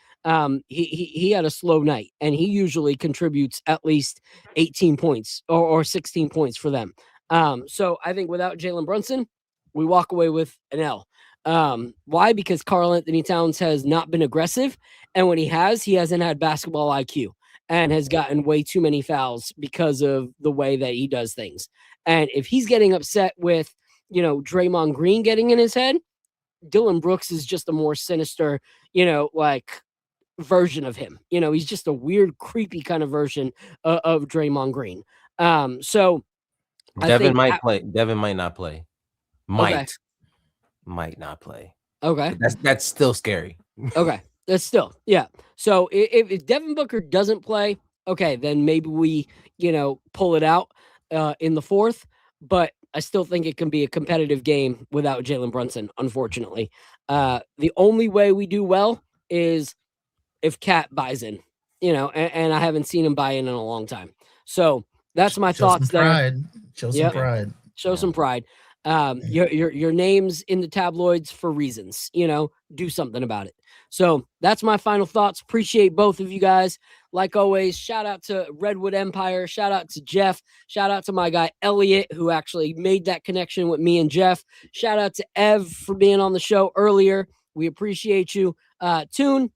He had a slow night, and he usually contributes at least 18 points or 16 points for them. So I think without Jalen Brunson, we walk away with an L. Why? Because Karl Anthony Towns has not been aggressive, and when he hasn't had basketball IQ and has gotten way too many fouls because of the way that he does things. And if he's getting upset with, Draymond Green getting in his head, Dylan Brooks is just a more sinister, version of him. He's just a weird, creepy kind of version of Draymond Green. So Devin might play. Devin might not play. Might not play. Okay. That's still scary. Okay. That's still, yeah. So if Devin Booker doesn't play, okay, then maybe we, pull it out in the fourth. But I still think it can be a competitive game without Jalen Brunson, unfortunately. The only way we do well is if Cat buys in, and I haven't seen him buy in a long time. So that's my thoughts there. Show some pride. Show some pride. Your name's in the tabloids for reasons, do something about it. So that's my final thoughts. Appreciate both of you guys. Like always, shout out to Redwood Empire. Shout out to Jeff. Shout out to my guy, Elliot, who actually made that connection with me and Jeff. Shout out to Ev for being on the show earlier. We appreciate you. Toon,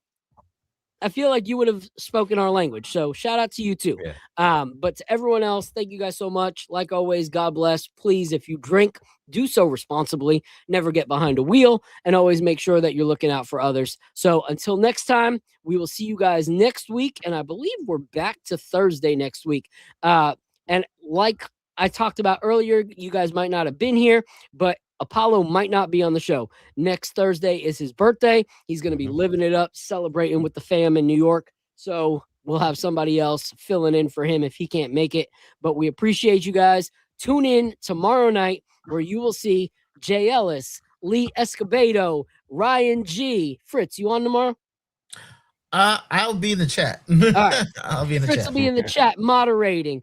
I feel like you would have spoken our language. So shout out to you too. Yeah. But to everyone else, thank you guys so much. Like always, God bless. Please, if you drink, do so responsibly. Never get behind a wheel, and always make sure that you're looking out for others. So until next time, we will see you guys next week. And I believe we're back to Thursday next week. And like I talked about earlier, you guys might not have been here, but Apollo might not be on the show. Next Thursday is his birthday. He's going to be living it up, celebrating with the fam in New York. So we'll have somebody else filling in for him if he can't make it. But we appreciate you guys. Tune in tomorrow night where you will see Jay Ellis, Lee Escobedo, Ryan G. Fritz, you on tomorrow? I'll be in the chat. All right. I'll be in the Fritz chat. will be in the chat moderating.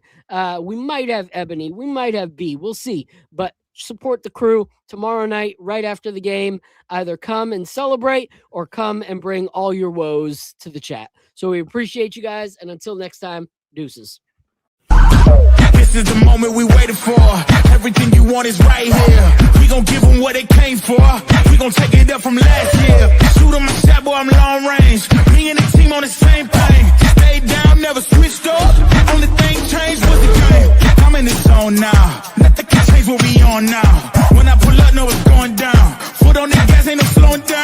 We might have Ebony. We might have B. We'll see. But support the crew tomorrow night right after the game. Either come and celebrate or come and bring all your woes to the chat. So we appreciate you guys, and until next time, deuces. This is the moment we waited for. Everything you want is right here. We gon' give them what they came for. We gon' take it up from last year. Shoot 'em my shot, boy, I'm long range. Me and the team on the same thing. Stayed down, never switched up. Only thing changed was the game. I'm in the zone now. Nothing can change what we on now. When I pull up, know it's going down. Foot on the gas, ain't no slowing down.